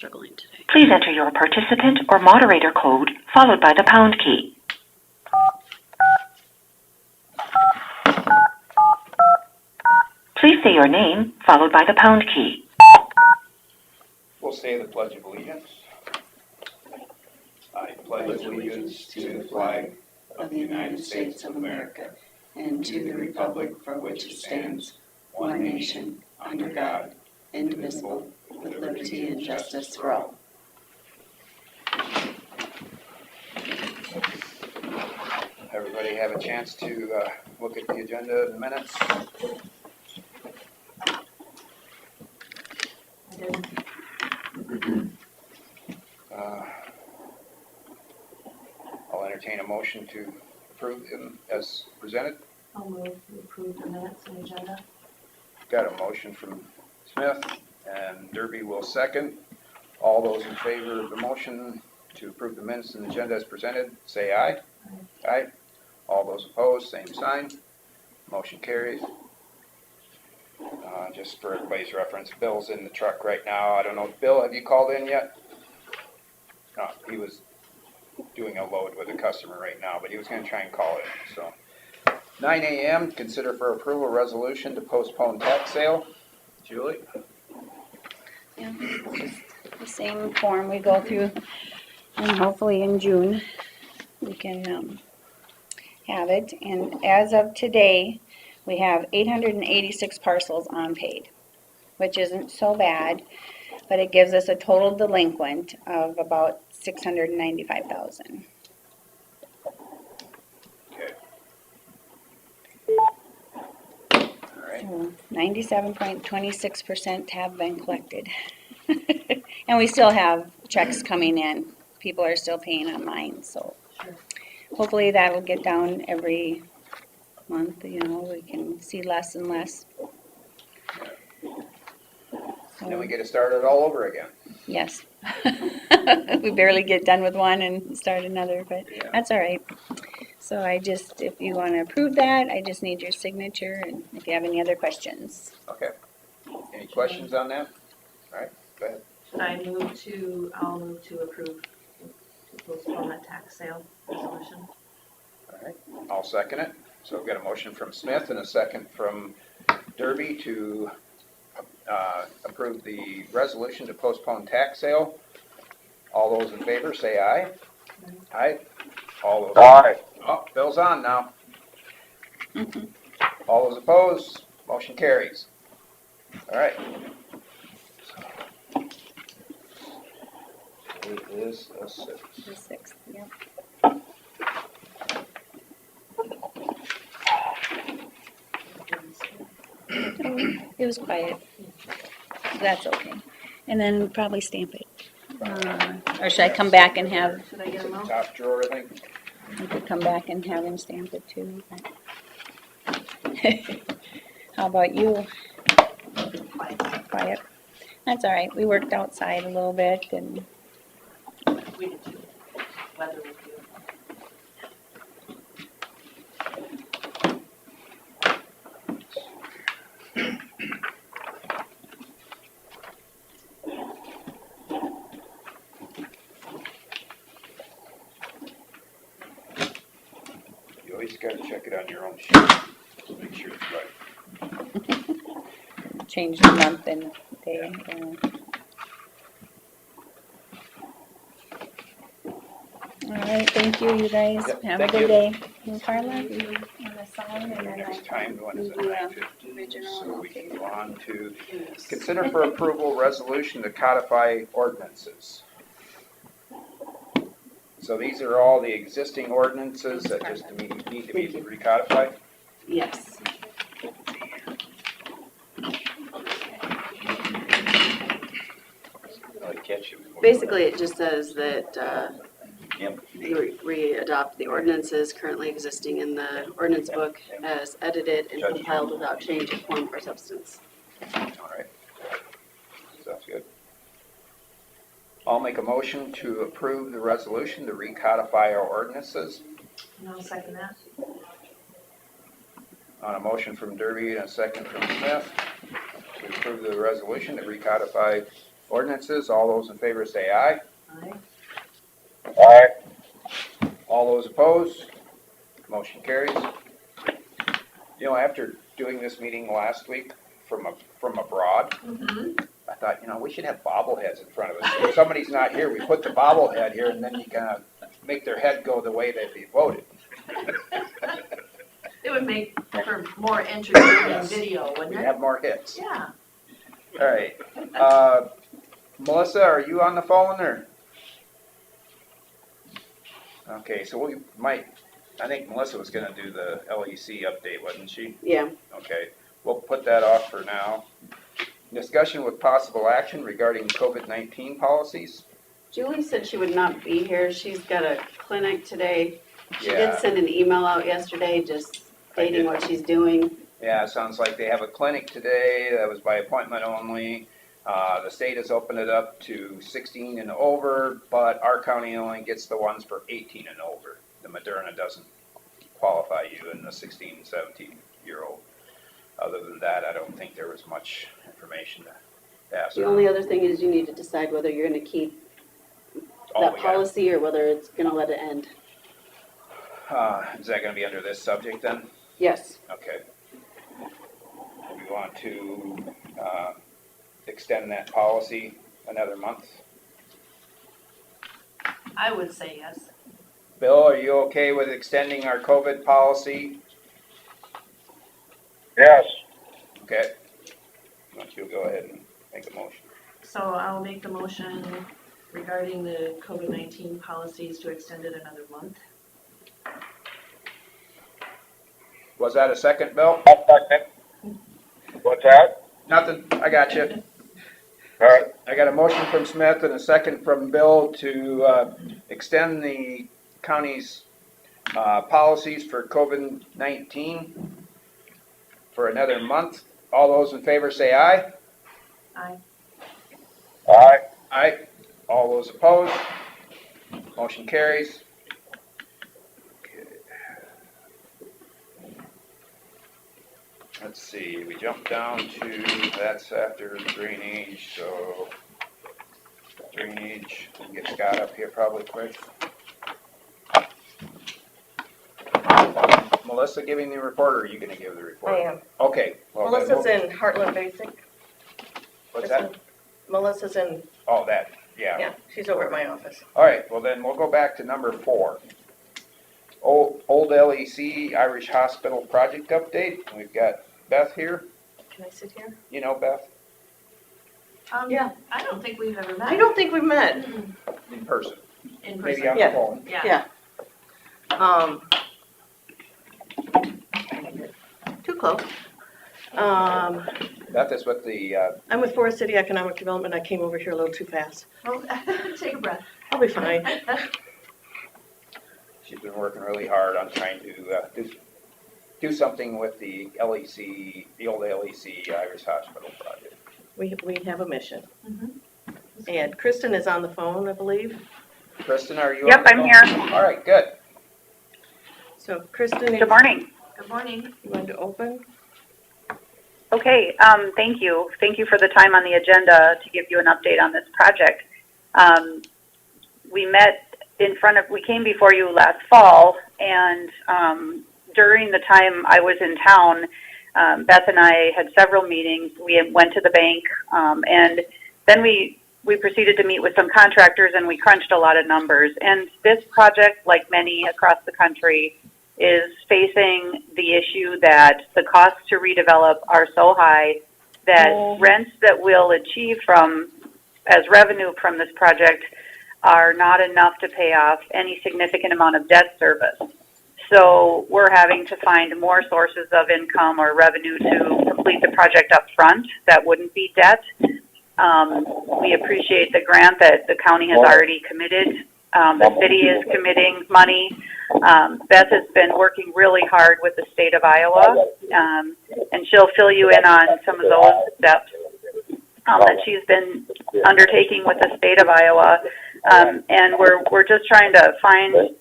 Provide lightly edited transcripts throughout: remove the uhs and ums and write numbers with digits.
Struggling today. Please enter your participant or moderator code followed by the pound key. Please say your name followed by the pound key. We'll say the Pledge of Allegiance. I pledge allegiance to the flag of the United States of America and to the republic for which it stands, one nation, under God, indivisible, with liberty and justice for all. Everybody have a chance to look at the agenda in minutes? I'll entertain a motion to approve them as presented. I'll move to approve the minutes and agenda. Got a motion from Smith, and Derby will second. All those in favor of the motion to approve the minutes and agenda as presented, say aye. Aye. Aye. All those opposed, same sign. Motion carries. Just for everybody's reference, Bill's in the truck right now. I don't know, Bill, have you called in yet? No, he was doing a load with a customer right now, but he was going to try and call in. So 9 a.m., consider for approval resolution to postpone tax sale. Julie? Yeah, just the same form we go through, and hopefully in June we can have it. And as of today, we have 886 parcels unpaid, which isn't so bad, but it gives us a total delinquent of about $695,000. Okay. All right. So 97.26% have been collected. And we still have checks coming in. People are still paying online, so Sure. hopefully that will get down every month, we can see less and less. Then we get it started all over again. Yes. We barely get done with one and start another, but Yeah. that's all right. So if you want to approve that, I just need your signature, and if you have any other questions. Okay. Any questions on that? All right, go ahead. I'll move to approve to postpone that tax sale resolution. All right, I'll second it. So we've got a motion from Smith and a second from Derby to approve the resolution to postpone tax sale. All those in favor say aye. Aye. All those. Aye. Oh, Bill's on now. All those opposed, motion carries. All right. It is a 6. The 6th, yeah. It was quiet. That's okay. And then probably stamp it. Or should I come back and have, Should I get It's a in the motion? top drawer, I think. I could come back and have him stamp it too. How about you? Quiet. That's all right. We worked outside a little bit and We did too. Weather was good. You always got to check it on your own sheet. Make sure it's right. change the month and day. All right, thank you, you guys. Yep, Have a thank good you. day. And Carla, you want to sign and then Next time, when is it? do the 9:15? original. So we Okay. can go on to consider for approval resolution to codify ordinances. So these are all the existing ordinances that just need to be recodified? Yes. I'll catch you before- Basically, it just says that Yep. we adopt the ordinances currently existing in the ordinance book as edited and compiled without change of form or substance. All right. Sounds good. I'll make a motion to approve the resolution to recodify our ordinances. And I'll second that. On a motion from Derby and a second from Smith to approve the resolution to recodify ordinances. All those in favor say aye. Aye. Aye. All those opposed? Motion carries. You know, after doing this meeting last week from abroad, I thought, you know, we should have bobbleheads in front of us. If somebody's not here, we put the bobblehead here, and then you kind of make their head go the way that they voted. It would make for more entertaining Yes. video, We wouldn't it? have more hits. Yeah. All right. Melissa, are you on the phone or? Okay, so we might, I think Melissa was gonna do the LEC update, wasn't she? Yeah, Okay, we'll put that off for now. Discussion with possible action regarding COVID-19 policies. Julie said she would not be here. She's got a clinic today. She did Yeah. send an email out yesterday just I stating did. what she's doing. Yeah, it sounds like they have a clinic today that was by appointment only. The state has opened it up to 16 and over, but our county only gets the ones for 18 and over. The Moderna doesn't qualify you in the 16 and 17-year-old. Other than that, I don't think there was much information to pass The around. only other thing is you need to decide whether you're gonna keep Oh, that we got- policy or whether it's gonna let it end. Is that gonna be under this subject then? Yes. Okay. Do we want to extend that policy another month? I would say yes. Bill, are you okay with extending our COVID policy? Yes. Okay. Why don't you go ahead and make a motion? So I'll make the motion regarding the COVID-19 policies to extend it another month. Was that a second, Bill? I'll second. What's that? Nothing, I got you. All right. I got a motion from Smith and a second from Bill to extend the county's policies for COVID-19 for another month. All those in favor say aye. Aye. Aye. Aye. All those opposed? Motion carries. Okay. Let's see, we jump down to, that's after drainage, so drainage, we can get Scott up here probably quick. Melissa giving the report, or are you gonna give the report? I am. Okay. well, then Melissa's we'll- in Heartland Basic. What's that? Melissa's in, Oh, that, yeah. yeah, she's over at my office. All right, well then we'll go back to number 4. Old LEC Irish Hospital project update. We've got Beth here. Can I sit here? You know Beth Yeah. I don't think we've ever met. I don't think we met. in person, In maybe person. on the Yeah. phone. Yeah. Yeah. Too close. Beth is with the, I'm with Forest City Economic Development. I came over here a little too fast. Oh, take a breath. I'll be fine. she's been working really hard on trying to do something with the LEC, the old LEC Irish Hospital project. We have a mission. Mhm. And Kristen is on the phone, I believe. Kristen, are you on Yep, the I'm phone? here. All right, good. So Kristen, Good morning. Good morning. you want to open? Okay, thank you. Thank you for the time on the agenda to give you an update on this project. We met we came before you last fall, and during the time I was in town, Beth and I had several meetings. We went to the bank, and then we proceeded to meet with some contractors, and we crunched a lot of numbers. And this project, like many across the country, is facing the issue that the costs to redevelop are so high that rents that we'll achieve as revenue from this project are not enough to pay off any significant amount of debt service. So we're having to find more sources of income or revenue to complete the project up front that wouldn't be debt. We appreciate the grant that the county has already committed. The city is committing money. Beth has been working really hard with the state of Iowa, and she'll fill you in on some of those steps that she's been undertaking with the state of Iowa. And we're just trying to find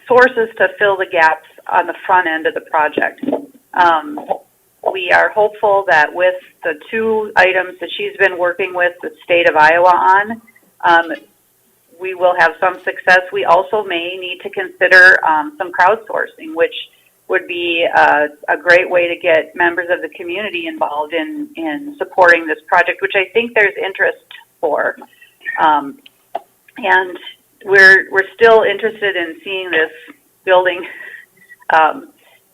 sources to fill the gaps on the front end of the project. We are hopeful that with the two items that she's been working with the state of Iowa on, we will have some success. We also may need to consider some crowdsourcing, which would be a great way to get members of the community involved in supporting this project, which I think there's interest for. And we're still interested in seeing this building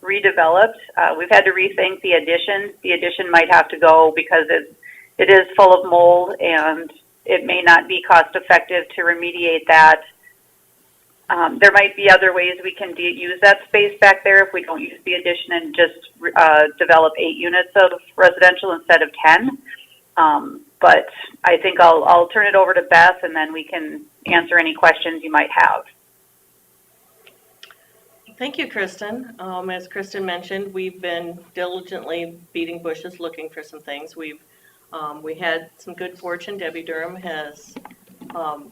redeveloped. We've had to rethink the addition. The addition might have to go because it is full of mold, and it may not be cost effective to remediate that. There might be other ways we can use that space back there if we don't use the addition and just develop 8 units of residential instead of 10. But I think I'll turn it over to Beth, and then we can answer any questions you might have. Thank you, Kristen. As Kristen mentioned, we've been diligently beating bushes looking for some things. We had some good fortune. Debbie Durham has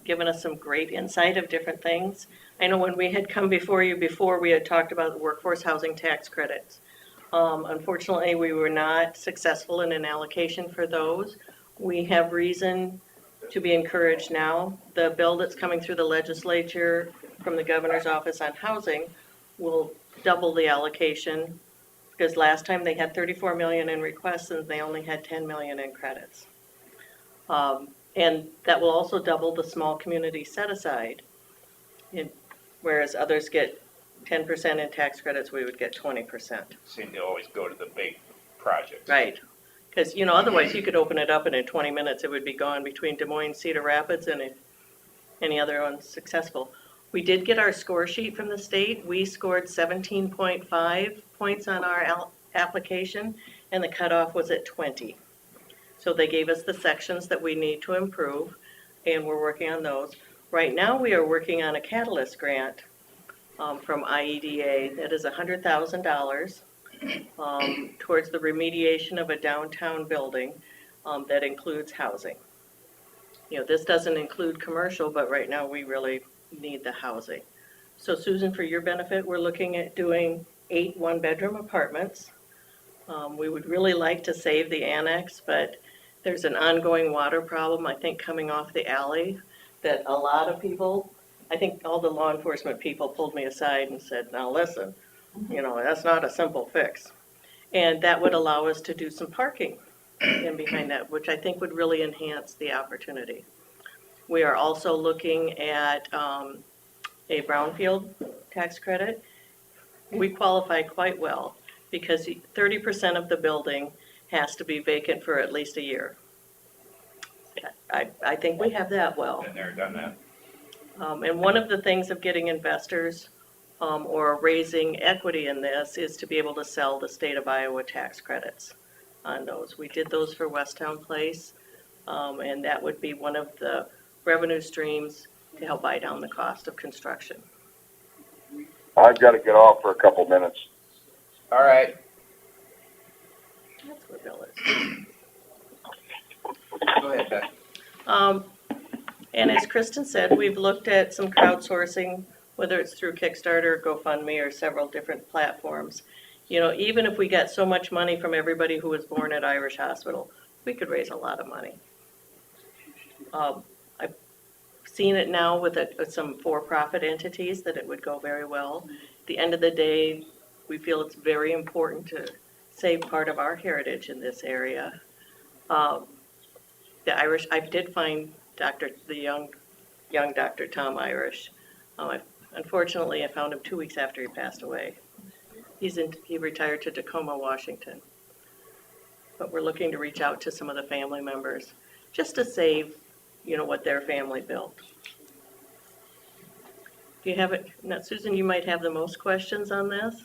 given us some great insight of different things. I know when we had come before you before, we had talked about the workforce housing tax credits. Unfortunately, we were not successful in an allocation for those. We have reason to be encouraged now. The bill that's coming through the legislature from the governor's office on housing will double the allocation, because last time they had 34 million in requests and they only had 10 million in credits. And that will also double the small community set aside. Whereas others get 10% in tax credits, we would get 20%. Seem to always go to the big projects. Right. Because, otherwise you could open it up and in 20 minutes it would be gone between Des Moines, Cedar Rapids, and any other unsuccessful. We did get our score sheet from the state. We scored 17.5 points on our application, and the cutoff was at 20. So they gave us the sections that we need to improve, and we're working on those. Right now, we are working on a Catalyst grant from IEDA that is $100,000 towards the remediation of a downtown building that includes housing. This doesn't include commercial, but right now we really need the housing. So Susan, for your benefit, we're looking at doing 8 one-bedroom apartments. We would really like to save the annex, but there's an ongoing water problem, I think, coming off the alley that a lot of people, I think all the law enforcement people pulled me aside and said, now listen, that's not a simple fix. And that would allow us to do some parking in behind that, which I think would really enhance the opportunity. We are also looking at a brownfield tax credit. We qualify quite well because 30% of the building has to be vacant for at least a year. I think we have that well. Been there, done that. And one of the things of getting investors or raising equity in this is to be able to sell the state of Iowa tax credits on those. We did those for Westtown Place, and that would be one of the revenue streams to help buy down the cost of construction. I've got to get off for a couple minutes. All right. That's where Bill is. Go ahead, Beth. And as Kristen said, we've looked at some crowdsourcing, whether it's through Kickstarter, GoFundMe, or several different platforms. Even if we get so much money from everybody who was born at Irish Hospital, we could raise a lot of money. I've seen it now with some for-profit entities that it would go very well. At the end of the day, we feel it's very important to save part of our heritage in this area. The Irish, I did find the young Dr. Tom Irish. Unfortunately, I found him 2 weeks after he passed away. He retired to Tacoma, Washington. But we're looking to reach out to some of the family members just to save, what their family built. Do you have it? Now, Susan, you might have the most questions on this.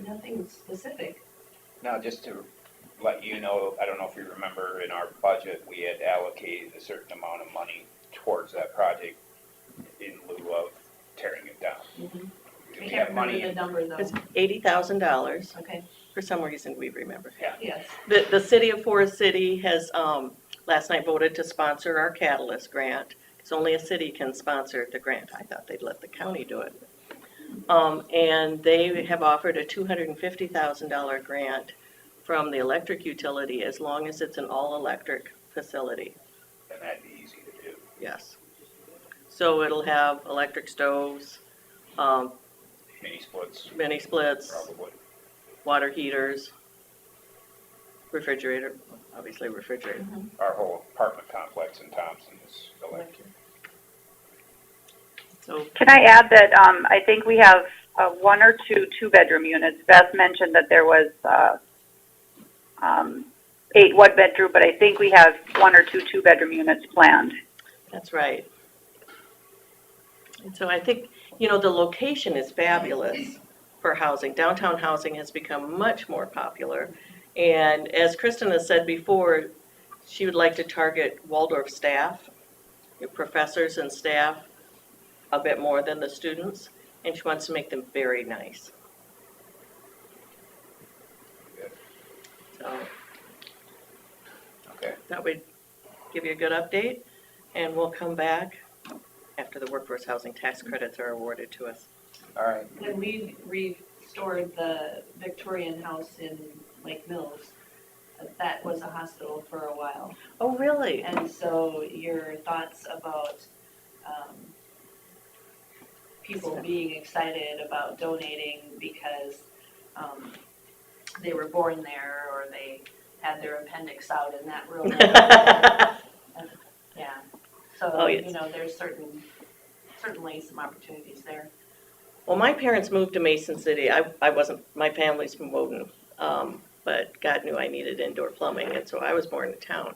Nothing specific. Now, just to let you know, I don't know if you remember, in our budget, we had allocated a certain amount of money towards that project in lieu of tearing it down. Mm-hmm. We have money The in, number though. It's $80,000. Okay, For some reason, we remember. yes. The city of Forest City has, last night voted to sponsor our Catalyst grant. Because only a city can sponsor the grant. I thought they'd let the county do it. And they have offered a $250,000 grant from the electric utility as long as it's an all-electric facility. And that'd be easy to do. Yes. So it'll have electric stoves, Mini splits, mini splits, probably. water heaters, refrigerator, obviously refrigerator. Our whole apartment complex in Thompson is electric. So, Can I add that I think we have one or two-bedroom units. Beth mentioned that there was 8 one-bedroom, but I think we have one or two-bedroom units planned. that's right. And so I think, you know, the location is fabulous for housing. Downtown housing has become much more popular. And as Kristen has said before, she would like to target Waldorf staff, professors and staff, a bit more than the students, and she wants to make them very nice. Good. So Okay. that would give you a good update, and we'll come back after the workforce housing tax credits are awarded to us. All right. When we restored the Victorian house in Lake Mills, that was a hospital for a while. Oh, really? And so your thoughts about people being excited about donating because they were born there or they had their appendix out in that room. Yeah, so, Oh, yes. you know, there's certainly some opportunities there. Well, my parents moved to Mason City. I wasn't, my family's from Woden, but God knew I needed indoor plumbing, and so I was born in town.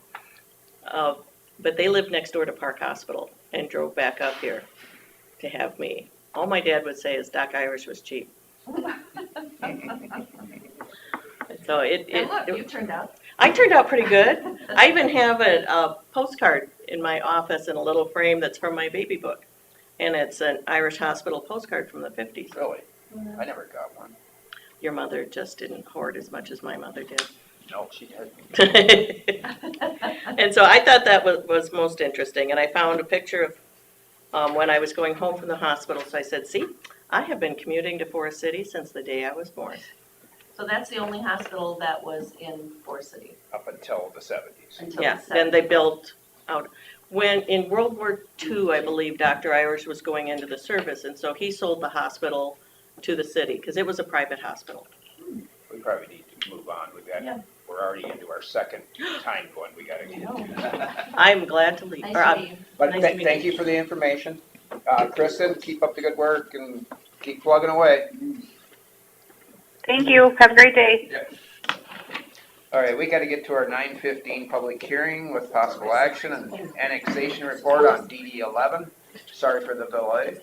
But they lived next door to Park Hospital and drove back up here to have me. All my dad would say is Doc Irish was cheap. So And look, you turned out. I turned out pretty good. I even have a postcard in my office in a little frame that's from my baby book. And it's an Irish hospital postcard from the 50s. Really? I never got one. Your mother just didn't hoard as much as my mother did. No, she didn't. And so I thought that was most interesting. And I found a picture of when I was going home from the hospital. So I said, see, I have been commuting to Forest City since the day I was born. So that's the only hospital that was in Forest City Up until the 70s. until Yeah, the then they 70s. built out. When, in World War II, I believe Dr. Irish was going into the service, and so he sold the hospital to the city, because it was a private hospital. We probably need to move on. Yeah. We're already into our second time going. We gotta get. I'm glad to leave. Nice or, to meet you. But Nice to meet thank you for the information. Kristen, keep up the good work and keep plugging away. Thank you. Have a great day. All right, we gotta get to our 9:15 public hearing with possible action and annexation report on DD 11. Sorry for the delay.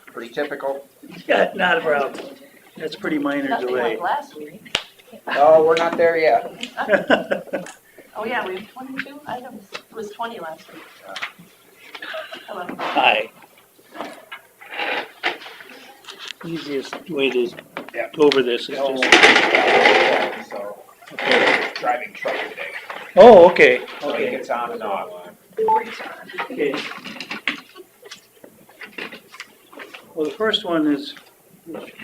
Pretty typical. Yeah, not a problem. That's pretty minor Nothing delay. like last week. Oh, we're not there yet. Oh, yeah, we have 22 items. It was 20 last week. Hello. Hi. Easiest way to Yeah. go over this is No, just, so, driving truck today. oh, okay, So it okay. gets on and off. Okay. Well, the first one is,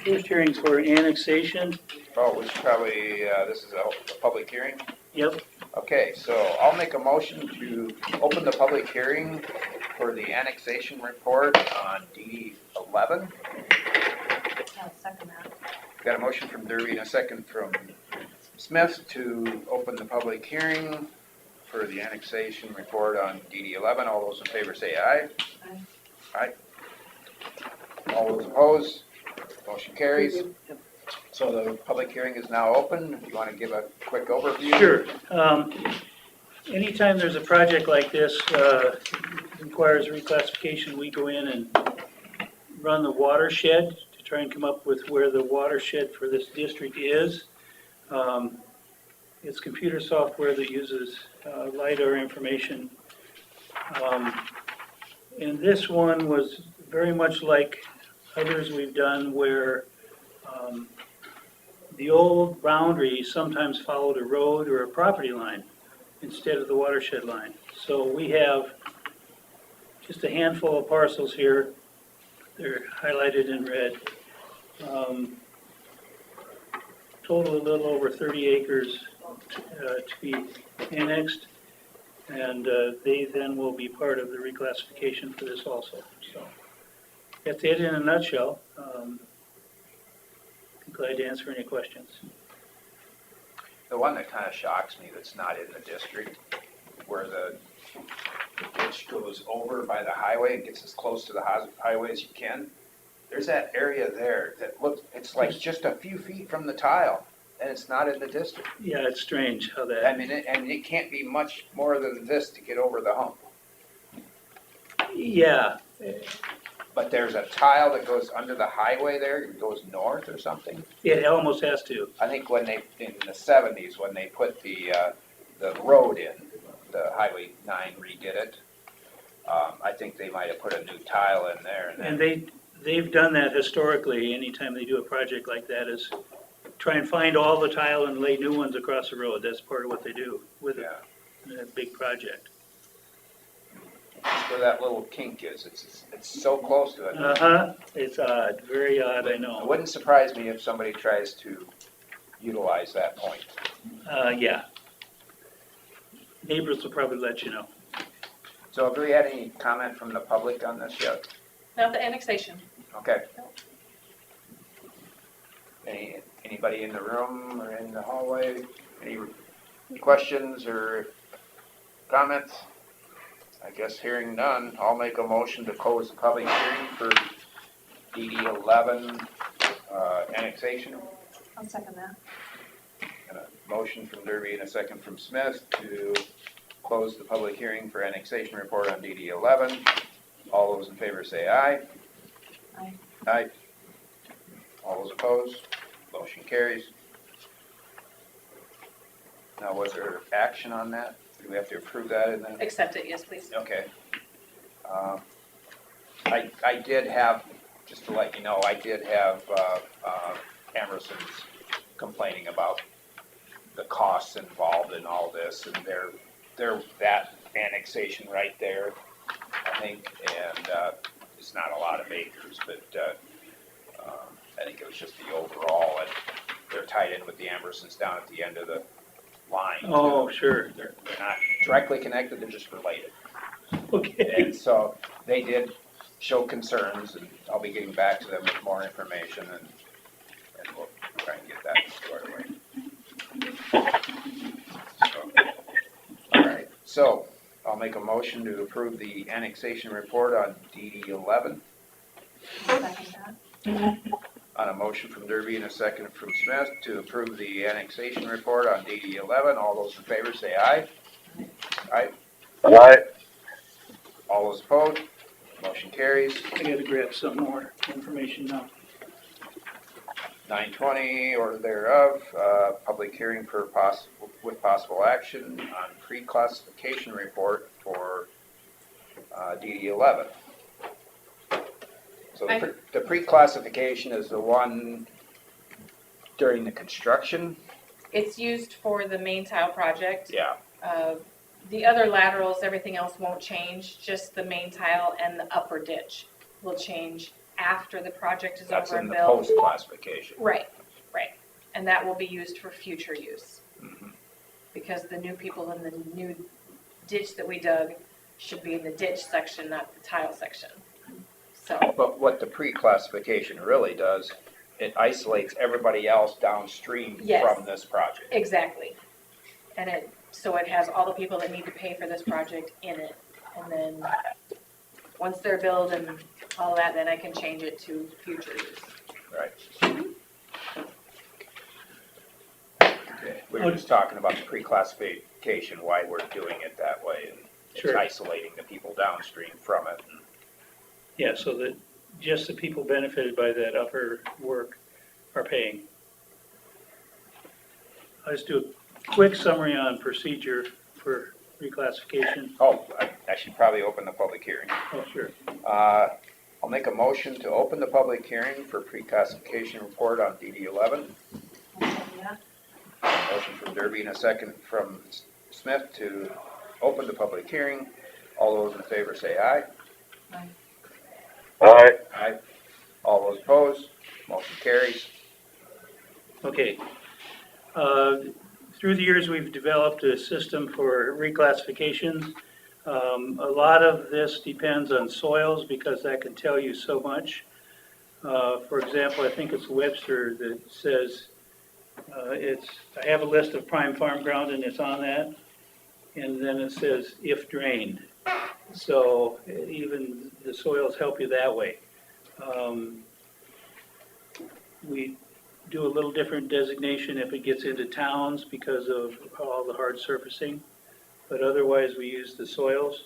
first hearing for annexation. Oh, we should probably, this is a public hearing? Yep, Okay, so I'll make a motion to open the public hearing for the annexation report on DD 11. I'll second that. Got a motion from Derby and a second from Smith to open the public hearing for the annexation report on DD 11. All those in favor say aye. Aye. Aye. All those opposed, motion carries. So the public hearing is now open. If you want to give a quick overview? sure. Anytime there's a project like this, requires reclassification, we go in and run the watershed to try and come up with where the watershed for this district is. It's computer software that uses LiDAR information. And this one was very much like others we've done where the old boundary sometimes followed a road or a property line instead of the watershed line. So we have just a handful of parcels here They're highlighted in red. Total a little over 30 acres to be annexed, and they then will be part of the reclassification for this also. So that's it in a nutshell. Be glad to answer any questions. The one that kind of shocks me that's not in the district, where the ditch goes over by the highway and gets as close to the highway as you can. There's that area there that looks, it's like just a few feet from the tile, and it's not in the district. Yeah, it's strange how I that, mean, and it can't be much more than this to get over the hump. yeah, But there's a tile that goes under the highway there, it goes north or something. it almost has to. I think when they, in the 70s, when they put the road in, the Highway 9 redid it, I think they might have put a new tile in there. And they've done that historically, anytime they do a project like that, is try and find all the tile and lay new ones across the road. That's part of what they do with a big project. That's where that little kink is. It's so close to it. Uh-huh, it's odd, very odd, I It know. wouldn't surprise me if somebody tries to utilize that point. Yeah. Neighbors will probably let you know. So have we had any comment from the public on this yet? Not the annexation. Okay. Anybody in the room or in the hallway? Any questions or comments? I guess hearing none, I'll make a motion to close the public hearing for DD 11 annexation. I'll second that. And a motion from Derby and a second from Smith to close the public hearing for annexation report on DD 11. All those in favor say aye. Aye. Aye. All those opposed? Motion carries. Now, was there action on that? Do we have to approve that in then? Accept it, yes, please. Okay. I did have, just to let you know, I did have Emerson's complaining about the costs involved in all this, and they're that annexation right there, I think, and it's not a lot of acres, but I think it was just the overall, and they're tied in with the Emersons down at the end of the line. Oh, sure. They're not directly connected, they're just related. Okay. And so they did show concerns, and I'll be getting back to them with more information, and we'll try and get that squared away. All right, so I'll make a motion to approve the annexation report on DD 11. Second that. On a motion from Derby and a second from Smith to approve the annexation report on DD 11. All those in favor say aye. Aye. Aye. All those opposed? Motion carries. I gotta grab some more information now. 9:20 or thereof, public hearing for with possible action on pre-classification report for DD 11. So the pre-classification is the one during the construction? It's used for the main tile project. Yeah. The other laterals, everything else won't change, just the main tile and the upper ditch will change after the project is That's over in and the built. post-classification. Right, right. And that will be used for future use. Mhm. Because the new people in the new ditch that we dug should be in the ditch section, not the tile section. So, But what the pre-classification really does, it isolates everybody else downstream Yes. from this project. exactly. And so it has all the people that need to pay for this project in it. And then, once they're billed and all that, then I can change it to future use. Right. Okay. We were just talking about the pre-classification, why we're doing it that way, and it's Sure. isolating the people downstream from it. Yeah, so that just the people benefited by that upper work are paying. I'll just do a quick summary on procedure for reclassification. Oh, I should probably open the public hearing. Oh, sure. I'll make a motion to open the public hearing for pre-classification report on DD 11. Yeah. Motion from Derby and a second from Smith to open the public hearing. All those in favor say aye. Aye. Aye. Aye. All those opposed, motion carries. Okay. Through the years, we've developed a system for reclassifications. A lot of this depends on soils because that can tell you so much. For example, I think it's Webster that says, I have a list of prime farm ground and it's on that. And then it says if drained. So even the soils help you that way. We do a little different designation if it gets into towns because of all the hard surfacing. But otherwise, we use the soils.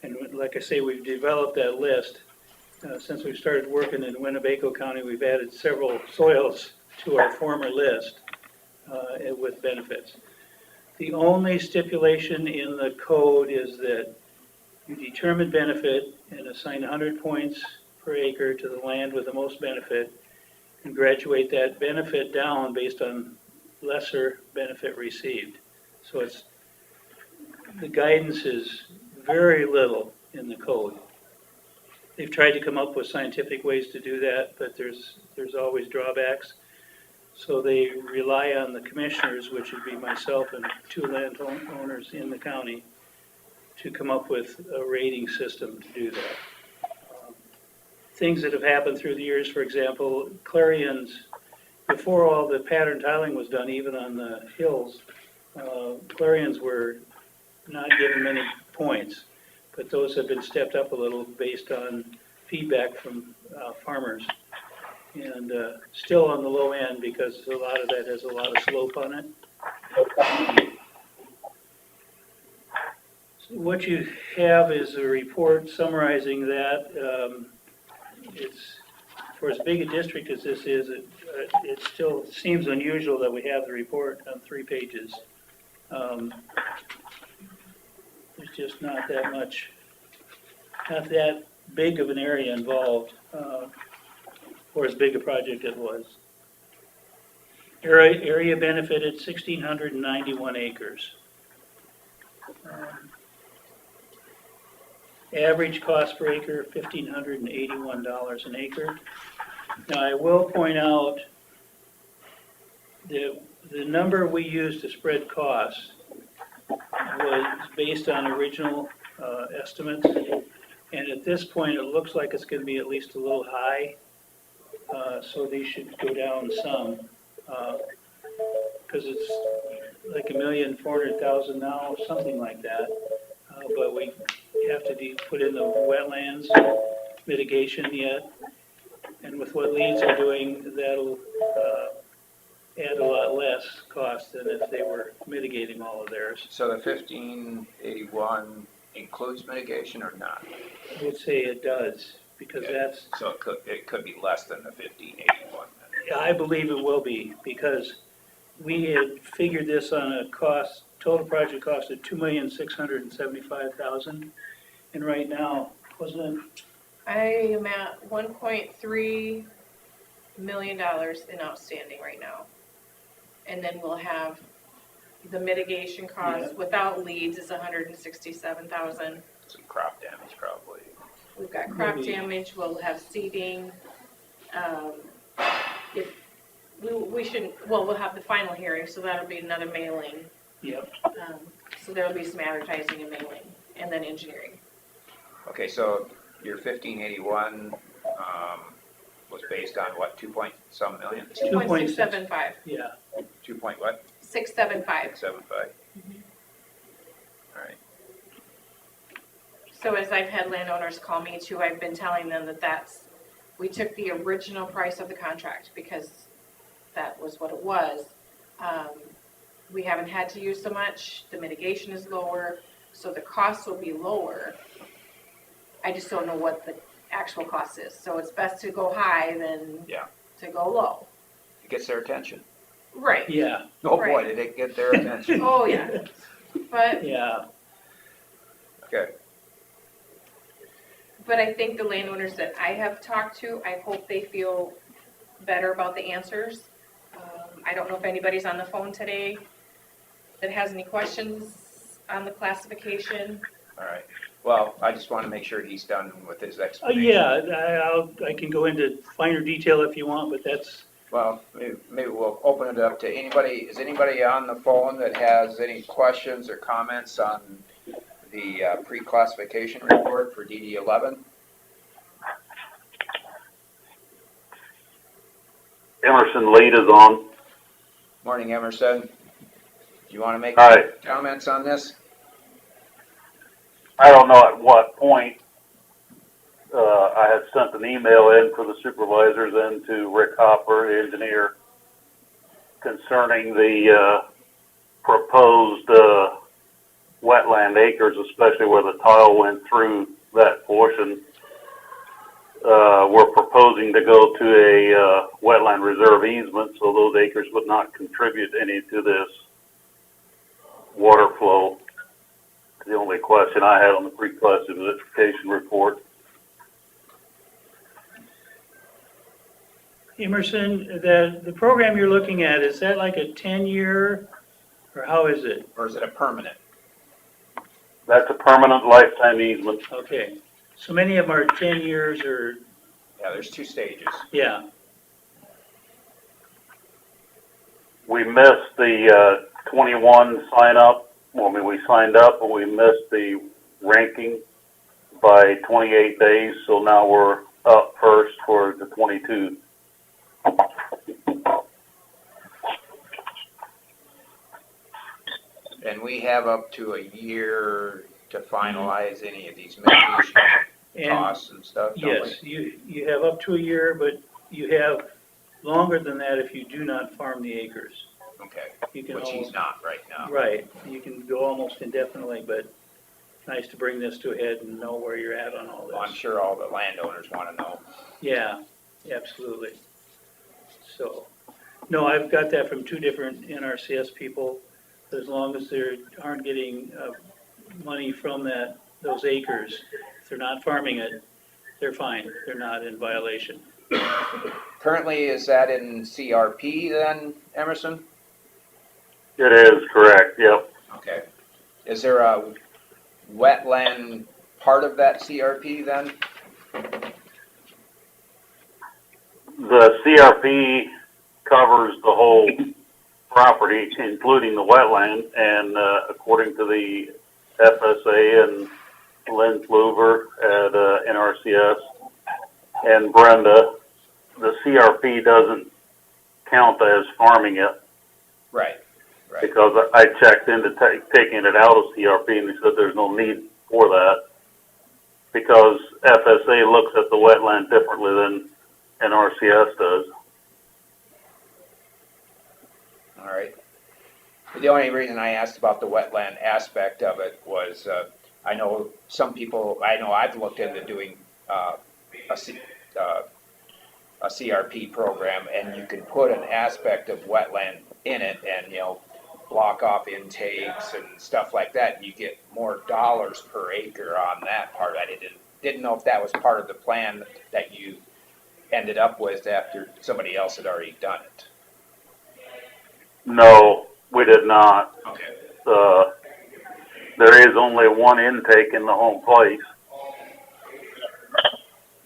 And like I say, we've developed that list. Since we started working in Winnebago County, we've added several soils to our former list with benefits. The only stipulation in the code is that you determine benefit and assign 100 points per acre to the land with the most benefit and graduate that benefit down based on lesser benefit received. So the guidance is very little in the code. They've tried to come up with scientific ways to do that, but there's always drawbacks. So they rely on the commissioners, which would be myself and 2 landowners in the county, to come up with a rating system to do that. Things that have happened through the years, for example, clarions, before all the pattern tiling was done, even on the hills, clarions were not given many points, but those have been stepped up a little based on feedback from farmers. And still on the low end because a lot of that has a lot of slope on it. So what you have is a report summarizing that. It's for as big a district as this is, it still seems unusual that we have the report on 3 pages. There's just not that much, not that big of an area involved for as big a project it was. Area benefited 1,691 acres. Average cost per acre, $1,581 an acre. Now, I will point out that the number we used to spread costs was based on original estimates. And at this point, it looks like it's going to be at least a little high. So these should go down some. Because it's like $1,400,000 now, something like that. But we have to put in the wetlands mitigation yet. And with what leads are doing, that'll add a lot less cost than if they were mitigating all of theirs. So the 1581 includes mitigation or not? I would say it does, because that's, So it could be less than the 1581. I believe it will be, because we had figured this on a cost, total project cost of $2,675,000. And right now, wasn't it? I am at $1.3 million in outstanding right now. And then we'll have the mitigation costs without leads is $167,000. Some crop damage probably. We've got crop Maybe. damage, we'll have seeding. If we shouldn't, well, we'll have the final hearing, so that'll be another mailing. Yep. So there'll be some advertising and mailing, and then engineering. Okay, so your 1581 was based on what, 2 point some million? 2.675. Yeah. 2 point what? 675. 75. All right. So as I've had landowners call me too, I've been telling them that we took the original price of the contract because that was what it was. We haven't had to use so much, the mitigation is lower, so the costs will be lower. I just don't know what the actual cost is, so it's best to go high than to go low. It gets their attention. Right. Yeah. Oh boy, Right. did it get their attention. Oh, yeah. But Yeah. Okay. But I think the landowners that I have talked to, I hope they feel better about the answers. I don't know if anybody's on the phone today that has any questions on the classification. All right. Well, I just want to make sure he's done with his explanation. Yeah, I can go into finer detail if you want, but that's, Well, maybe we'll open it up to anybody. Is anybody on the phone that has any questions or comments on the pre-classification report for DD 11? Emerson Lead is on. Morning, Emerson. Do you want to make Hi. any comments on this? I don't know at what point, I had sent an email in for the supervisors and to Rick Hopper, the engineer, concerning the, proposed, wetland acres, especially where the tile went through that portion. We're proposing to go to a, wetland reserve easement, so those acres would not contribute any to this water flow. The only question I had on the pre-classification report. Emerson, the program you're looking at, is that like a 10-year, or how is it? Or is it a permanent? That's a permanent lifetime easement. Okay, so many of them are 10 years or, Yeah, there's 2 stages. yeah, We missed the 21 sign up. Well, I mean, we signed up, but we missed the ranking by 28 days. So now we're up first for the 22. And we have up to a year to finalize any of these mitigation and costs and stuff, don't we? yes, you have up to a year, but you have longer than that if you do not farm the acres. Okay, You can which he's almost, not right now. right, you can go almost indefinitely, but nice to bring this to a head and know where you're at on all Well, I'm this. sure all the landowners want to know. Yeah, absolutely. So, no, I've got that from 2 different NRCS people. As long as they aren't getting money from those acres, if they're not farming it, they're fine. They're not in violation. Currently, is that in CRP then, Emerson? It is correct. Yep. Okay. Is there a wetland part of that CRP then? The CRP covers the whole property, including the wetland, and according to the FSA and Lynn Fluver at NRCS and Brenda, the CRP doesn't count as farming it. Right, right. Because I checked into taking it out of CRP, and they said there's no need for that because FSA looks at the wetland differently than NRCS does. All right. The only reason I asked about the wetland aspect of it was I know some people, I know I've looked into doing a CRP program, and you can put an aspect of wetland in it and, you know, block off intakes and stuff like that. And you get more dollars per acre on that part. I didn't know if that was part of the plan that you ended up with after somebody else had already done it. No, we did not. Okay. There is only one intake in the home place.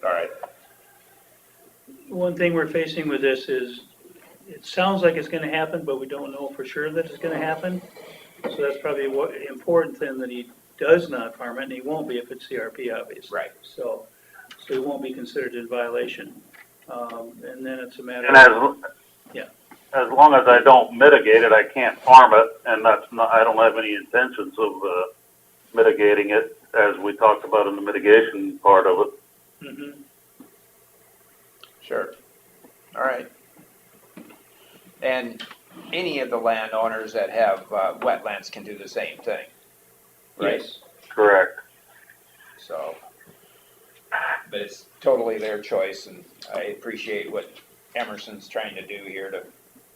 All right. One thing we're facing with this is, it sounds like it's gonna happen, but we don't know for sure that it's gonna happen. So that's probably what important then, that he does not farm it, and he won't be if it's CRP, obviously. Right. So he won't be considered in violation. And then it's a matter And of, yeah. as long as I don't mitigate it, I can't farm it, and I don't have any intentions of mitigating it, as we talked about in the mitigation part of it. Mhm. Sure. All right. And any of the landowners that have wetlands can do the same thing, right? Yes. Correct. So, but it's totally their choice, and I appreciate what Emerson's trying to do here to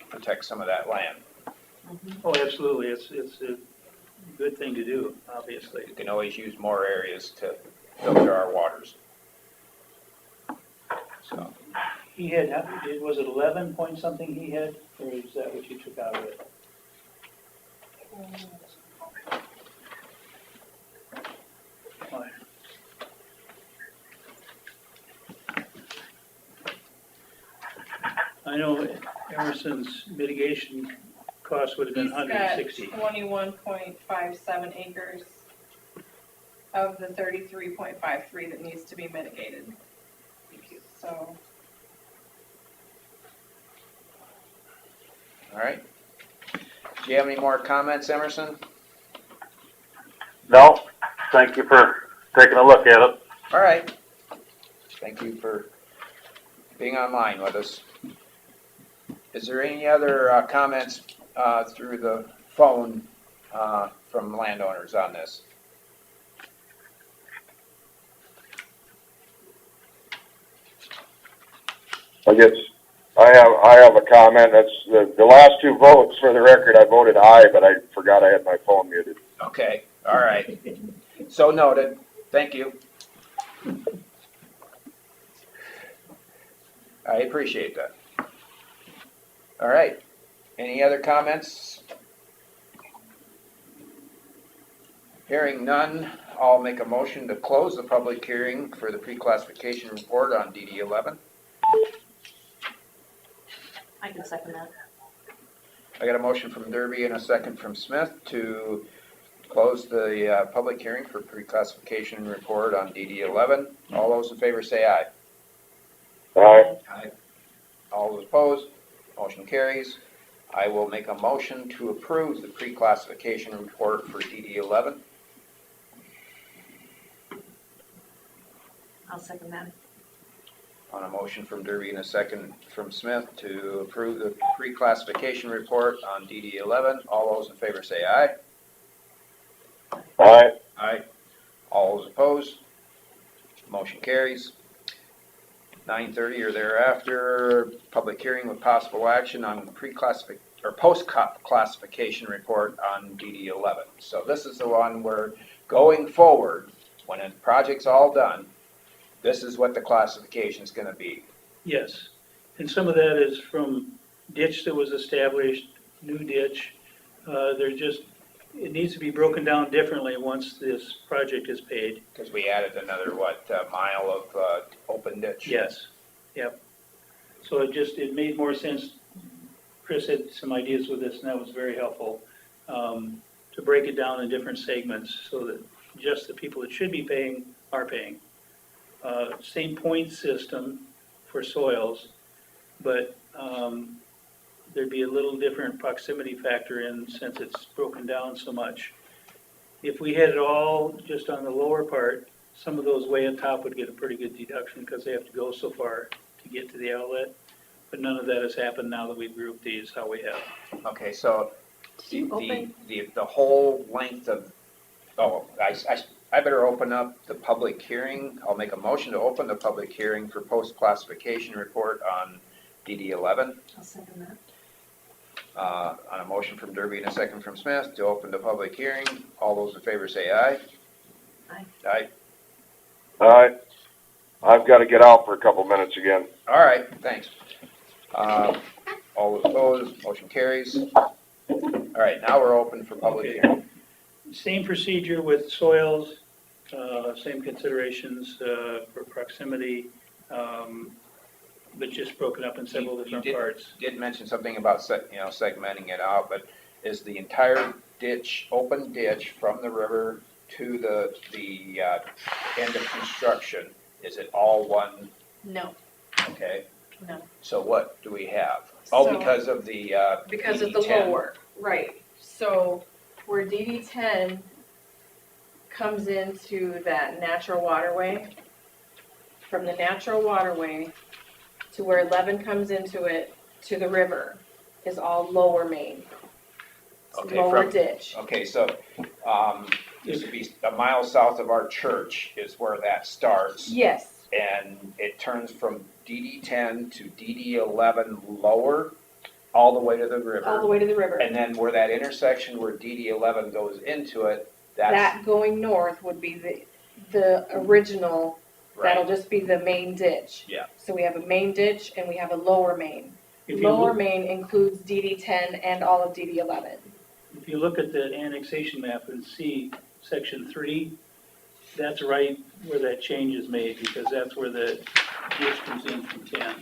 protect some of that land. Oh, absolutely. It's a good thing to do, obviously. You can always use more areas to filter our waters. So, He had, was it 11 point something he had, or is that what you took out of it? Why? I know Emerson's mitigation cost would have been He's got 160. 21.57 acres of the 33.53 that needs to be mitigated. So, All right. Do you have any more comments, Emerson? No, thank you for taking a look at it. All right. Thank you for being online with us. Is there any other comments through the phone from landowners on this? I guess I have a comment. That's the last two votes, for the record, I voted aye, but I forgot I had my phone muted. Okay, all right. So noted. Thank you. I appreciate that. All right. Any other comments? Hearing none, I'll make a motion to close the public hearing for the pre-classification report on DD 11. I can second that. I got a motion from Derby and a second from Smith to close the public hearing for pre-classification report on DD 11. All those in favor say aye. Aye. Aye. All those opposed, motion carries. I will make a motion to approve the pre-classification report for DD 11. I'll second that. On a motion from Derby and a second from Smith to approve the pre-classification report on DD 11. All those in favor say aye. Aye. Aye. All those opposed, motion carries. 9:30 or thereafter, public hearing with possible action on pre-classification or post-classification report on DD 11. So this is the one where going forward, when a project's all done, this is what the classification is going to be. Yes, and some of that is from ditch that was established, new ditch. It needs to be broken down differently once this project is paid. Because we added another, mile of open ditch? Yes, yep. So it made more sense. Chris had some ideas with this, and that was very helpful, to break it down in different segments so that just the people that should be paying are paying. Same point system for soils, but there'd be a little different proximity factor in since it's broken down so much. If we had it all just on the lower part, some of those way on top would get a pretty good deduction because they have to go so far to get to the outlet. But none of that has happened now that we've grouped these how we have. Okay, so Did you open? the whole length of, I better open up the public hearing. I'll make a motion to open the public hearing for post-classification report on DD 11. I'll second that. On a motion from Derby and a second from Smith to open the public hearing. All those in favor say aye. Aye. Aye. Aye. I've got to get out for a couple minutes again. All right, thanks. All those opposed, motion carries. All right, now we're open for public Okay. hearing. Same procedure with soils, same considerations for proximity, but just broken up in several different parts. Did mention something about segmenting it out, but is the entire ditch, open ditch from the river to the end of construction, is it all one? no, Okay, no. so what do we have? Oh, So- because of the Because of the DD10. lower, right. So where DD 10 comes into that natural waterway, from the natural waterway to where 11 comes into it, to the river, is all lower main. It's Okay, lower from- ditch. Okay, so, used to be a mile south of our church is where that starts. Yes, And it turns from DD 10 to DD 11 lower, all the way to the river. all the way to the river. And then where that intersection where DD 11 goes into it, that's, That going north would be the original, that'll right, just be the main ditch. Yeah. So we have a main ditch and we have a lower main. If you Lower look, main includes DD 10 and all of DD 11. if you look at the annexation map and see section 3, that's right where that change is made, because that's where the ditch comes in from 10.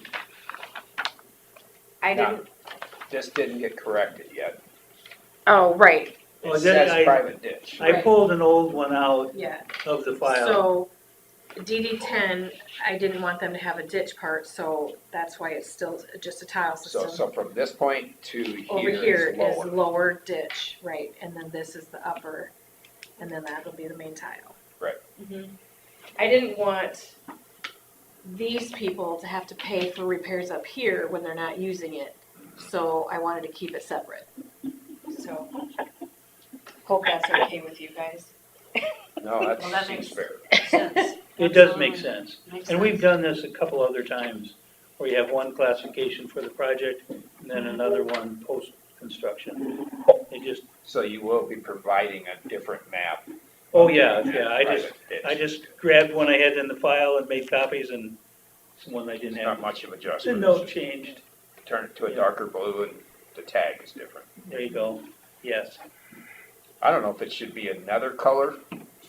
I No. didn't, This didn't get corrected yet. oh, right, Well, It then says I- private ditch. I pulled an old one out yeah. of the file. So DD 10, I didn't want them to have a ditch part, so that's why it's still just a tile So, system. from this point to Over here here is is lower. lower ditch, right, and then this is the upper, and then that'll be the main tile. Right. I didn't want these people to have to pay for repairs up here when they're not using it, so I wanted to keep it separate. So, hope that's okay with you guys. No, Well, that that makes seems fair. sense. It does make sense. Makes And we've sense. done this a couple other times, where you have one classification for the project, and then another one post-construction. It just, So you will be providing a different map. oh, yeah, of I private ditch. just grabbed one I had in the file and made copies, and it's the one I didn't It's not have. much of The adjustment. note changed. Turn it to a darker blue and the tag is different. There you go. Yes. I don't know if it should be another color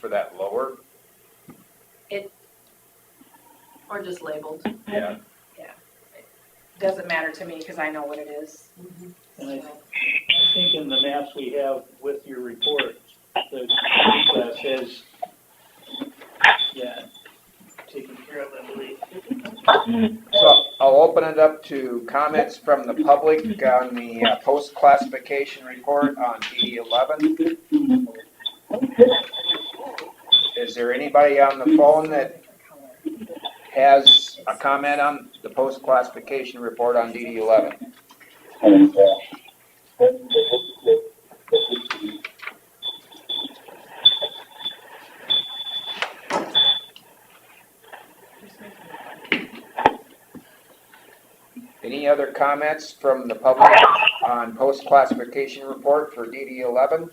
for that lower. Or just labeled. Yeah. Doesn't matter to me, because I know what it is. And I think in the maps we have with your report, the class says, yeah, taken care of, I believe. So I'll open it up to comments from the public on the post-classification report on DD 11. Is there anybody on the phone that has a comment on the post-classification report on DD 11? Any other comments from the public on post-classification report for DD 11?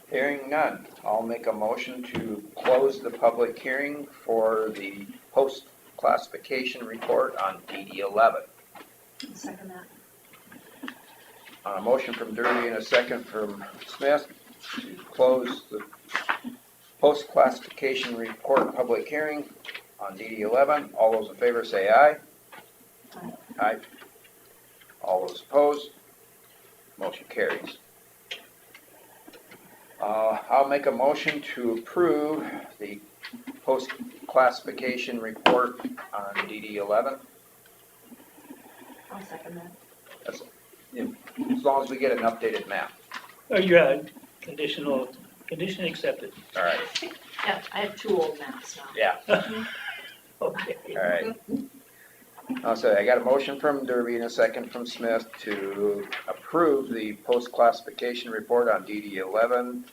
Hearing none, I'll make a motion to close the public hearing for the post-classification report on DD 11. Second that. A motion from Derby and a second from Smith to close the post-classification report public hearing on DD 11. All those in favor say aye. Aye. Aye. All those opposed, motion carries. I'll make a motion to approve the post-classification report on DD 11. I'll second that. That's, as long as we get an updated map. Oh, yeah, condition accepted. All right, Yeah, I have 2 old maps now. yeah, Okay. all right. So I got a motion from Derby and a second from Smith to approve the post-classification report on DD 11.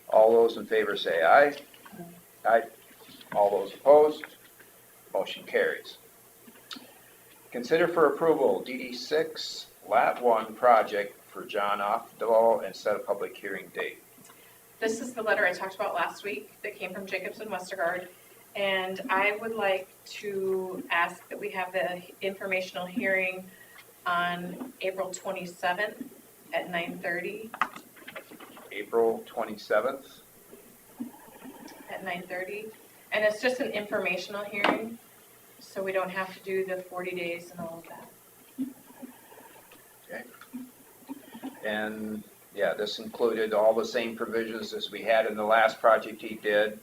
All those in favor say aye. Aye. All those opposed, motion carries. Consider for approval DD 6 Lat 1 project for John Offdal and set a public hearing date. This is the letter I talked about last week that came from Jacobson Westergaard. And I would like to ask that we have the informational hearing on April 27th at 9:30. April 27th. At 9:30. And it's just an informational hearing, so we don't have to do the 40 days and all of that. And yeah, this included all the same provisions as we had in the last project he did.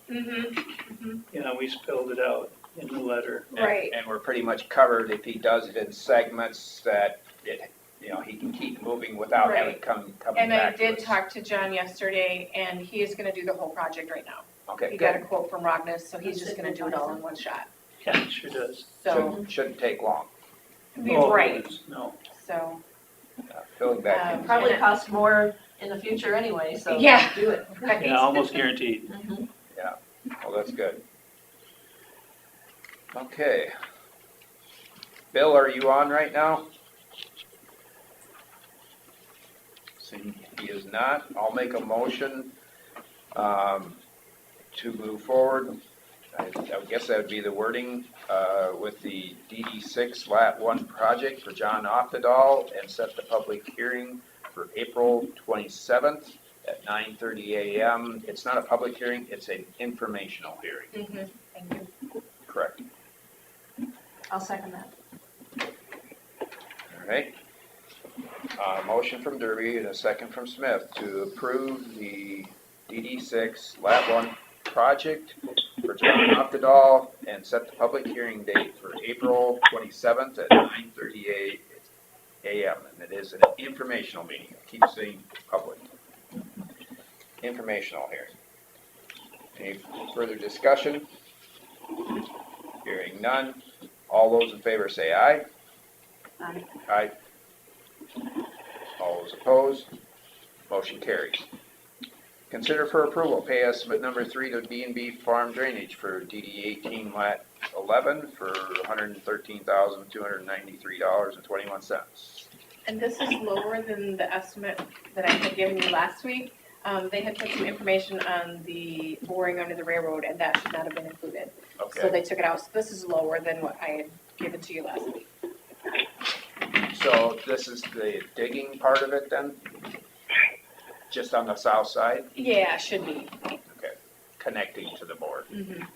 Yeah, we spelled it out in the letter. And- Right. And we're pretty much covered if he does it in segments that it, you know, he can keep moving without having Right. coming And I back to did us. talk to John yesterday, and he is gonna do the whole project right now. Okay, He got a good. quote from Rognus, so he's just gonna do it all in one shot. Yeah, it sure does. So, Shouldn't take long. be Oh, right, no. so, Filling back in. Probably cost more in the future anyway, so Yeah. do it. right. Yeah, almost guaranteed. Mhm. Well, that's good. Okay. Bill, are you on right now? Seeing he is not, I'll make a motion to move forward. I guess that would be the wording with the DD 6 Lat 1 project for John Oftedal and set the public hearing for April 27th at 9:30 a.m. It's not a public hearing, it's an informational hearing. Mhm. Thank you. Correct. I'll second that. All right. Motion from Derby and a second from Smith to approve the DD6 Lat 1 project for John Off the Doll and set the public hearing date for April 27th at 9:30 a.m. And it is an informational meeting. I keep saying public. Informational hearing. Any further discussion? Hearing none. All those in favor say aye. Aye. Aye. All those opposed? Motion carries. Consider for approval, pay estimate number 3 to B&B Farm Drainage for DD 18 Lat 11 for $113,293.21. And this is lower than the estimate that I had given you last week. They had put some information on the boring under the railroad, and that should not have been included. So Okay, they took it out, so this is lower than what I had given to you last week. so this is the digging part of it then? Just on the south side? Yeah, it should be. Okay, connecting to the board. Mhm.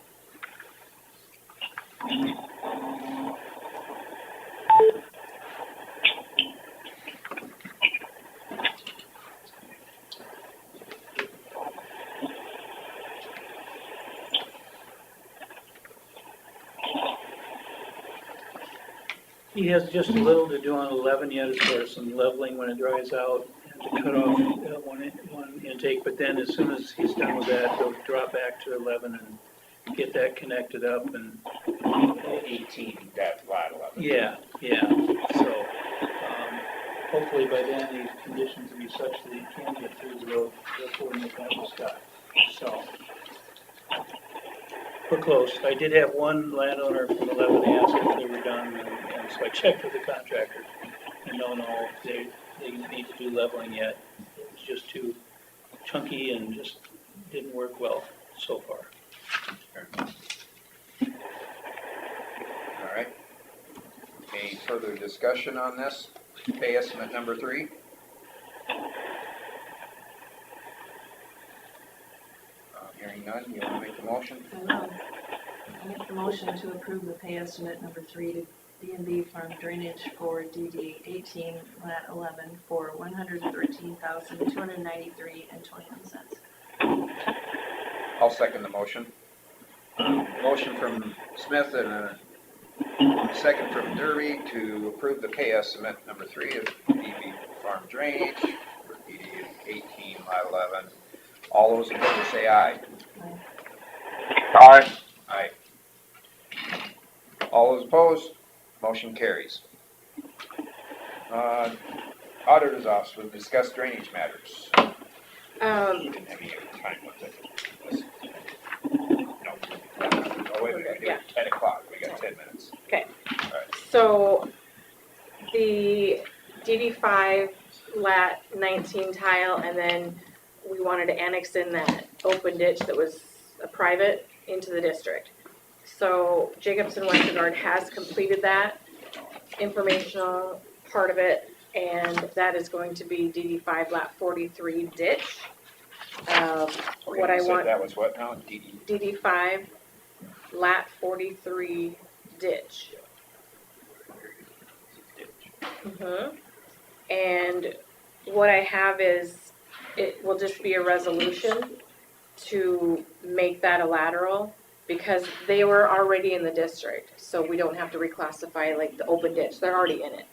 He has just a little to do on 11 yet as far as some leveling when it dries out and to cut off one intake. But then as soon as he's done with that, he'll drop back to 11 and get that connected up and 18, that Lat 11. yeah. So hopefully by then these conditions will be such that he can get through the road before Nickel Scott. So we're close. I did have one landowner from 11 ask if they were done, and so I checked with the contractor. And no, they need to do leveling yet. It was just too chunky and just didn't work well so far. All right. Any further discussion on this? Pay estimate number 3? Hearing none, you want to make the motion? I will. I make the motion to approve the pay estimate number 3 to B&B Farm Drainage for DD 18 Lat 11 for $113,293.21. I'll second the motion. Motion from Smith and a second from Derby to approve the pay estimate number 3 of DB Farm Drainage for DD 18 Lat 11. All those in favor say aye. Aye. Aye. All those opposed? Motion carries. Auditor's office will discuss drainage matters. You didn't have any time with it. No. Oh, wait, we gotta do it 10 o'clock. We got 10 minutes. Okay. All right. So the DD5 lat 19 tile, and then we wanted to annex in that open ditch that was a private into the district. So Jacobson Westergaard has completed that informational part of it, and that is going to be DD5 lat 43 ditch. What I You said want, that was what now? DD5 lat 43 ditch. And what I have is, it will just be a resolution to make that a lateral, because they were already in the district, so we don't have to reclassify like the open ditch, they're already in it.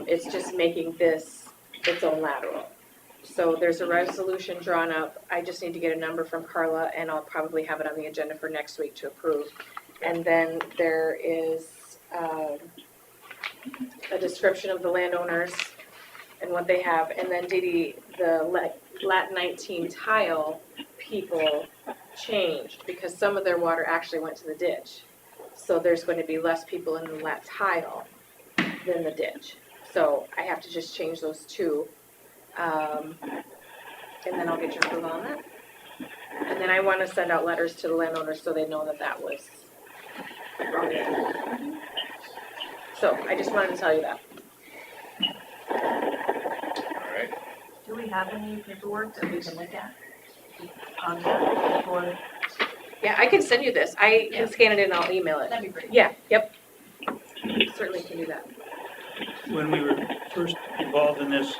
It's just making this its own lateral. So there's a resolution drawn up, I just need to get a number from Carla, and I'll probably have it on the agenda for next week to approve. And then there is a description of the landowners and what they have, and then the lat 19 tile people changed, because some of their water actually went to the ditch. So there's going to be less people in the lat tile than the ditch. So I have to just change those two. And then I'll get your approval on that. And then I want to send out letters to the landowners so they know that that was wrong. So I just wanted to tell you that. All right. we have any paperwork that we can look at on that before? Yeah, I can send you this. I can scan it and I'll email it. That'd be great. Yeah, yep. Certainly can do that. When we were first involved in this,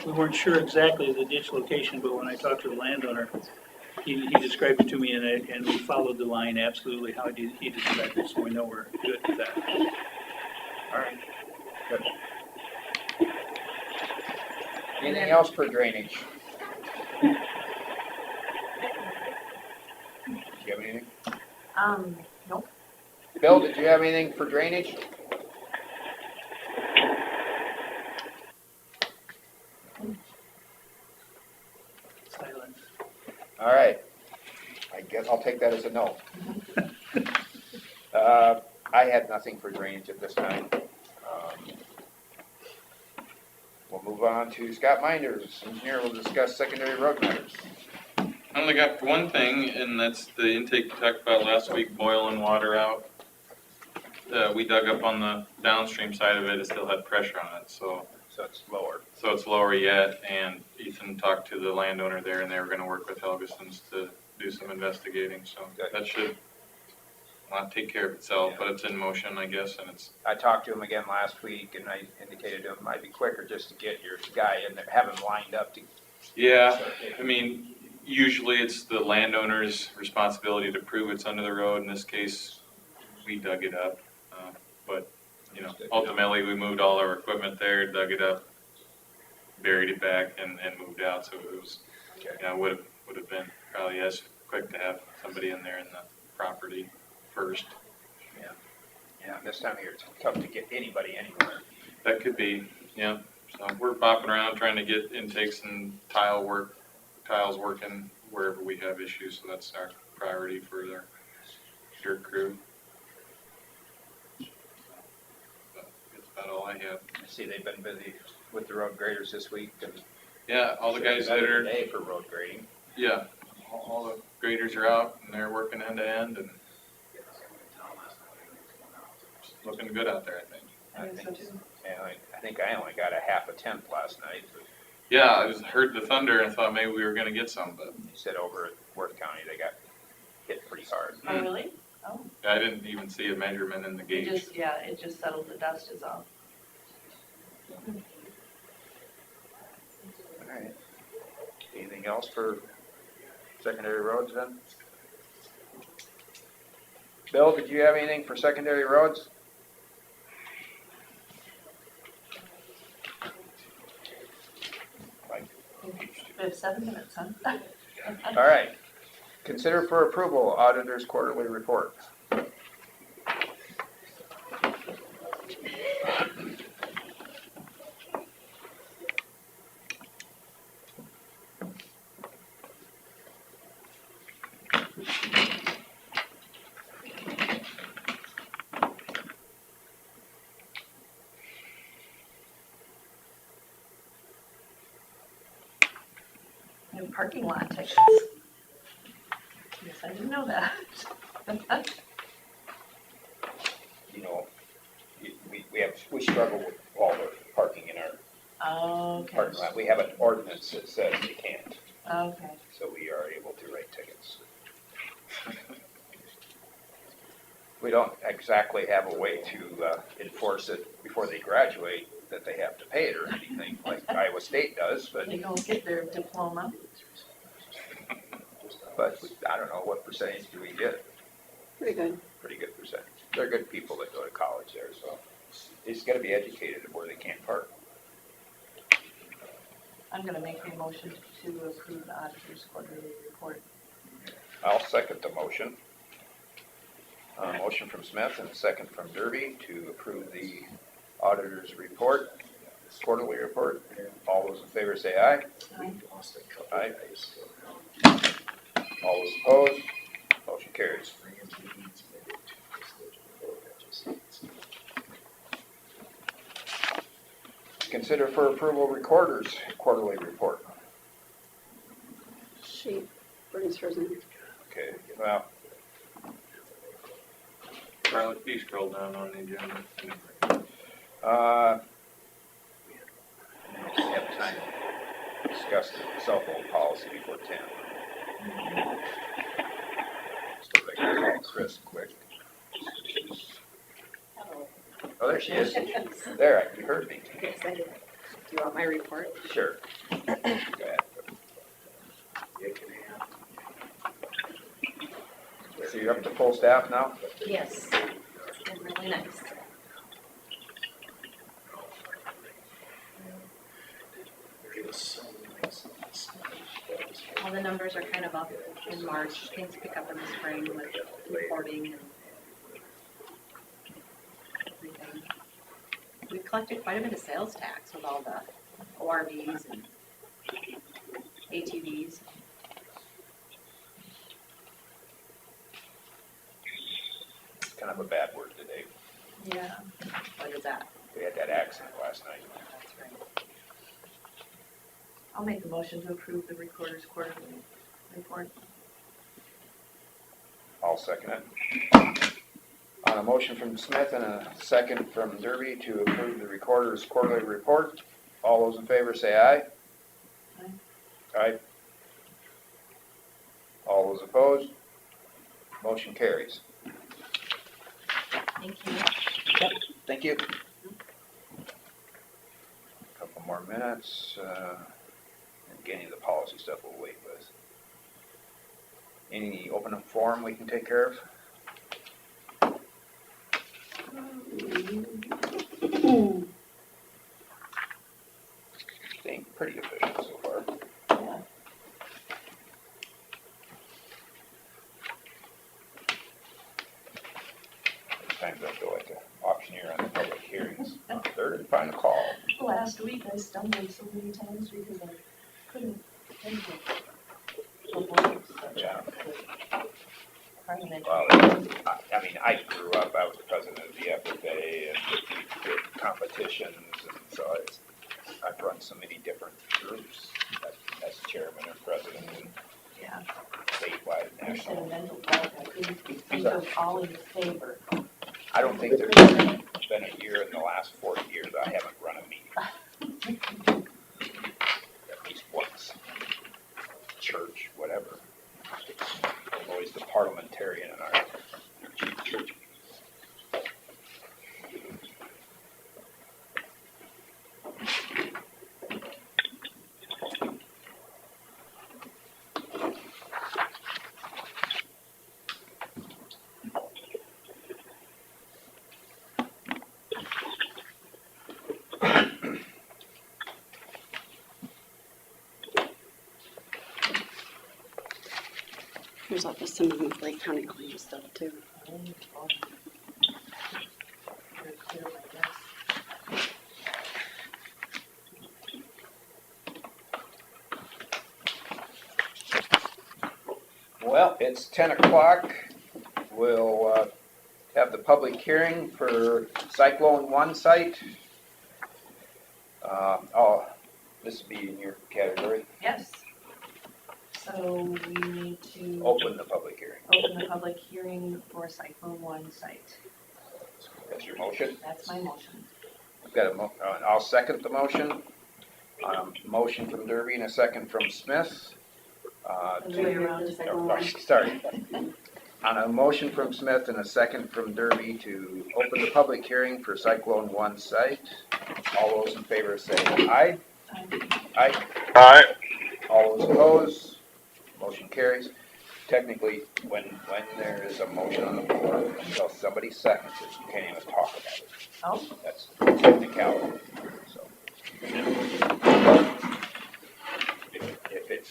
we weren't sure exactly the ditch location, but when I talked to the landowner, he described it to me, and we followed the line absolutely how he described it, so we know we're good with that. All right, good. Anything else for drainage? Do you have anything? Nope. Bill, did you have anything for drainage? Silence. All right. I guess I'll take that as a no. I had nothing for drainage at this time. We'll move on to Scott Minders. Engineer will discuss secondary road matters. I only got one thing, and that's the intake we talked about last week, boiling water out. We dug up on the downstream side of it, it still had pressure on it, so it's lower. So it's lower yet, and Ethan talked to the landowner there, and they were gonna work with Helgeson's to do some investigating, so that should not take care of itself, but it's in motion, I guess, and it's. I talked to him again last week, and I indicated to him it might be quicker just to get your guy in there, have him lined up to. Yeah, I mean, usually it's the landowner's responsibility to prove it's under the road. In this case, we dug it up, but, you know, ultimately we moved all our equipment there, dug it up, buried it back, and moved out, so it was, you know, would have been probably as quick to have somebody in there in the property first. Yeah, this time of year it's tough to get anybody anywhere. That could be, yeah. So we're bopping around trying to get intakes and tiles working wherever we have issues, so that's our priority for their dirt crew. But that's about all I have. I see they've been busy with the road graders this week. And yeah, all the guys that are. Day for road grading. Yeah, all the graders are out and they're working end to end and looking good out there, I think. Yeah, I think I only got a half a tenth last night. But yeah, I heard the thunder and thought maybe we were gonna get some, but. He said over at Worth County they got hit pretty hard. Oh, really? Oh. I didn't even see a measurement in the gauge. It just settled, the dust is off. All right. Anything else for secondary roads then? Bill, did you have anything for secondary roads? We have 7 minutes, huh? All right. Consider for approval auditor's quarterly report. New parking lot tickets. Guess I didn't know that. You know, we struggle with all the parking in our Okay. parking lot. We have an ordinance that says you can't, Okay. so we are able to write tickets. We don't exactly have a way to enforce it before they graduate, that they have to pay it or anything, like Iowa State does, but They don't get their diploma. I don't know, what percentage do we get? Pretty good. Pretty good percentage. They're good people that go to college there, so they just gotta be educated of where they can't park. I'm gonna make a motion to approve the auditor's quarterly report. I'll second the motion. Motion from Smith and a second from Derby to approve the auditor's report, quarterly report. All those in favor say aye. Aye. Aye. All those opposed, motion carries. Consider for approval recorder's quarterly report. She brings hers in. Okay, well, Charlotte, you scroll down on the agenda. have time. discuss the cell phone policy before 10. So they can call Chris quick. Oh, there she is. There, you heard me. Yes, I did. Do you want my report? Sure. Go ahead. So you're up to full staff now? Yes, it's been really nice. All the numbers are kind of up in March, things pick up in the spring with reporting and everything. We collected quite a bit of sales tax with all the ORVs and ATVs. Kind of a bad word today. Yeah. What is that? We had that accident last night. That's right. I'll make the motion to approve the recorder's quarterly report. I'll second it. On a motion from Smith and a second from Derby to approve the recorder's quarterly report, all those in favor say aye. Aye. Aye. All those opposed? Motion carries. Thank you. Thank you. Couple more minutes. Getting the policy stuff we'll wait with. Any open forum we can take care of? Being pretty efficient so far. Yeah. Sometimes I feel like an auctioneer on the public hearings. Third and final call. Last week I stumbled so many times because I couldn't think of the words. Yeah. Permanent. Well, I mean, I grew up, I was the president of the FFA and we did competitions, and so I've run so many different groups as chairman or president and Yeah. statewide, I said a national. mental block. I couldn't think of all in favor. I don't think there's been a year in the last 40 years I haven't run a meeting. At least once. Church, whatever. I'm always the parliamentarian in our church. There's also some Lake County claim stuff too. Well, it's 10 o'clock. We'll have the public hearing for Cyclone 1 site. This will be in your category. Yes. So we need to Open the public hearing. open the public hearing for Cyclone 1 site. That's your motion. That's my motion. I've got I'll second the motion. Motion from Derby and a second from Smith. The way around is Sorry. On a motion from Smith and a second from Derby to open the public hearing for Cyclone 1 site. All those in favor say aye. Aye. Aye. All those opposed, motion carries. Technically, when there is a motion on the floor, until somebody seconds it, you can't even talk about it. Oh, That's technicality. So,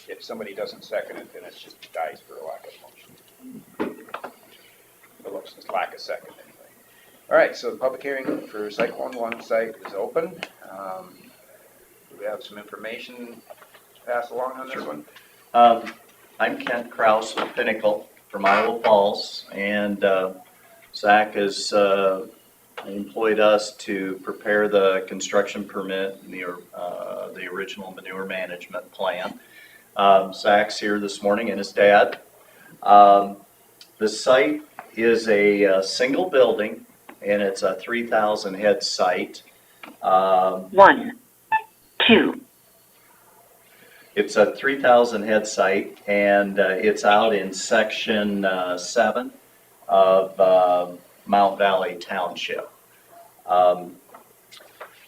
if somebody doesn't second it, then it just dies for a lack of motion. It's lack of second anyway. All right, so the public hearing for Cyclone 1 site is open. We have some information to pass along on this one. I'm Kent Kraus with Pinnacle from Iowa Falls, and Zach has employed us to prepare the construction permit and the original manure management plan. Zach's here this morning and his dad. The site is a single building, and it's a 3,000 head site. 1, 2. It's a 3,000 head site, and it's out in section 7 of Mount Valley Township. The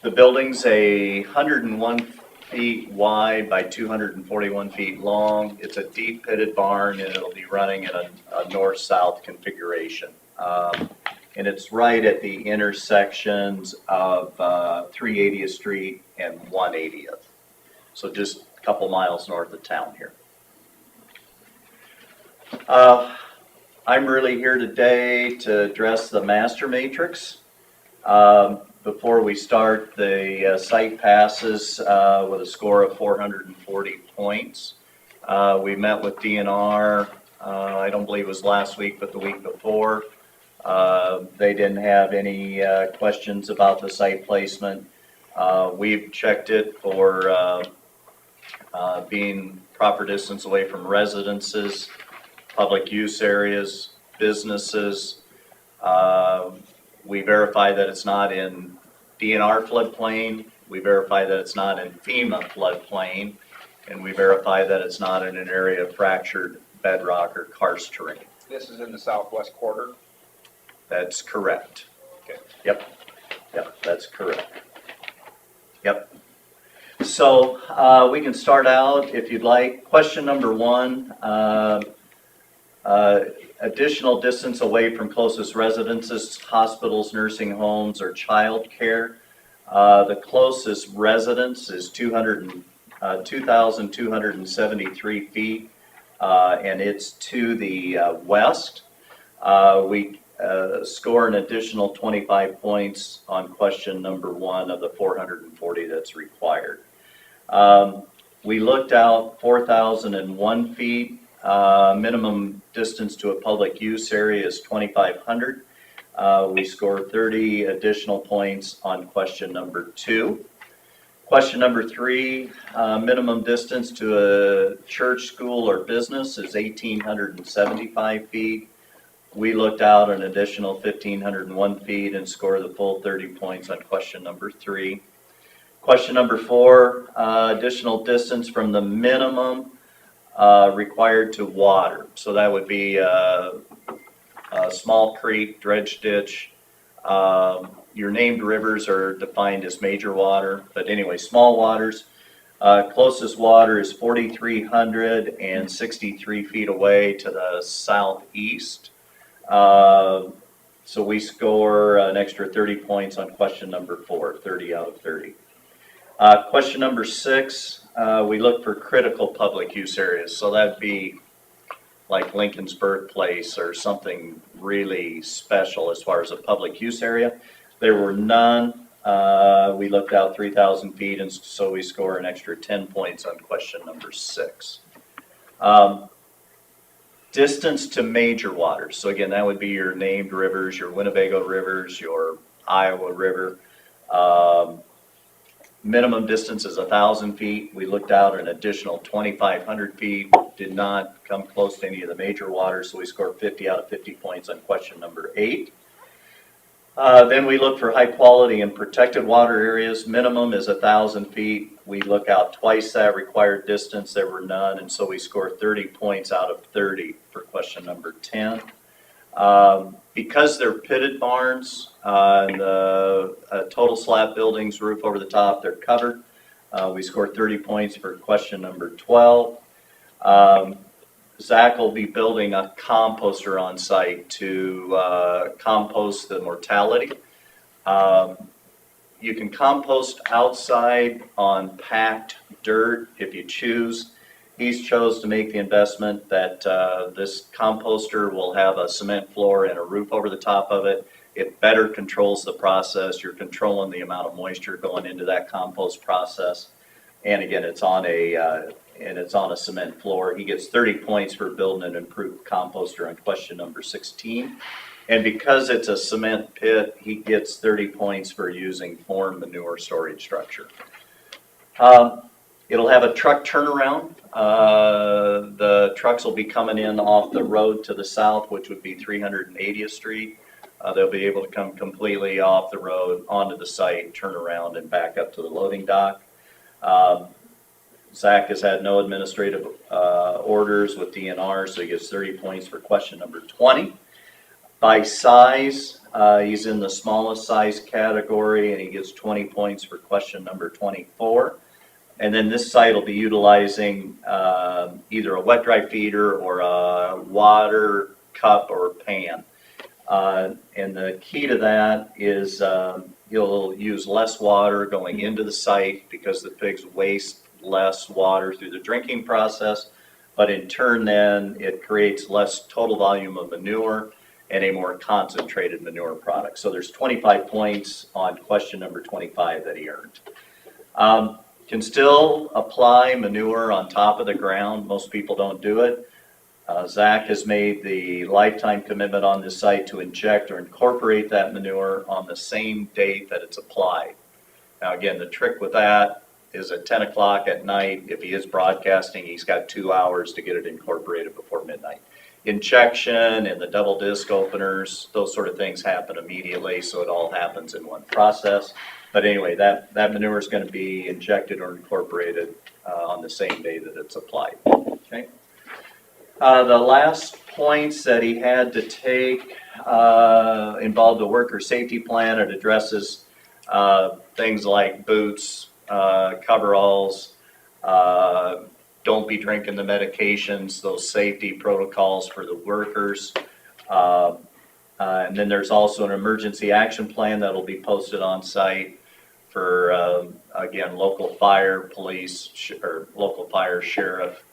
building's 101 feet wide by 241 feet long. It's a deep pitted barn, and it'll be running in a north-south configuration. And it's right at the intersections of 380th Street and 180th. So just a couple miles north of town here. I'm really here today to address the master matrix. Before we start, the site passes with a score of 440 points. We met with DNR, I don't believe it was last week, but the week before. They didn't have any questions about the site placement. We've checked it for being proper distance away from residences, public use areas, businesses. We verify that it's not in DNR floodplain. We verify that it's not in FEMA floodplain. And we verify that it's not in an area of fractured bedrock or karst terrain. This is in the southwest quarter? That's correct. Okay. Yep, that's correct. Yep. So we can start out if you'd like. Question number 1. Additional distance away from closest residences, hospitals, nursing homes, or child care. The closest residence is 2,273 feet, and it's to the west. We score an additional 25 points on question number 1 of the 440 that's required. We looked out 4,001 feet. Minimum distance to a public use area is 2,500. We score 30 additional points on question number 2. Question number 3, minimum distance to a church, school, or business is 1,875 feet. We looked out an additional 1,501 feet and score the full 30 points on question number 3. Question number 4, additional distance from the minimum required to water. So that would be a small creek, dredge ditch. Your named rivers are defined as major water, but anyway, small waters. Closest water is 4,363 feet away to the southeast. So we score an extra 30 points on question number 4, 30 out of 30. Question number 6, we look for critical public use areas. So that'd be like Lincoln's birthplace or something really special as far as a public use area. There were none. We looked out 3,000 feet, and so we score an extra 10 points on question number 6. Distance to major waters. So again, that would be your named rivers, your Winnebago rivers, your Iowa River. Minimum distance is 1,000 feet. We looked out an additional 2,500 feet. Did not come close to any of the major waters, so we scored 50 out of 50 points on question number 8. Then we look for high quality and protected water areas. Minimum is 1,000 feet. We look out twice that required distance. There were none, and so we score 30 points out of 30 for question number 10. Because they're pitted barns and total slab buildings, roof over the top, they're covered. We score 30 points for question number 12. Zach will be building a composter on site to compost the mortality. You can compost outside on packed dirt if you choose. He's chose to make the investment that this composter will have a cement floor and a roof over the top of it. It better controls the process. You're controlling the amount of moisture going into that compost process. And again, it's on a cement floor. He gets 30 points for building an improved composter on question number 16. And because it's a cement pit, he gets 30 points for using form manure storage structure. It'll have a truck turnaround. The trucks will be coming in off the road to the south, which would be 380th Street. They'll be able to come completely off the road onto the site, turn around, and back up to the loading dock. Zach has had no administrative orders with DNR, so he gets 30 points for question number 20. By size, he's in the smallest size category, and he gets 20 points for question number 24. And then this site will be utilizing either a wet dry feeder or a water cup or pan. And the key to that is you'll use less water going into the site because the pigs waste less water through the drinking process, but in turn then it creates less total volume of manure and a more concentrated manure product. So there's 25 points on question number 25 that he earned. Can still apply manure on top of the ground. Most people don't do it. Zach has made the lifetime commitment on this site to inject or incorporate that manure on the same date that it's applied. Now again, the trick with that is at 10 o'clock at night, if he is broadcasting, he's got 2 hours to get it incorporated before midnight. Injection and the double disc openers, those sort of things happen immediately, so it all happens in one process. But anyway, that manure is going to be injected or incorporated on the same day that it's applied. Okay. The last points that he had to take involved a worker safety plan. It addresses things like boots, coveralls, don't be drinking the medications, those safety protocols for the workers. And then there's also an emergency action plan that will be posted on site for, again, local fire, police, or local fire, sheriff,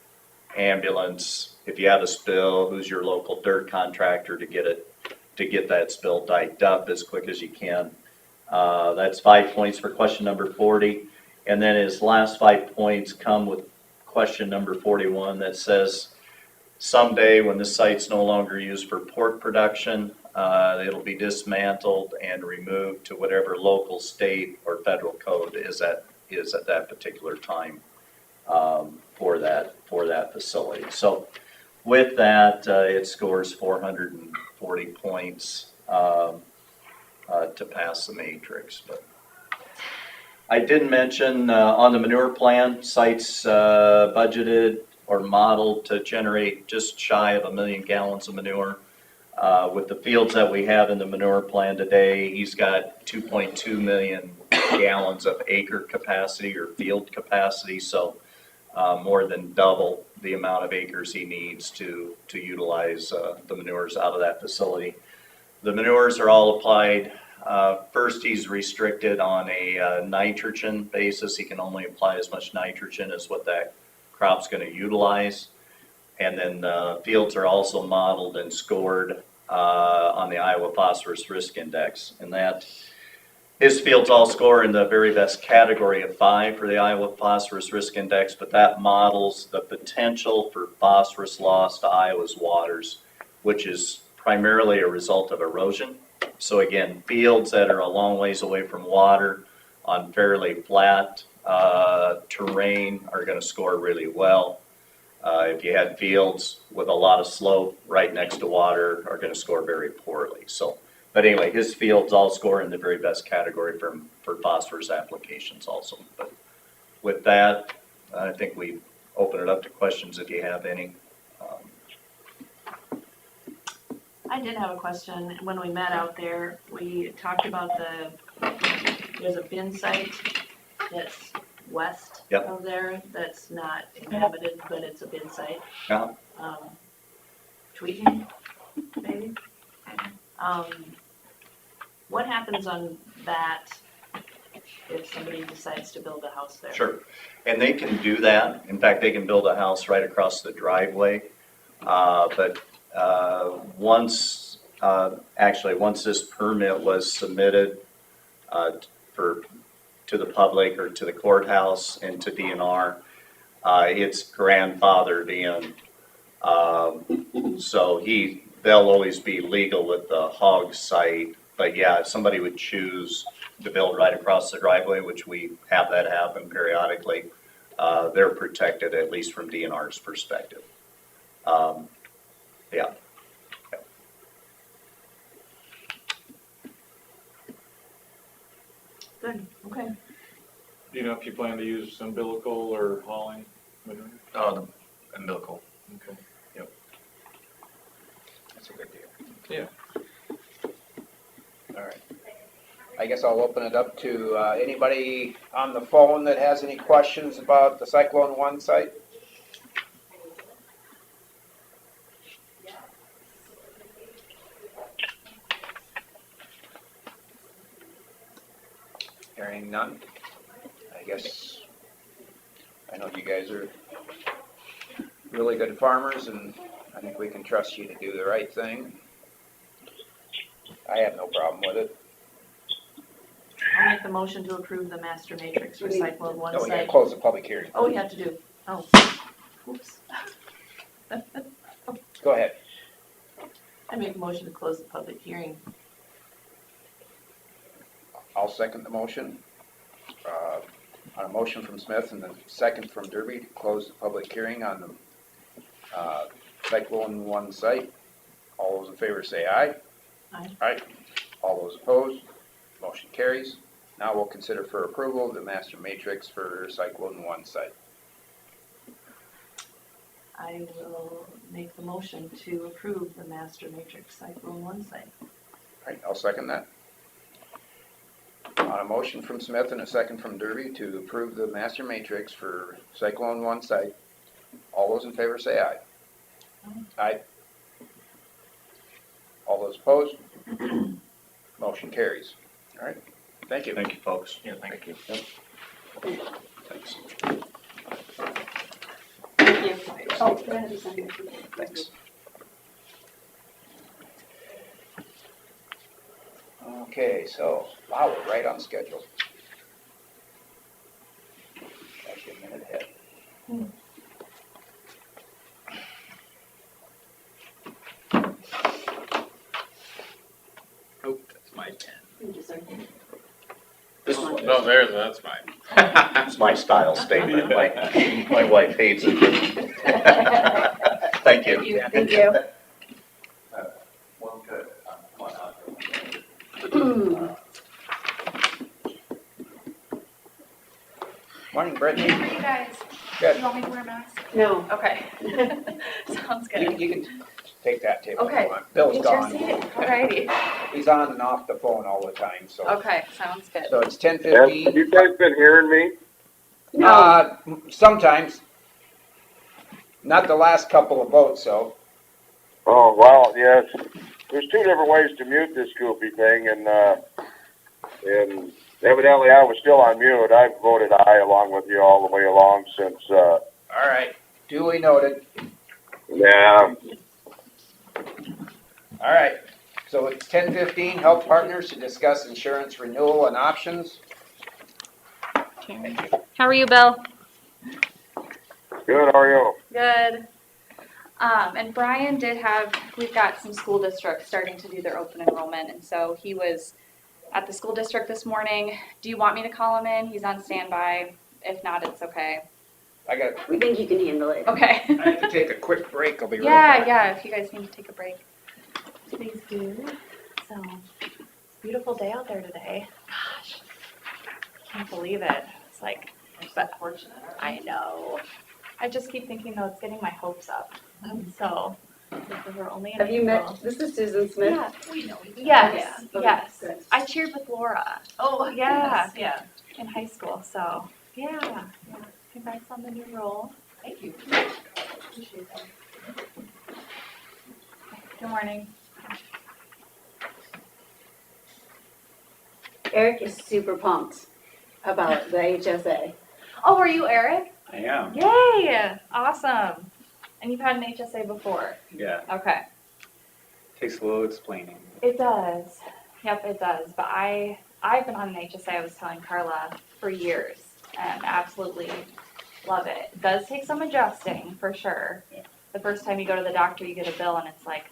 ambulance. If you have a spill, who's your local dirt contractor to get that spill diked up as quick as you can. That's 5 points for question number 40. And then his last 5 points come with question number 41 that says, someday when this site's no longer used for pork production, it'll be dismantled and removed to whatever local, state, or federal code is at that particular time for that facility. So with that, it scores 440 points to pass the matrix. But I didn't mention on the manure plan, sites budgeted or modeled to generate just shy of 1 million gallons of manure. With the fields that we have in the manure plan today, he's got 2.2 million gallons of acre capacity or field capacity, so more than double the amount of acres he needs to utilize the manures out of that facility. The manures are all applied. First, he's restricted on a nitrogen basis. He can only apply as much nitrogen as what that crop's going to utilize. And then fields are also modeled and scored on the Iowa Phosphorus Risk Index. And that his fields all score in the very best category of 5 for the Iowa Phosphorus Risk Index, but that models the potential for phosphorus loss to Iowa's waters, which is primarily a result of erosion. So again, fields that are a long ways away from water on fairly flat terrain are going to score really well. If you had fields with a lot of slope right next to water, are going to score very poorly. So, but anyway, his fields all score in the very best category for phosphorus applications also. But with that, I think we open it up to questions if you have any. I did have a question. When we met out there, we talked about there's a bin site that's west Yep. of there that's not inhabited, but it's a bin site. Yeah. Tweaking, maybe? What happens on that if somebody decides to build a house there? Sure. And they can do that. In fact, they can build a house right across the driveway. But once this permit was submitted to the public or to the courthouse and to DNR, it's grandfathered in. So they'll always be legal with the hog site. But yeah, if somebody would choose to build right across the driveway, which we have that happen periodically, they're protected, at least from DNR's perspective. Yeah. Good, okay. Do you know if you plan to use umbilical or hauling? Oh, the umbilical. Okay. That's a good deal. Yeah. All right. I guess I'll open it up to anybody on the phone that has any questions about the Cyclone One site. Hearing none, I guess, I know you guys are really good farmers, and I think we can trust you to do the right thing. I have no problem with it. I'll make the motion to approve the master matrix for Cyclone One No, we gotta site. close the public hearing. Oh, we have to do, oh, oops. Go ahead. I make a motion to close the public hearing. I'll second the motion. On a motion from Smith and a second from Derby to close the public hearing on the Cyclone One site. All those in favor say aye. Aye. Aye. All those opposed, motion carries. Now we'll consider for approval the master matrix for Cyclone One site. I will make the motion to approve the master matrix Cyclone One site. All right, I'll second that. On a motion from Smith and a second from Derby to approve the master matrix for Cyclone One site. All those in favor say aye. Aye. All those opposed? Motion carries. All right, thank you. Thank you, folks. Yeah, thank you. Thanks. Thank you. Oh, go ahead and sign it. Thanks. Okay, so, wow, we're right on schedule. Actually a minute ahead. Oh, that's my pen. No, that's mine. It's my style statement. My wife hates it. Thank you. Thank you. Well, good. Morning, Brittany. How are you guys? Good. You want me to wear a mask? No. Okay. Sounds good. You can take that table if Okay. you want. Bill's It's your gone. seat. Alrighty. He's on and off the phone all the time, so. Okay, sounds good. So it's 10:15. Have you guys been hearing me? Sometimes. Not the last couple of votes, so. Oh, well, yes. There's two different ways to mute this goofy thing, and evidently I was still on mute. I voted aye along with you all the way along since, All right, duly noted. yeah. All right, so it's 10:15, Health Partners to discuss insurance renewal and options. How are you, Bill? Good, how are you? Good. And Brian we've got some school districts starting to do their open enrollment, and so he was at the school district this morning. Do you want me to call him in? He's on standby. If not, it's okay. We think you can handle it. Okay. I have to take a quick break, I'll be right back. Yeah, if you guys need to take a break. Please do. So, it's a beautiful day out there today. Gosh, can't believe it. It's like, but Fortunate. I know. I just keep thinking though, it's getting my hopes up. So, we're only in Have you April. met, this is Susan Smith? Yeah. We know each other. Yes, Okay, yes. good. I cheered with Laura Oh, Yeah. yes, yeah. in high school, so, yeah. Congrats on the new role. Thank you. Appreciate that. Good morning. Eric is super pumped about the HSA. Oh, are you Eric? I am, Yay! Awesome. And you've had an HSA before? yeah. Okay. Takes a little explaining. It does. Yep, it does. But I've been on an HSA, I was telling Carla, for years and absolutely love it. It does take some adjusting, for sure. Yeah. The first time you go to the doctor, you get a bill and it's like,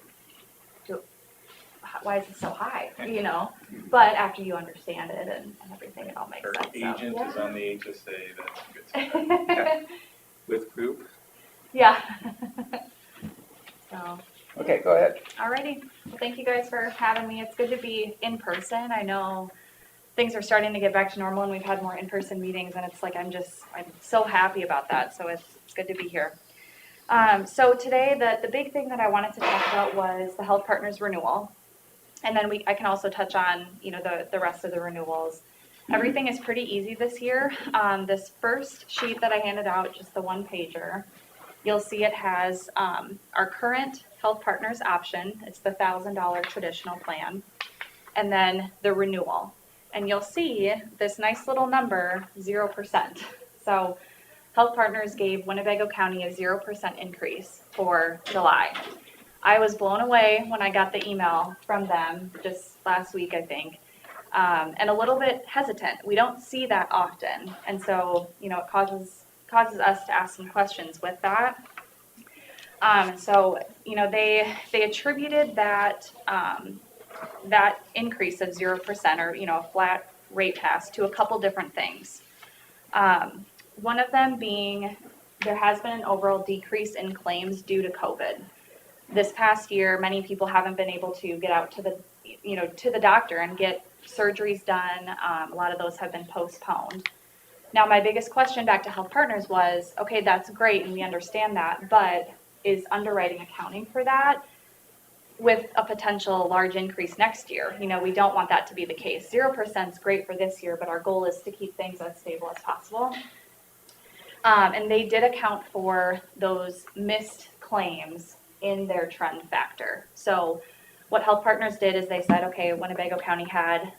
why is it so high? You know? But after you understand it and everything, it all makes Our sense. agent so, is on the HSA, that's good. yeah. With group. Yeah. So, Okay, go ahead. alrighty. Well, thank you guys for having me. It's good to be in person. I know things are starting to get back to normal and we've had more in-person meetings and it's like, I'm so happy about that. So it's good to be here. So today, the big thing that I wanted to talk about was the Health Partners renewal. And then I can also touch on, the rest of the renewals. Everything is pretty easy this year. This first sheet that I handed out, just the one pager, you'll see it has our current Health Partners option. It's the $1,000 traditional plan. And then the renewal. And you'll see this nice little number, 0%. So Health Partners gave Winnebago County a 0% increase for July. I was blown away when I got the email from them just last week, I think, and a little bit hesitant. We don't see that often, and so it causes us to ask some questions with that. They attributed that that increase of 0% or a flat rate pass to a couple different things. One of them being there has been an overall decrease in claims due to COVID. This past year, many people haven't been able to get out to the doctor and get surgeries done. A lot of those have been postponed. Now, my biggest question back to Health Partners was, okay, that's great and we understand that, but is underwriting accounting for that with a potential large increase next year? We don't want that to be the case. 0% is great for this year, but our goal is to keep things as stable as possible. And they did account for those missed claims in their trend factor. So what Health Partners did is they said, okay, Winnebago County had,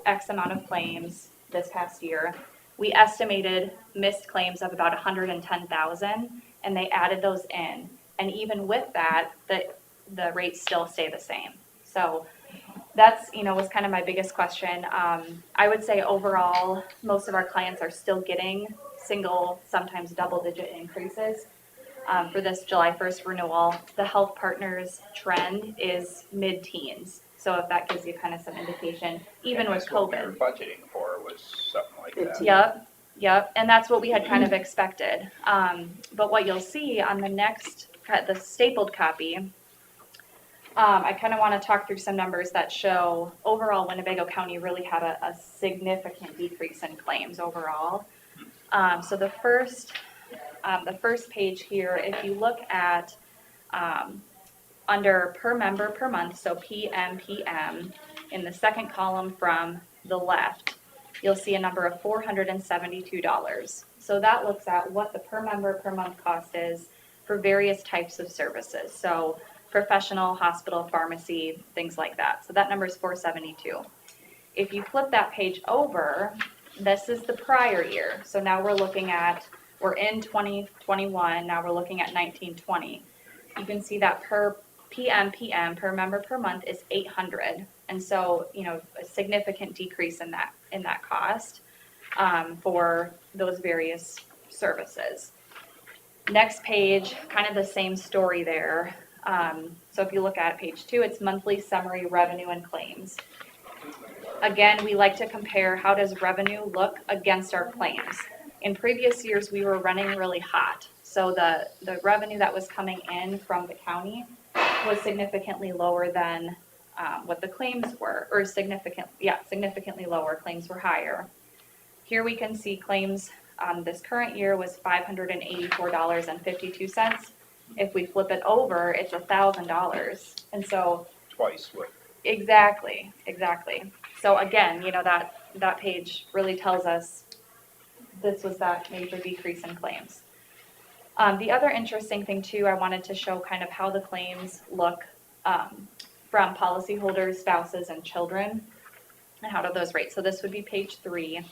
X amount of claims this past year. We estimated missed claims of about 110,000 and they added those in. And even with that, the rates still stay the same. So that's, was kind of my biggest question. I would say overall, most of our clients are still getting single, sometimes double-digit increases. For this July 1st renewal, the Health Partners trend is mid-teens. So if that gives you kind of some indication, even with What we were COVID. budgeting for was something like that. Yep, and that's what we had kind of expected. But what you'll see on the stapled copy, I kind of want to talk through some numbers that show overall Winnebago County really had a significant decrease in claims overall. So the first page here, if you look at under per member per month, so PMPM, in the second column from the left, you'll see a number of $472. So that looks at what the per member per month cost is for various types of services. So professional, hospital, pharmacy, things like that. So that number is $472. If you flip that page over, this is the prior year. So now we're in 2021, now we're looking at 1920. You can see that per PMPM, per member per month, is $800. And so, a significant decrease in that cost for those various services. Next page, kind of the same story there. So if you look at page 2, it's monthly summary revenue and claims. Again, we like to compare how does revenue look against our claims. In previous years, we were running really hot. So the revenue that was coming in from the county was significantly lower than what the claims were, or significantly lower. Claims were higher. Here we can see claims this current year was $584.52. If we flip it over, it's $1,000. And so Twice what? Exactly. So again, that page really tells us this was that major decrease in claims. The other interesting thing too, I wanted to show kind of how the claims look from policyholders, spouses, and children, and how do those rate. So this would be page 3.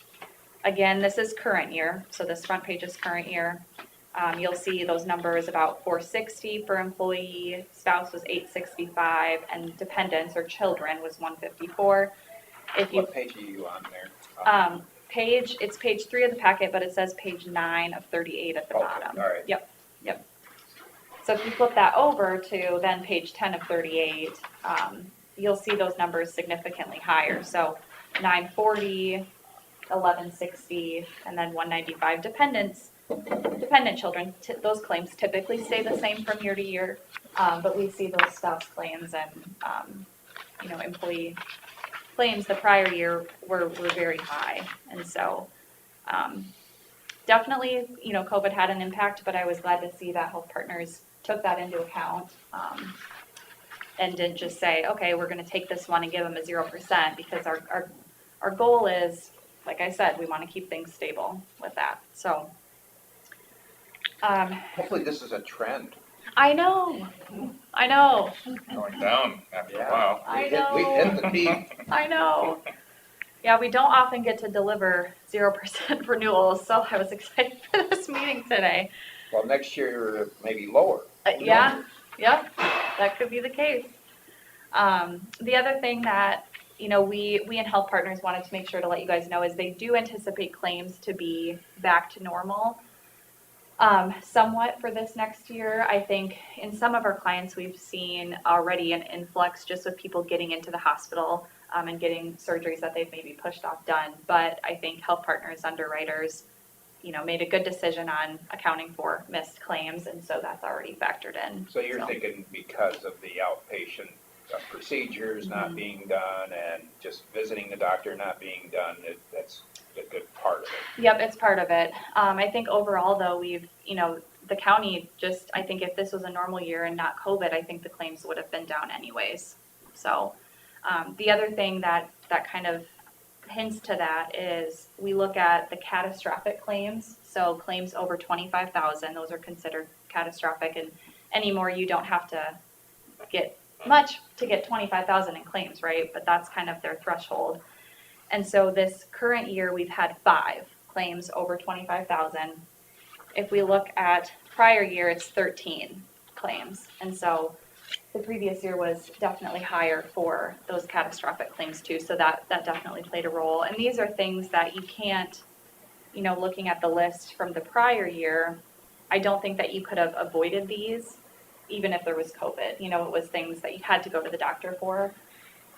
Again, this is current year, so this front page is current year. You'll see those numbers about $460 for employee, spouse was $865, and dependents or children was $154. What page are you on there? It's page 3 of the packet, but it says page 9 of 38 at the bottom. All right. Yep. So if you flip that over to then page 10 of 38, you'll see those numbers significantly higher. So 940, 1160, and then 195 dependent children. Those claims typically stay the same from year to year, but we see those spouse claims and employee claims the prior year were very high. And so, definitely, you know, COVID had an impact, but I was glad to see that Health Partners took that into account. And didn't just say, okay, we're gonna take this one and give them a 0%, because our goal is, like I said, we wanna keep things stable with that, so. Hopefully this is a trend. I know, Going down after a Yeah. while. I We hit the know. peak. I know. Yeah, we don't often get to deliver 0% renewals, so I was excited for this meeting today. Well, next year, maybe lower. Yeah, yep, that could be the case. The other thing that, you know, we in Health Partners wanted to make sure to let you guys know is they do anticipate claims to be back to normal. Somewhat for this next year. I think in some of our clients, we've seen already an influx just with people getting into the hospital, and getting surgeries that they've maybe pushed off done. But I think Health Partners underwriters, you know, made a good decision on accounting for missed claims, and so that's already factored in. So you're thinking because of the outpatient procedures not being done and just visiting the doctor not being done, that's a good part of it. Yep, it's part of it. I think overall though, we've, you know, the county just, I think if this was a normal year and not COVID, I think the claims would have been down anyways. So, the other thing that kind of hints to that is we look at the catastrophic claims. So claims over 25,000, those are considered catastrophic, and anymore you don't have to get much to get 25,000 in claims, right? But that's kind of their threshold. And so this current year, we've had 5 claims over 25,000. If we look at prior year, it's 13 claims. And so the previous year was definitely higher for those catastrophic claims too. So that definitely played a role. And these are things that you can't, you know, looking at the list from the prior year, I don't think that you could have avoided these, even if there was COVID. You know, it was things that you had to go to the doctor for.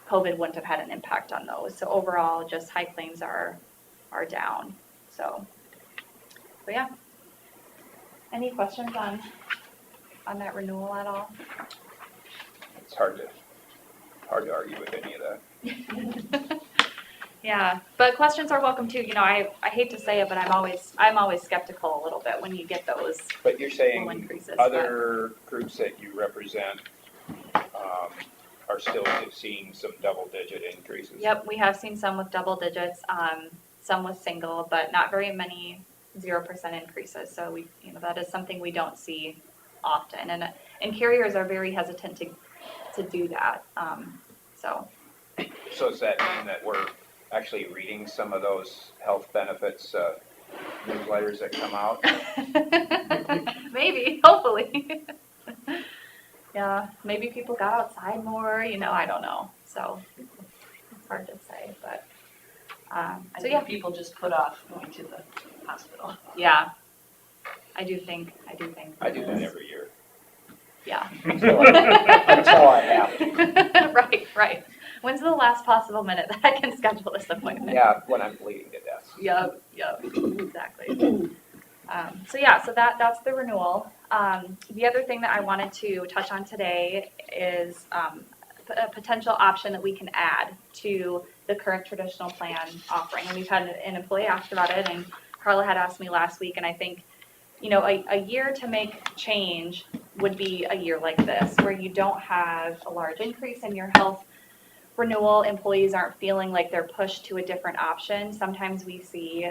COVID wouldn't have had an impact on those. So overall, just high claims are down. So yeah. Any questions on that renewal at all? It's hard to argue with any of that. Yeah, but questions are welcome too. You know, I hate to say it, but I'm always skeptical a little bit when you get those But you're saying little increases. other groups that you represent are still seeing some double-digit increases? Yep, we have seen some with double digits, some with single, but not very many 0% increases. So we, you know, that is something we don't see often, and carriers are very hesitant to do that. So does that mean that we're actually reading some of those health benefits newsletters that come out? maybe, hopefully. Yeah, maybe people got outside more, you know, I don't know. So it's hard to say, but I so think yeah, people just put off going to the hospital. yeah. I do think. I do that every year. Yeah. Until I have to. Right. When's the last possible minute that I can schedule this appointment? Yeah, when I'm bleeding to death. Yep, exactly. So that's the renewal. The other thing that I wanted to touch on today is a potential option that we can add to the current traditional plan offering. And we've had an employee ask about it, and Carla had asked me last week, and I think, you know, a year to make change would be a year like this, where you don't have a large increase in your health renewal. Employees aren't feeling like they're pushed to a different option. Sometimes we see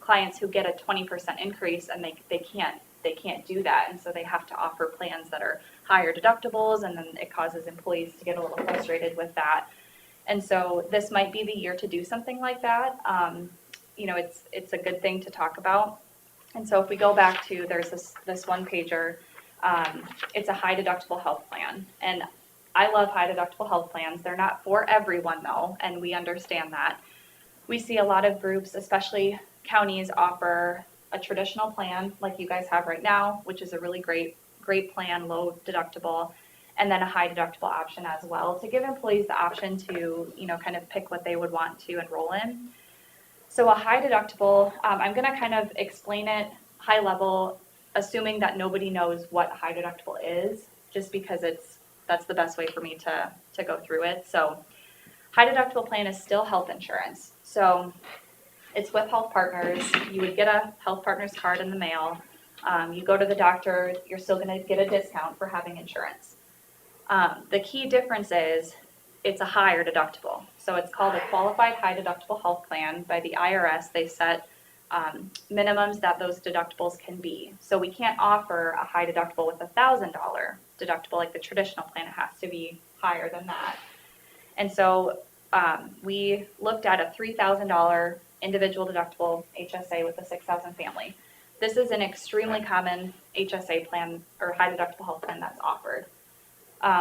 clients who get a 20% increase and they can't do that, and so they have to offer plans that are higher deductibles, and then it causes employees to get a little frustrated with that. And so this might be the year to do something like that. You know, it's a good thing to talk about. And so if we go back to, there's this one pager, it's a high deductible health plan, and I love high deductible health plans. They're not for everyone though, and we understand that. We see a lot of groups, especially counties, offer a traditional plan like you guys have right now, which is a really great plan, low deductible, and then a high deductible option as well, to give employees the option to, you know, kind of pick what they would want to enroll in. So a high deductible, I'm going to kind of explain it high level, assuming that nobody knows what a high deductible is, just because that's the best way for me to go through it. So High deductible plan is still health insurance. So it's with Health Partners. You would get a Health Partners card in the mail. You go to the doctor, you're still gonna get a discount for having insurance. The key difference is it's a higher deductible. So it's called a qualified high deductible health plan by the IRS. They set minimums that those deductibles can be. So we can't offer a high deductible with $1,000 deductible like the traditional plan. It has to be higher than that. And so we looked at a $3,000 individual deductible HSA with a 6,000 family. This is an extremely common HSA plan or high deductible health plan that's offered.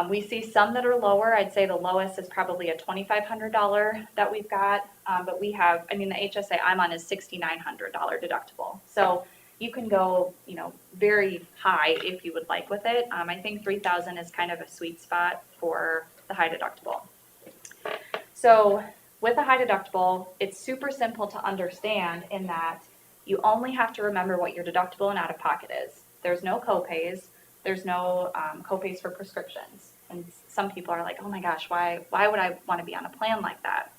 We see some that are lower. I'd say the lowest is probably a $2,500 that we've got. But we have, I mean, the HSA I'm on is $6,900 deductible. So you can go, you know, very high if you would like with it. I think 3,000 is kind of a sweet spot for the high deductible. So with a high deductible, it's super simple to understand in that you only have to remember what your deductible and out-of-pocket is. There's no copays. There's no copays for prescriptions. And some people are like, oh my gosh, why would I want to be on a plan like that?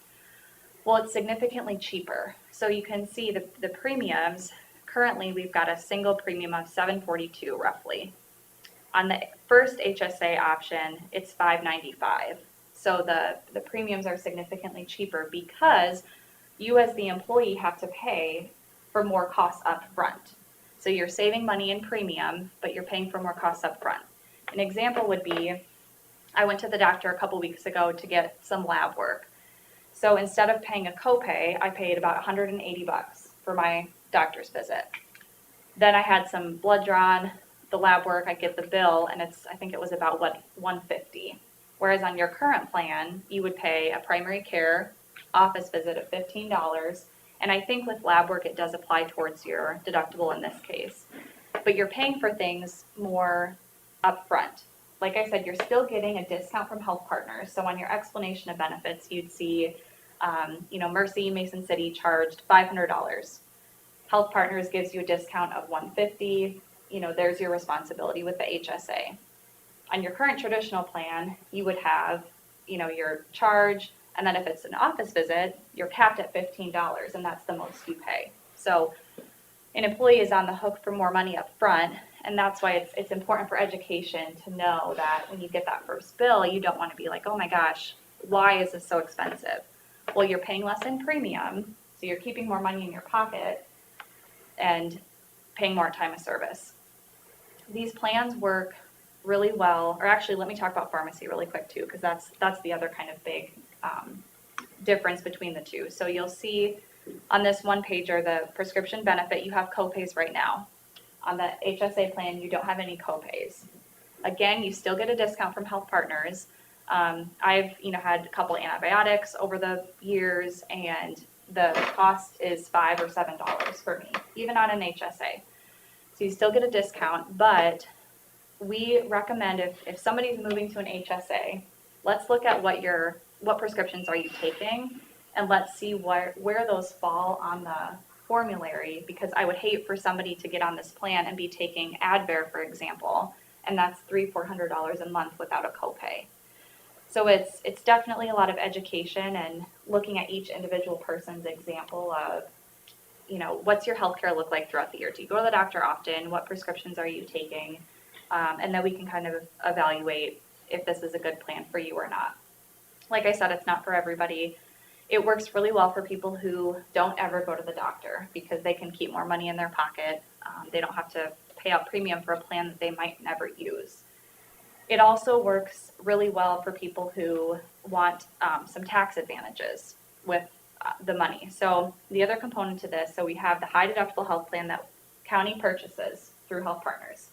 Well, it's significantly cheaper. So you can see the premiums. Currently, we've got a single premium of $742 roughly. On the first HSA option, it's $595. So the premiums are significantly cheaper because you as the employee have to pay for more costs up front. So you're saving money in premium, but you're paying for more costs up front. An example would be, I went to the doctor a couple weeks ago to get some lab work. So instead of paying a copay, I paid about $180 for my doctor's visit. Then I had some blood drawn, the lab work, I get the bill, and I think it was about $150. Whereas on your current plan, you would pay a primary care office visit of $15. And I think with lab work, it does apply towards your deductible in this case. But you're paying for things more upfront. Like I said, you're still getting a discount from Health Partners. So on your explanation of benefits, you'd see, Mercy, Mason City charged $500. Health Partners gives you a discount of $150. There's your responsibility with the HSA. On your current traditional plan, you would have, your charge, and then if it's an office visit, you're capped at $15, and that's the most you pay. So an employee is on the hook for more money up front, and that's why it's important for education to know that when you get that first bill, you don't want to be like, oh my gosh, why is this so expensive? Well, you're paying less in premium, so you're keeping more money in your pocket and paying more time of service. These plans work really well, or actually let me talk about pharmacy really quick too, because that's the other kind of big difference between the two. So you'll see on this one pager, the prescription benefit, you have copays right now. On the HSA plan, you don't have any copays. Again, you still get a discount from Health Partners. I've had a couple antibiotics over the years, and the cost is $5 or $7 for me, even on an HSA. So you still get a discount, but we recommend if somebody's moving to an HSA, let's look at what prescriptions are you taking, and let's see where those fall on the formulary, because I would hate for somebody to get on this plan and be taking Advair, for example, and that's $300-400 a month without a copay. So it's definitely a lot of education and looking at each individual person's example of, what's your healthcare look like throughout the year? Do you go to the doctor often? What prescriptions are you taking? And then we can kind of evaluate if this is a good plan for you or not. Like I said, it's not for everybody. It works really well for people who don't ever go to the doctor because they can keep more money in their pocket. They don't have to pay out premium for a plan that they might never use. It also works really well for people who want some tax advantages with the money. So the other component to this, so we have the high deductible health plan that county purchases through Health Partners.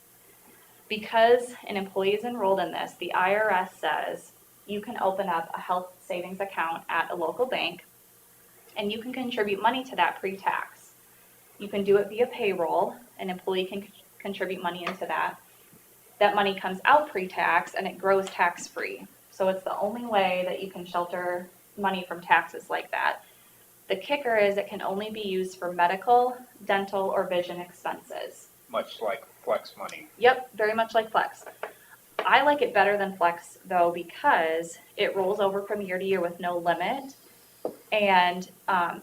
Because an employee is enrolled in this, the IRS says you can open up a health savings account at a local bank, and you can contribute money to that pre-tax. You can do it via payroll. An employee can contribute money into that. That money comes out pre-tax, and it grows tax-free. So it's the only way that you can shelter money from taxes like that. The kicker is it can only be used for medical, dental, or vision expenses. Much like flex money. Yep, very much like Flex. I like it better than Flex though, because it rolls over from year to year with no limit. And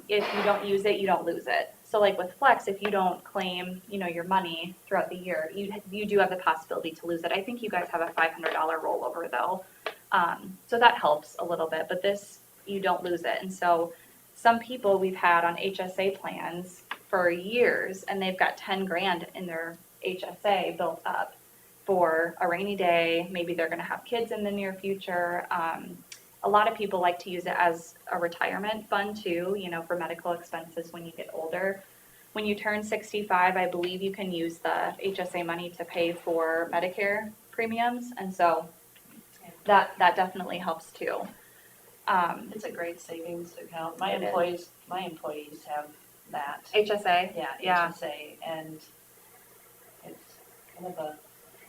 if you don't use it, you don't lose it. So like with Flex, if you don't claim, your money throughout the year, you do have the possibility to lose it. I think you guys have a $500 rollover though. So that helps a little bit, but this, you don't lose it. And so some people we've had on HSA plans for years, and they've got 10 grand in their HSA built up for a rainy day. Maybe they're gonna have kids in the near future. A lot of people like to use it as a retirement fund too, for medical expenses when you get older. When you turn 65, I believe you can use the HSA money to pay for Medicare premiums, and so that definitely helps too. It's a great savings account. My It is. employees have that. HSA? Yeah, HSA, and it's kind of a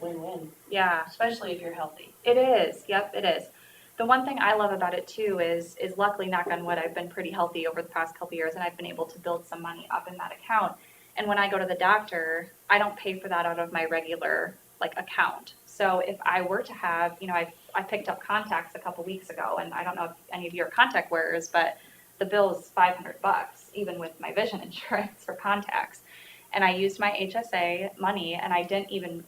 win-win, Yeah, especially if you're healthy. it is. Yep, it is. The one thing I love about it too is luckily, knock on wood, I've been pretty healthy over the past couple years, and I've been able to build some money up in that account. And when I go to the doctor, I don't pay for that out of my regular account. So if I were to have, I picked up contacts a couple weeks ago, and I don't know if any of you are contact wearers, but the bill is $500, even with my vision insurance for contacts. And I used my HSA money, and I didn't even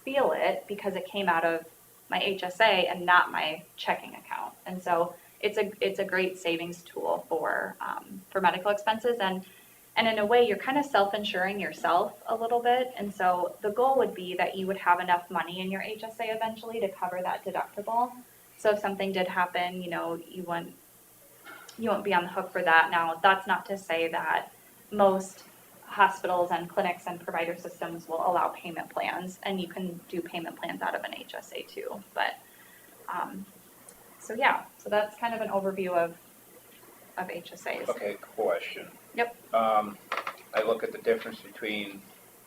feel it because it came out of my HSA and not my checking account. And so it's a great savings tool for medical expenses, and in a way you're kind of self-insuring yourself a little bit. And so the goal would be that you would have enough money in your HSA eventually to cover that deductible. So if something did happen, you won't be on the hook for that. Now, that's not to say that most hospitals and clinics and provider systems will allow payment plans, and you can do payment plans out of an HSA too. But so that's kind of an overview of HSAs. Okay, question. Yep. I look at the difference between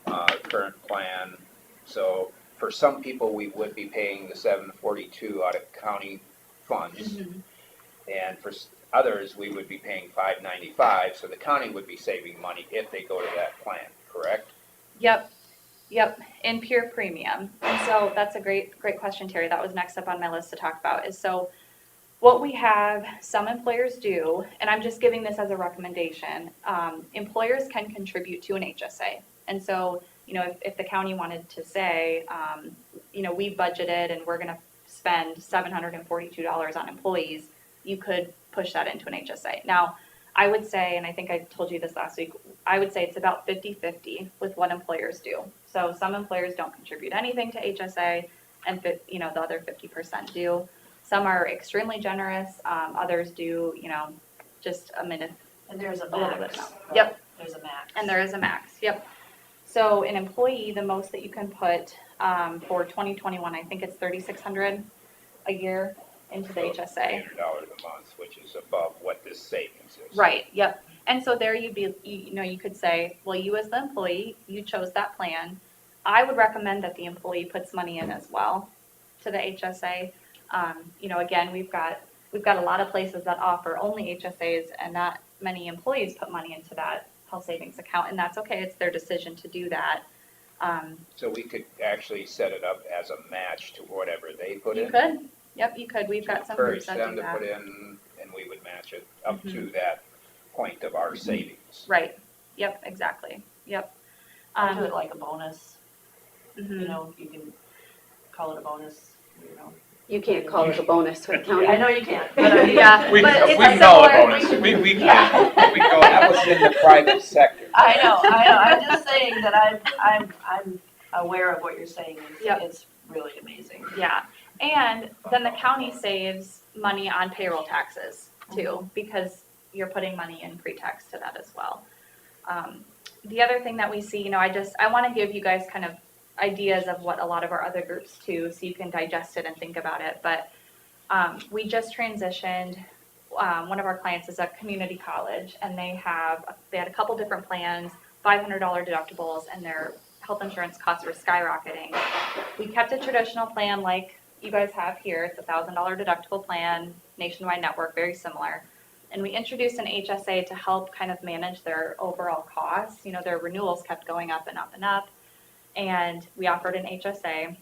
current plan. So for some people, we would be paying the $742 out of county funds. Mhm. And for others, we would be paying $595, so the county would be saving money if they go to that plan, correct? Yep, in pure premium. And so that's a great question, Terry. That was next up on my list to talk about, is so what we have some employers do, and I'm just giving this as a recommendation, employers can contribute to an HSA. And so, if the county wanted to say, we budgeted and we're gonna spend $742 on employees, you could push that into an HSA. Now, I would say, and I think I told you this last week, I would say it's about 50-50 with what employers do. So some employers don't contribute anything to HSA, and the other 50% do. Some are extremely generous, others do, just a minute. And there's a little bit max. now. Right? Yep. There's a max. And there is a max, yep. So an employee, the most that you can put for 2021, I think it's $3,600 a year into the HSA. $800 a month, which is above what this savings is. Right, yep. And so there you'd be, you could say, well, you as the employee, you chose that plan. I would recommend that the employee puts money in as well to the HSA. Again, we've got a lot of places that offer only HSAs, and not many employees put money into that health savings account, and that's okay. It's their decision to do that. So we could actually set it up as a match to whatever they put in? You could. Yep, you could. We've got some groups that do Encourage them to that. put in, and we would match it up Mhm. to that point of our savings. Right. Yep, exactly. Yep. I do it like a bonus, Mhm. you can call it a bonus, You can't call it a bonus with county. I know you can't, but I mean, Yeah, We, but it's we a call it similar- bonus. We can. We call That it. was in the private sector. I know, I'm just saying that I'm aware of what you're saying, Yep. it's really amazing. Yeah, and then the county saves money on payroll taxes too, because you're putting money in pre-tax to that as well. The other thing that we see, I want to give you guys kind of ideas of what a lot of our other groups do, so you can digest it and think about it. But we just transitioned. One of our clients is a community college, and they had a couple different plans, $500 deductibles, and their health insurance costs were skyrocketing. We kept a traditional plan like you guys have here. It's a $1,000 deductible plan, nationwide network, very similar. And we introduced an HSA to help kind of manage their overall costs. Their renewals kept going up and up and up. And we offered an HSA.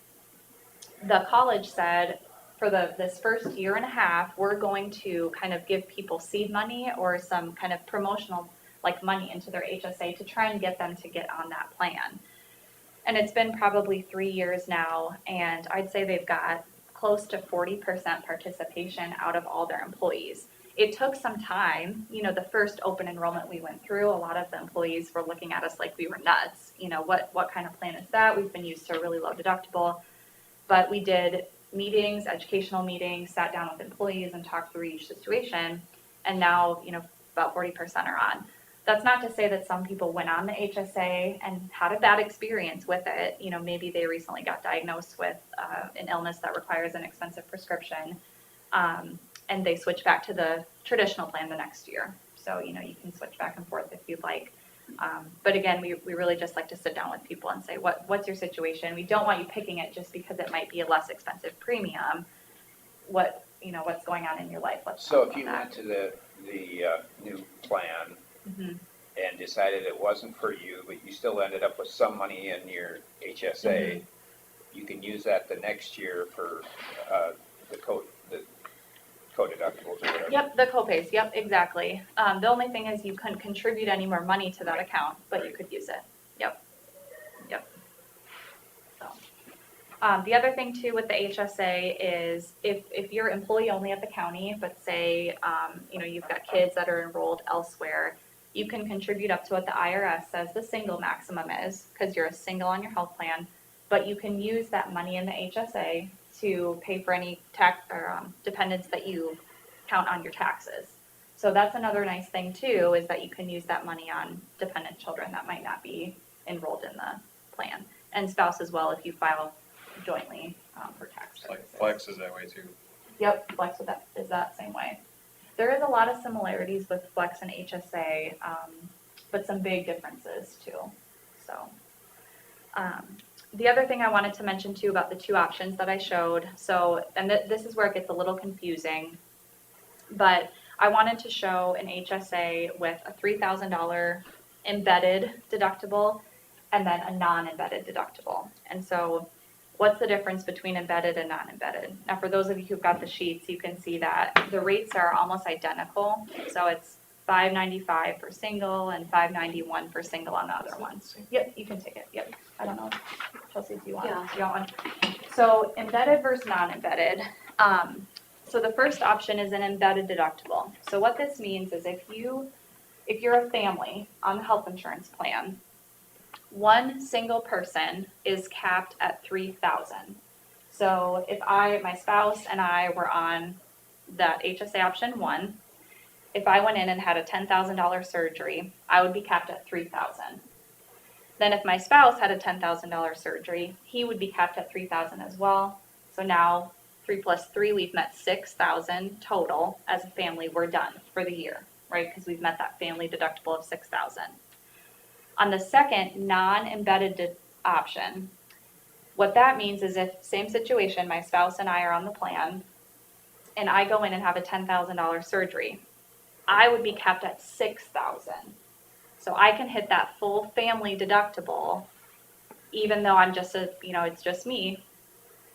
the college said for this first year and a half, we're going to kind of give people seed money or some kind of promotional like money into their HSA to try and get them to get on that plan. And it's been probably 3 years now, and I'd say they've got close to 40% participation out of all their employees. It took some time, you know, the first open enrollment we went through, a lot of the employees were looking at us like we were nuts. You know, what kind of plan is that? We've been used to a really low deductible. But we did meetings, educational meetings, sat down with employees and talked through each situation. And now, you know, about 40% are on. That's not to say that some people went on the HSA and had a bad experience with it. You know, maybe they recently got diagnosed with an illness that requires an expensive prescription, and they switch back to the traditional plan the next year. So, you know, you can switch back and forth if you'd like. But again, we really just like to sit down with people and say, what's your situation? We don't want you picking it just because it might be a less expensive premium. What's going on in your life? So if you went to the new plan and decided it wasn't for you, but you still ended up with some money in your HSA, you can use that the next year for the co-deductibles or whatever. Yep, the copays, yep, exactly. The only thing is you couldn't contribute any more money to that account, but you could use it. Yep. So, the other thing too with the HSA is if you're employee only at the county, but say, you've got kids that are enrolled elsewhere, you can contribute up to what the IRS says the single maximum is, because you're a single on your health plan, but you can use that money in the HSA to pay for any tax or dependents that you count on your taxes. So that's another nice thing too, is that you can use that money on dependent children that might not be enrolled in the plan, and spouse as well if you file jointly for tax purposes. Like Flex is that way too. Yep, Flex is that same way. There is a lot of similarities with Flex and HSA, but some big differences too. So, the other thing I wanted to mention too about the two options that I showed, this is where it gets a little confusing, but I wanted to show an HSA with a $3,000 embedded deductible and then a non-embedded deductible. And so what's the difference between embedded and non-embedded? Now, for those of you who've got the sheets, you can see that the rates are almost identical. So it's $595 for single and $591 for single on the other ones. Yep, you can take it. Yep. I don't know, Chelsea, do you want one? So embedded versus non-embedded. So the first option is an embedded deductible. So what this means is if you're a family on the health insurance plan, one single person is capped at $3,000. So if my spouse and I were on that HSA option 1, if I went in and had a $10,000 surgery, I would be capped at $3,000. Then if my spouse had a $10,000 surgery, he would be capped at $3,000 as well. So now 3 plus 3, we've met $6,000 total as a family. We're done for the year, right? Because we've met that family deductible of $6,000. On the second non-embedded option, what that means is if, same situation, my spouse and I are on the plan, and I go in and have a $10,000 surgery, I would be capped at $6,000. So I can hit that full family deductible, even though I'm just it's just me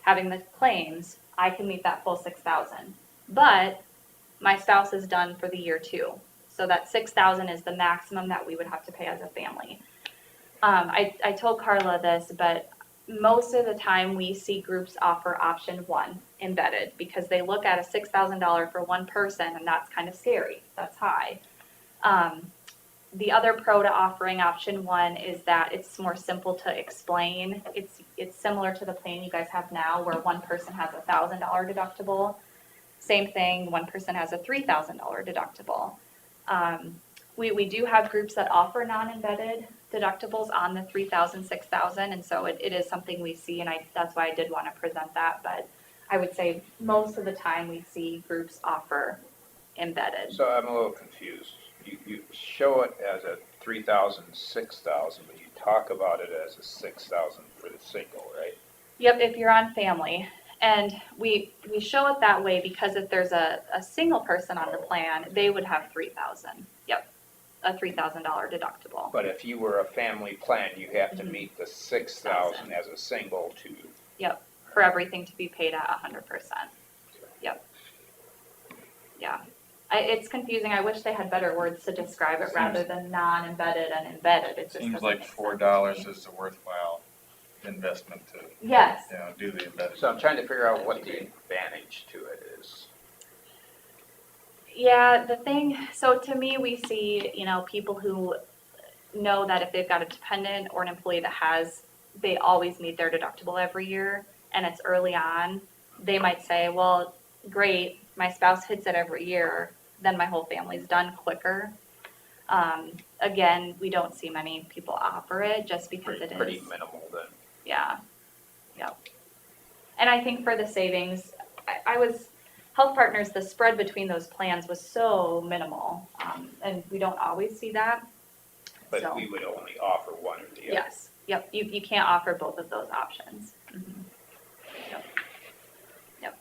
having the claims, I can meet that full $6,000. But my spouse is done for the year too. So that $6,000 is the maximum that we would have to pay as a family. I told Carla this, but most of the time we see groups offer option 1, embedded, because they look at a $6,000 for one person, and that's kind of scary. That's high. The other pro to offering option 1 is that it's more simple to explain. It's similar to the plan you guys have now, where one person has a $1,000 deductible. Same thing, one person has a $3,000 deductible. We do have groups that offer non-embedded deductibles on the $3,000, $6,000, and so it is something we see, and that's why I did want to present that. But I would say most of the time we see groups offer embedded. So I'm a little confused. You show it as a 3,000, 6,000, but you talk about it as a 6,000 for the single, right? Yep, if you're on family. And we show it that way because if there's a single person on the plan, they would have $3,000. Yep, a $3,000 deductible. But if you were a family plan, you have to meet the 6,000 as a single to. Yep. for everything to be paid at 100%. Yep. Yeah. It's confusing. I wish they had better words to describe it rather than non-embedded and embedded. It just Seems doesn't like make sense $4 to me. is a worthwhile investment to, Yes. you know, do the embedded. So I'm trying to figure out what the advantage to it is. Yeah, the thing, so to me, we see, people who know that if they've got a dependent or an employee that they always meet their deductible every year and it's early on, they might say, well, great, my spouse hits it every year, then my whole family's done quicker. Again, we don't see many people offer it just because it is. Pretty minimal then. Yeah, yep. And I think for the savings, I was, Health Partners, the spread between those plans was so minimal, and we don't always see that. But So, we would only offer one or the other. yes, yep, you can't offer both of those options. Yep. Yep.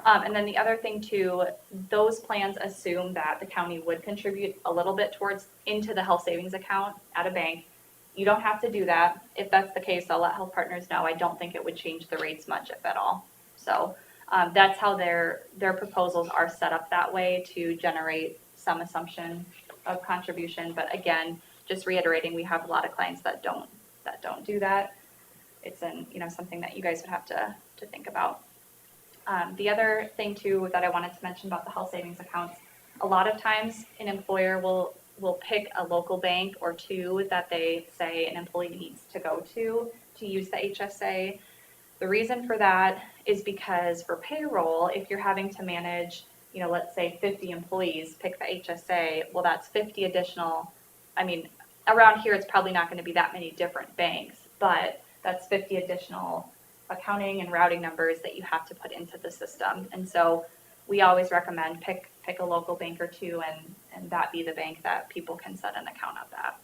And then the other thing too, those plans assume that the county would contribute a little bit into the health savings account at a bank. You don't have to do that. If that's the case, I'll let Health Partners know. I don't think it would change the rates much, if at all. So that's how their proposals are set up that way, to generate some assumption of contribution. But again, just reiterating, we have a lot of clients that don't do that. It's something that you guys would have to think about. The other thing too that I wanted to mention about the health savings accounts, a lot of times an employer will pick a local bank or two that they say an employee needs to go to use the HSA. The reason for that is because for payroll, if you're having to manage, let's say 50 employees, pick the HSA, well, that's 50 additional. I mean, around here, it's probably not going to be that many different banks, but that's 50 additional accounting and routing numbers that you have to put into the system. And so we always recommend pick a local bank or two and that be the bank that people can set an account up at.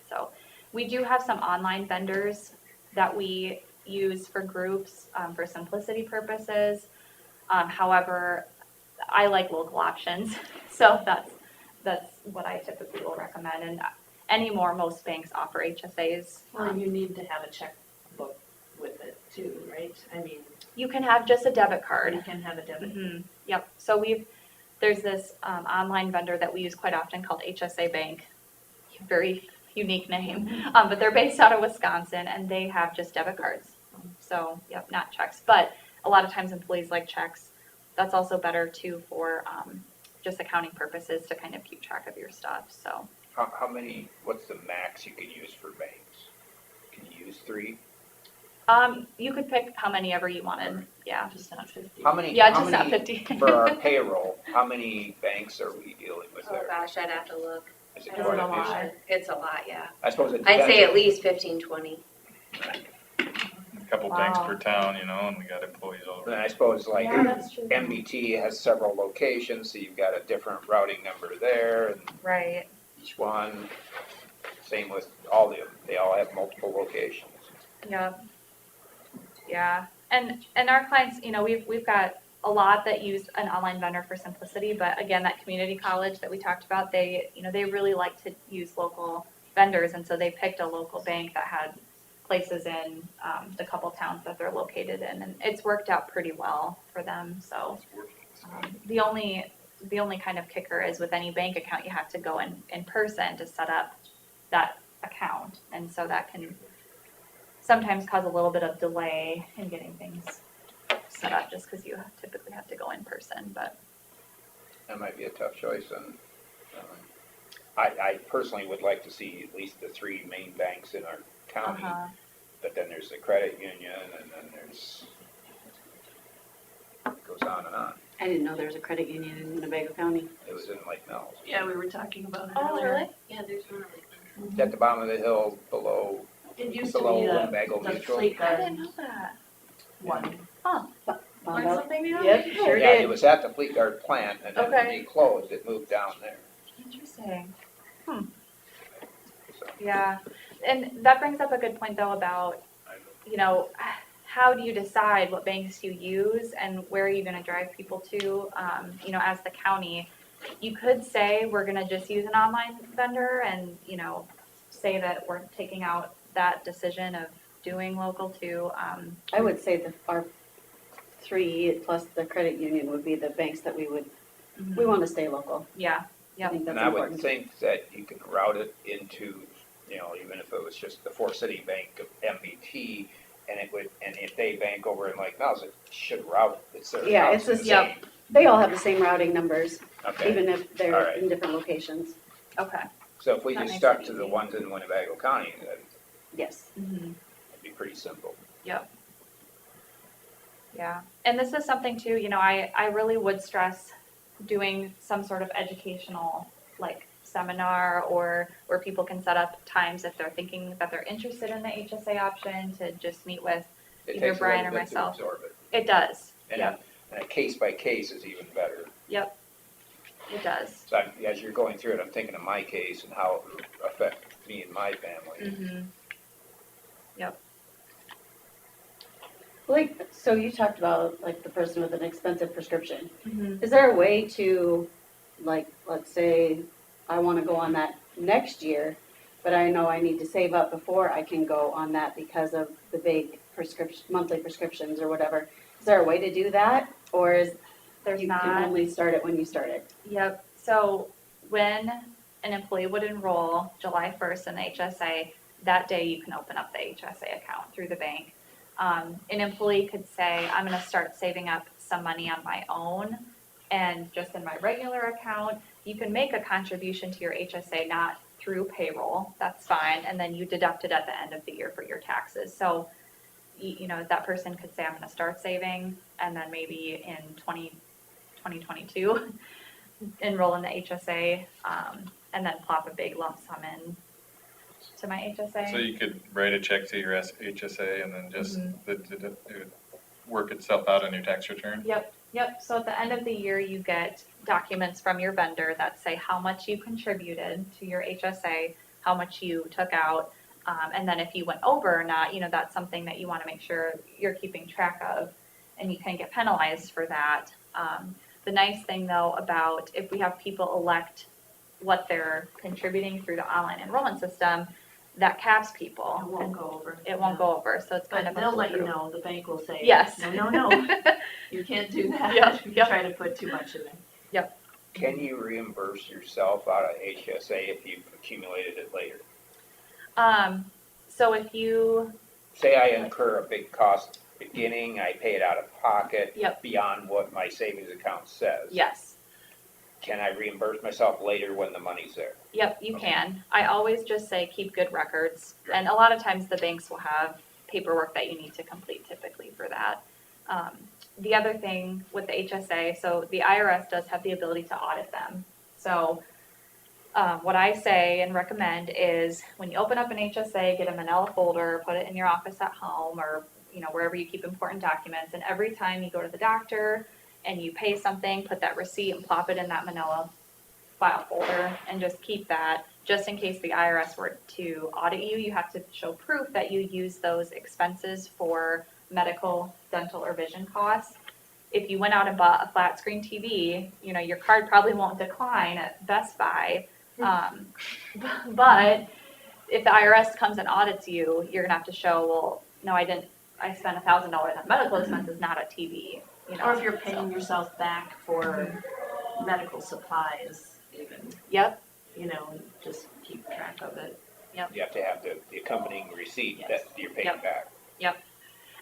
So we do have some online vendors that we use for groups for simplicity purposes. However, I like local options, so that's what I typically will recommend. And anymore, most banks offer HSAs. Well, you need to have a checkbook with it too, right? I mean, You can have just a debit card. you can have a debit. Mm-hmm. Yep. So there's this online vendor that we use quite often called HSA Bank. Very unique name, but they're based out of Wisconsin and they have just debit cards. So yep, not checks. But a lot of times employees like checks. That's also better too for just accounting purposes to kind of keep track of your stuff. So. What's the max you can use for banks? Can you use 3? You could pick how many ever you wanted. Yeah. Just not 50. How many? Yeah, how just many, not 50. For our payroll, how many banks are we dealing with Oh there? gosh, I'd have to look. Is it Is it quite a a few? lot? It's a lot, yeah. I suppose it I'd depends. say at least 15, 20. A couple banks Wow. per town, and we got employees all And over. I suppose like Yeah, that's true. MBT has several locations, so you've got a different routing number there, and Right. each one, same with all of them, they all have multiple locations. Yeah. Yeah. And our clients, we've got a lot that use an online vendor for simplicity, but again, that community college that we talked about, they really like to use local vendors, and so they picked a local bank that had places in the couple towns that they're located in, and it's worked out pretty well for them. So the only kind of kicker is with any bank account, you have to go in person to set up that account, and so that can sometimes cause a little bit of delay in getting things set up just because you typically have to go in person. But That might be a tough choice, and I personally would like to see at least the 3 main banks in our county, but then there's the credit union, and then it goes on and on. I didn't know there was a credit union in Winnebago County. It was in Lake Mills. Yeah, we were talking about it oh, earlier. really? Yeah, there's one. At the bottom of the hill below It used to below be Winnebago the Mutual. fleet I guard didn't know that. one. Huh? Found Learn out. something new? Yep, sure Yeah, did. it was at the Fleet Guard plant, and then when Okay. they closed, it moved down there. Interesting. So, Yeah, and that brings up a good point though about, how do you decide what banks you use and where are you going to drive people to? As the county, you could say we're going to just use an online vendor and, say that we're taking out that decision of doing local too. I would say that our three plus the credit union would be the banks that we want to stay local. Yeah, I think that's And I would important. think that you can route it into, even if it was just the Four City Bank of MBT, and if they bank over in Lake Mills, it should route, it's their Yeah, accounts it's the the same. They all have the same routing numbers, Okay, even if they're All right. in different locations. okay. so if we That just makes stuck it to the easy. ones in Winnebago County, that'd Yes. be pretty simple. Yep. Yeah, and this is something too, I really would stress doing some sort of educational, like seminar or where people can set up times if they're thinking that they're interested in the HSA option to just meet with It either takes a Brian little or bit to myself. absorb it. It does, And yep, a case by case is even better. yep, it does. So as you're going through it, I'm thinking of my case and how it would affect me and my family. Yep. Like, so you talked about like the person with an expensive prescription. Mhm. Is there a way to, like, let's say I want to go on that next year, but I know I need to save up before I can go on that because of the big monthly prescriptions or whatever. Is there a way to do that? Or is There's you not. can only start it when you start it? Yep, so when an employee would enroll July 1st in the HSA, that day you can open up the HSA account through the bank. An employee could say, I'm gonna start saving up some money on my own and just in my regular account. You can make a contribution to your HSA, not through payroll, that's fine, and then you deduct it at the end of the year for your taxes. So, that person could say, I'm gonna start saving, and then maybe in 2022, enroll in the HSA, and then plop a big lump sum in to my HSA. So you could write a check to your HSA and then just it would work itself out on your tax return? Yep, so at the end of the year, you get documents from your vendor that say how much you contributed to your HSA, how much you took out, and then if you went over or not, that's something that you wanna make sure you're keeping track of, and you can get penalized for that. The nice thing though about if we have people elect what they're contributing through the online enrollment system, that caps people. It won't go over. It won't go over, so it's kind But of a they'll let you foolproof. know, the bank will say. Yes. No, you can't do that. Yep, If you yep. try to put too much in there. Can you reimburse yourself out of HSA if you've accumulated it later? So if you, Say I incur a big cost beginning, I pay it out of pocket. Yep. Beyond what my savings account says. yes, Can I reimburse myself later when the money's there? yep, you can. I always just say keep good records, and a lot of times the banks will have paperwork that you need to complete typically for that. The other thing with the HSA, so the IRS does have the ability to audit them. So what I say and recommend is when you open up an HSA, get a manila folder, put it in your office at home or wherever you keep important documents. And every time you go to the doctor and you pay something, put that receipt and plop it in that manila file folder and just keep that. Just in case the IRS were to audit you, you have to show proof that you use those expenses for medical, dental, or vision costs. If you went out and bought a flat screen TV, your card probably won't decline at Best Buy. But if the IRS comes and audits you, you're gonna have to show, well, no, I spent $1,000 on medical expenses, not a TV. Or if you're paying yourself back for medical supplies even, Yep, just keep track of it. You have to have the accompanying receipt that you're paying Yep. back.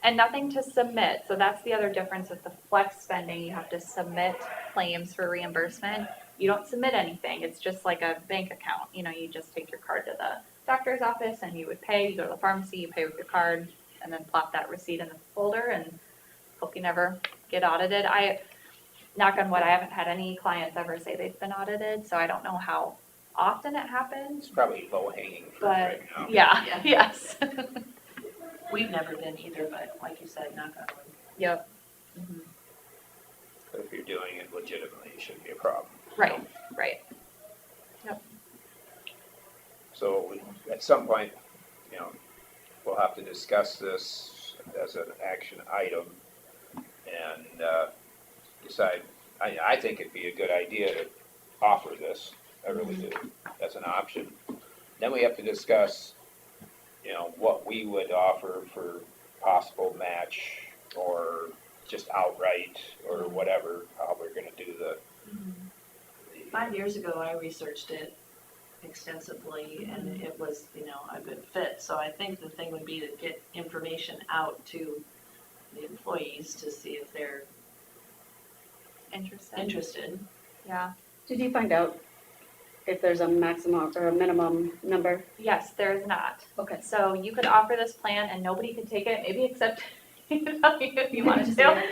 and nothing to submit. So that's the other difference with the flex spending. You have to submit claims for reimbursement. You don't submit anything. It's just like a bank account. You just take your card to the doctor's office and you would pay. You go to the pharmacy, you pay with your card, and then plop that receipt in the folder and hope you never get audited. Knock on wood, I haven't had any clients ever say they've been audited, so I don't know how often it happens. It's probably low hanging fruit But right now. yeah. Yes. We've never been either, but like you said, knock on wood. Yep. But if you're doing it legitimately, it shouldn't be a problem. Right. So at some point, we'll have to discuss this as an action item and decide. I think it'd be a good idea to offer this. I really do, as an option. Then we have to discuss you know, what we would offer for possible match or just outright or whatever, how we're gonna do the 5 years ago, I researched it extensively and it was, you know, a good fit. So I think the thing would be to get information out to the employees to see if they're interested. Yeah. Did you find out if there's a maximum or a minimum number? Yes, there is not. Okay. So you could offer this plan and nobody could take it, maybe except if you wanted to.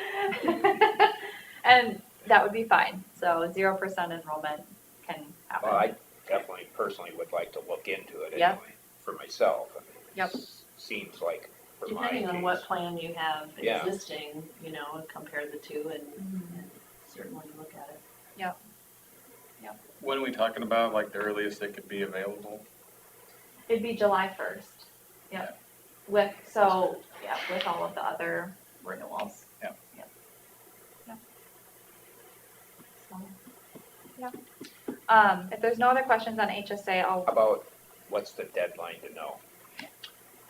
And that would be fine. So 0% enrollment can happen. Well, I definitely personally would like to look into it Yep. anyway, for myself. I mean, Yep. seems like for my Depending on what case. plan you have Yeah. existing, you know, and compare the two and certainly look at it. When are we talking about, like, the earliest it could be available? It'd be July 1st. Yep. With all of the other renewals. Yeah. Yep. Yep. So, if there's no other questions on HSA, How about, what's the deadline to know?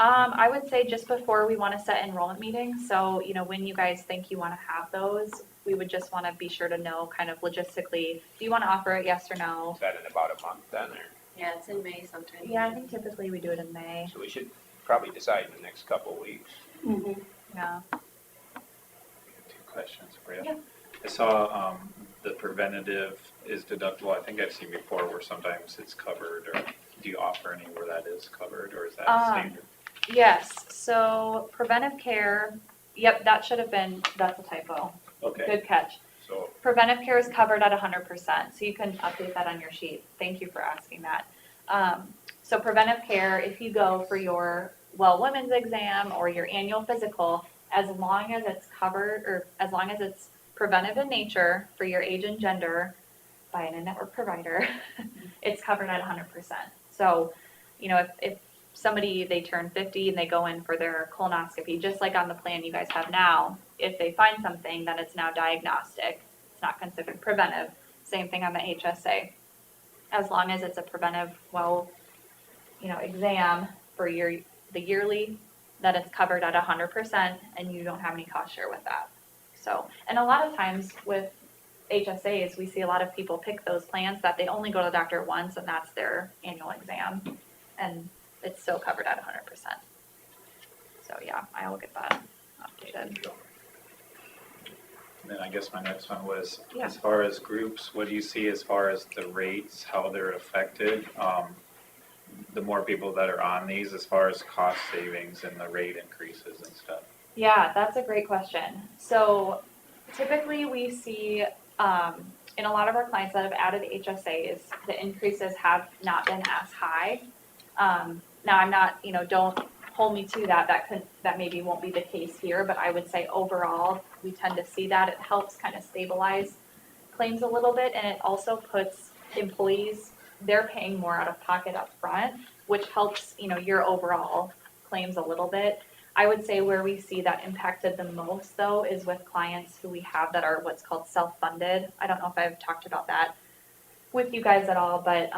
I would say just before we want to set enrollment meetings, so, you know, when you guys think you want to have those, we would just want to be sure to know kind of logistically, do you want to offer it, yes or no? Is that in about a month then, or? Yeah, it's in May sometime. Yeah, I think typically we do it in May, So we should probably decide in the next couple of weeks. Mm-hmm. yeah. Two questions for you. Yeah. I saw, the preventative is deductible. I think I've seen before where sometimes it's covered, or do you offer any where that is covered, or is that standard? Yes, so preventive care, yep, that's a typo. Okay, Good catch. So Preventive care is covered at 100%, so you can update that on your sheet. Thank you for asking that. So preventive care, if you go for your women's exam or your annual physical, as long as it's covered, or as long as it's preventive in nature for your age and gender by an in-network provider, it's covered at 100%. So, you know, if somebody, they turn 50 and they go in for their colonoscopy, just like on the plan you guys have now, if they find something, then it's now diagnostic. It's not considered preventive. Same thing on the HSA. As long as it's a preventive, exam for the yearly, that it's covered at 100% and you don't have any cost share with that. So, and a lot of times with HSAs, we see a lot of people pick those plans that they only go to the doctor once and that's their annual exam. And it's still covered at 100%. So yeah, I will get that updated. and then I guess my next one was, Yeah. as far as groups, what do you see as far as the rates, how they're affected? The more people that are on these, as far as cost savings and the rate increases and stuff. Yeah, that's a great question. So typically we see in a lot of our clients that have added HSAs, the increases have not been as high. Now I'm not, don't hold me to that. That maybe won't be the case here, but I would say overall, we tend to see that. It helps kind of stabilize claims a little bit, and it also puts employees, they're paying more out of pocket up front, which helps, your overall claims a little bit. I would say where we see that impacted the most though is with clients who we have that are what's called self-funded. I don't know if I've talked about that with you guys at all, but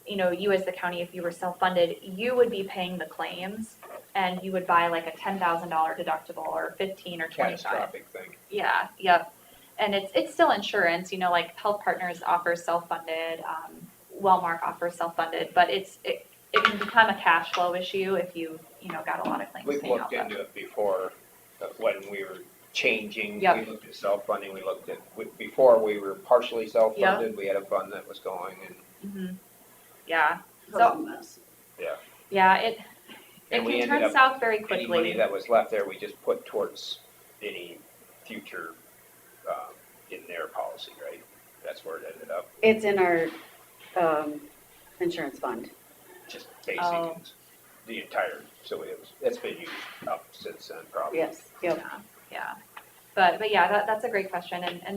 you as the county, if you were self-funded, you would be paying the claims and you would buy like a $10,000 deductible or 15 or 25. catastrophic thing. Yeah, yep. And it's still insurance, like Health Partners offers self-funded, Wellmark offers self-funded, but it can become a cash flow issue if you got a lot of claims We've paying looked out. into it before, when we were changing, Yep. we looked at self-funding, before we were partially self-funded, we had a fund that was going and, Mhm. Yeah, That was a so, mess. yeah, it and we can ended turn up, south very any money quickly. that was left there, we just put towards any future, in their policy, right? That's where it ended up, It's in our, insurance fund. just basic, Oh. the entire, so it's been used up since then, probably. Yes, yep. Yeah, but yeah, that's a great question, and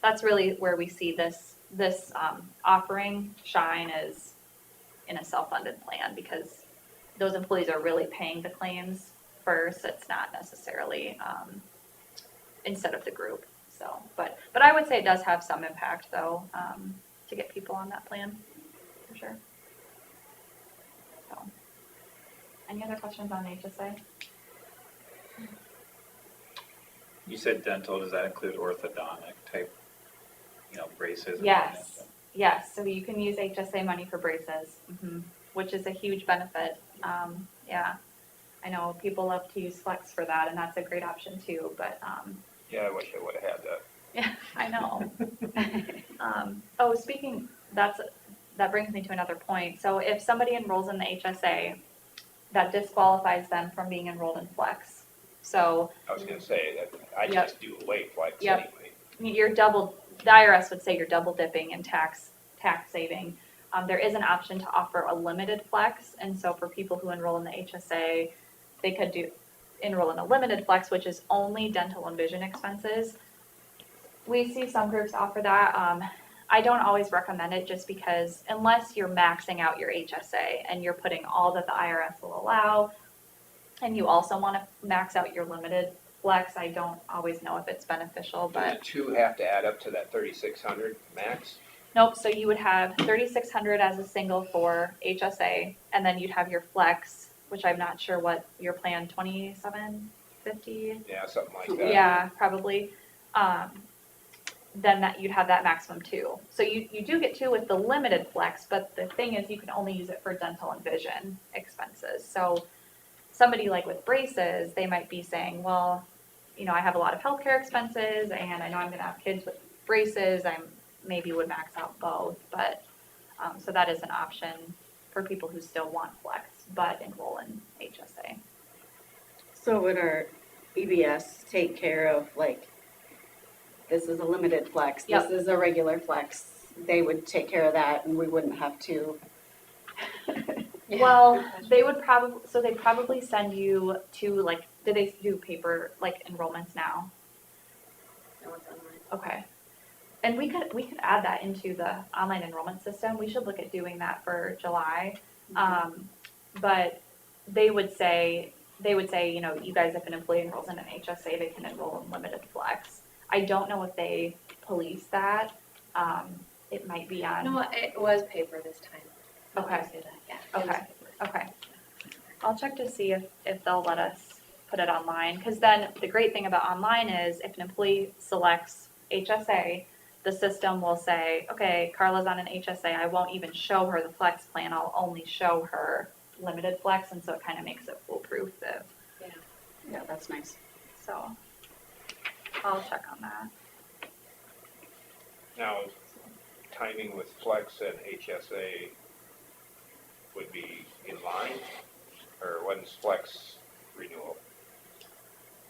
that's really where we see this offering shine is in a self-funded plan, because those employees are really paying the claims first. It's not necessarily instead of the group. So, but I would say it does have some impact though, to get people on that plan for sure. So. Any other questions on HSA? You said dental, does that include orthodontic type, braces? and Yes, yes, so you can use HSA money for braces, which is a huge benefit. Yeah, I know people love to use Flex for that, and that's a great option too, but, Yeah, I wish I would've had that. yeah, I know. Speaking, that brings me to another point. So if somebody enrolls in the HSA, that disqualifies them from being enrolled in Flex. So I was gonna say that I Yep. just do away flex Yep. anyway. the IRS would say you're double dipping in tax saving. There is an option to offer a limited Flex, and so for people who enroll in the HSA, they could enroll in a limited Flex, which is only dental and vision expenses. We see some groups offer that. I don't always recommend it just because unless you're maxing out your HSA and you're putting all that the IRS will allow, and you also want to max out your limited Flex, I don't always know if it's beneficial, Do but the two have to add up to that 3,600 max? nope. So you would have 3,600 as a single for HSA, and then you'd have your Flex, which I'm not sure what your plan, 2,750. Yeah, something like that. Yeah, probably. Then you'd have that maximum too. So you do get two with the limited Flex, but the thing is you can only use it for dental and vision expenses. So somebody like with braces, they might be saying, well, I have a lot of healthcare expenses and I know I'm gonna have kids with braces, I maybe would max out both, but, so that is an option for people who still want Flex, but enroll in HSA. So would our EBS take care of, like, this is a limited Flex, this Yep. is a regular Flex? They would take care of that and we wouldn't have to. Well, they'd probably send you to, like, do they do paper, like, enrollments now? No, it's online. Okay. And we could add that into the online enrollment system. We should look at doing that for July. But they would say, you guys, if an employee enrolls in an HSA, they can enroll in limited Flex. I don't know if they police that. It might be on. No, it was paper this time. Okay. Yeah. it was Okay. paper. Okay. I'll check to see if they'll let us put it online. Because then the great thing about online is if an employee selects HSA, the system will say, okay, Carla's on an HSA. I won't even show her the Flex plan. I'll only show her limited Flex. And so it kind of makes it foolproof. Yeah, that's nice. So I'll check on that. Now, timing with flex and HSA would be in line, or when's flex renewal?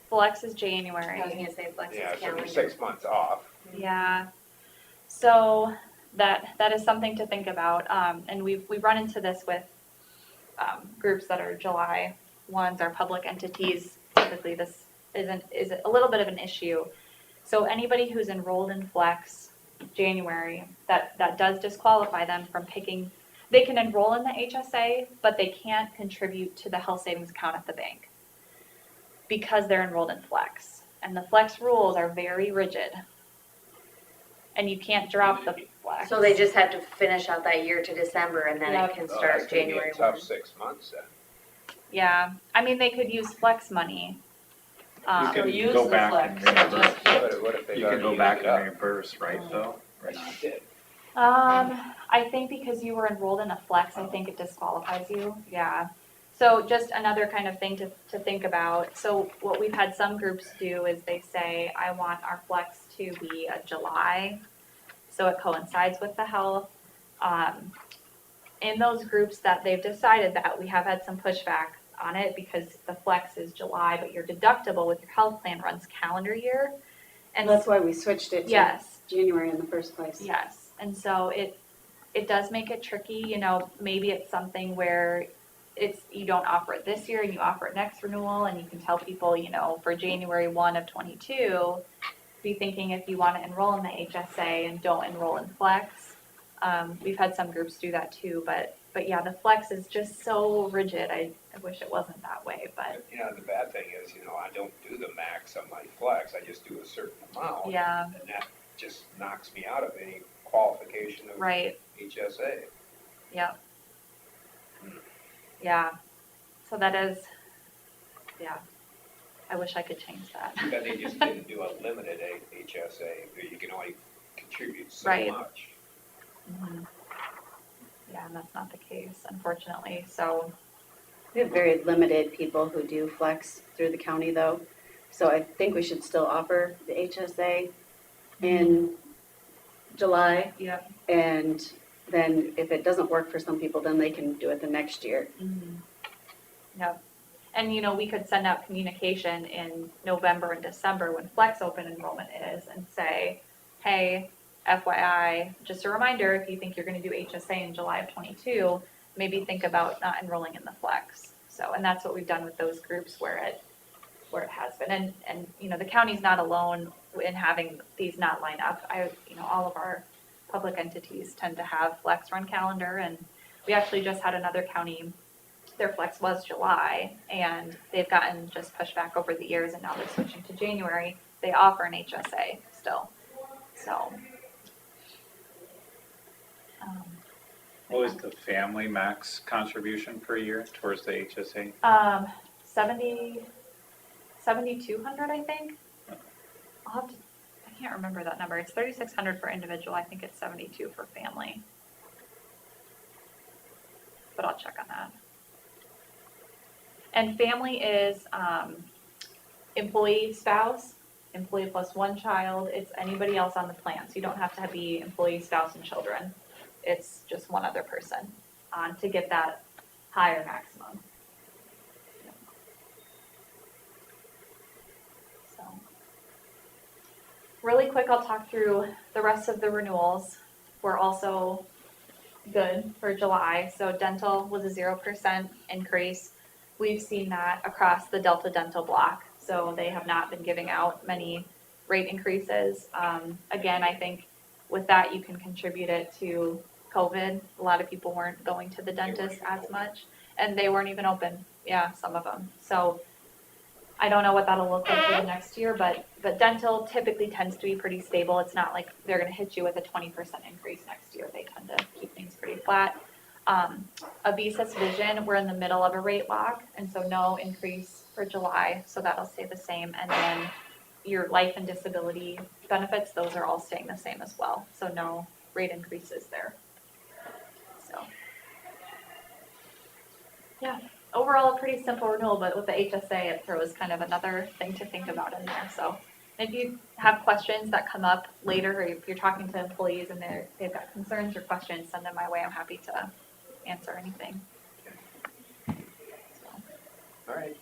Flex is I was January. gonna say Flex's Yeah, so calendar. you're 6 months off. Yeah. So that is something to think about. And we've run into this with groups that are July ones, our public entities. Typically, this is a little bit of an issue. So anybody who's enrolled in Flex January, that does disqualify them from picking. They can enroll in the HSA, but they can't contribute to the health savings account at the bank because they're enrolled in Flex. And the Flex rules are very rigid. And you can't drop the Flex. So they just have to finish out that year to December and then Yep. it can Oh, that's start gonna be a January tough 1. 6 months then. Yeah, I mean, they could use Flex money. You can use go the back Flex, and so reimburse. What if they You can already go used back it and up? reimburse, right, though? Right, you did. I think because you were enrolled in a Flex, I think it disqualifies you, yeah. So just another kind of thing to think about. So what we've had some groups do is they say, I want our Flex to be a July, so it coincides with the health. In those groups that they've decided that, we have had some pushback on it because the Flex is July, but your deductible with your health plan runs calendar year. And That's why we switched it to yes, January in the first place. yes. And so it does make it tricky, maybe it's something where you don't offer it this year and you offer it next renewal and you can tell people, for January 1 of 22, be thinking if you want to enroll in the HSA and don't enroll in Flex. We've had some groups do that too, but yeah, the Flex is just so rigid. I wish it wasn't that way, but The bad thing is, I don't do the max on my flex, I just do a certain amount. yeah, And that just knocks me out of any qualification of right, HSA. yep. Yeah. So that is, yeah, I wish I could change that. But they just didn't do a limited HSA, where you can only contribute so Right. much. Mhm. Yeah, and that's not the case, unfortunately, so, We have very limited people who do flex through the county though. So I think we should still offer the HSA in July. yeah. And then if it doesn't work for some people, then they can do it the next year. Yep. And, you know, we could send out communication in November and December when flex open enrollment is and say, hey, FYI, just a reminder, if you think you're gonna do HSA in July of '22, maybe think about not enrolling in the flex. So, and that's what we've done with those groups where it has been. And, you know, the county's not alone in having these not line up. You know, all of our public entities tend to have flex run calendar, and we actually just had another county, their flex was July, and they've gotten just pushed back over the years, and now they're switching to January. They offer an HSA still, so. What was the family max contribution per year towards the HSA? 7,200, I think. I can't remember that number. It's 3,600 for individual. I think it's 72 for family. But I'll check on that. And family is employee, spouse, employee plus one child. It's anybody else on the plan. So you don't have to be employee, spouse, and children. It's just one other person to get that higher maximum. So, really quick, I'll talk through the rest of the renewals. We're also good for July. So dental was a 0% increase. We've seen that across the Delta Dental block. So they have not been giving out many rate increases. Again, I think with that, you can contribute it to COVID. A lot of people weren't going to the dentist as much, and they weren't even open. Yeah, some of them. So I don't know what that'll look like for the next year, but dental typically tends to be pretty stable. It's not like they're gonna hit you with a 20% increase next year. They tend to keep things pretty flat. Avisus Vision, we're in the middle of a rate lock, and so no increase for July, so that'll stay the same. And then your life and disability benefits, those are all staying the same as well, so no rate increases there. So, yeah, overall, a pretty simple renewal, but with the HSA, it throws kind of another thing to think about in there. So if you have questions that come up later, or if you're talking to employees and they've got concerns or questions, send them my way. I'm happy to answer anything. All right.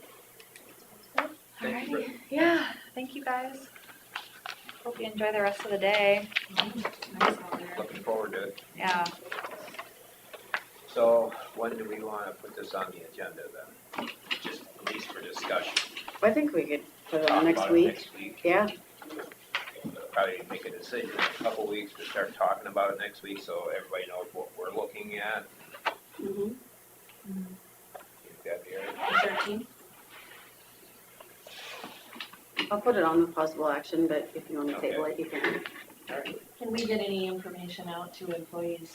Alrighty, yeah, thank you guys. Hope you enjoy the rest of the day. Looking forward to it. Yeah, So when do we want to put this on the agenda then? Just at least for discussion. I think we could put it Talk on next about it week. Next week. Yeah. Probably make a decision in a couple weeks to start talking about it next week so everybody knows what we're looking at. Mhm. Think that'd be all right? 13. I'll put it on the possible action, but if you want to table it, you can. All right. Can we get any information out to employees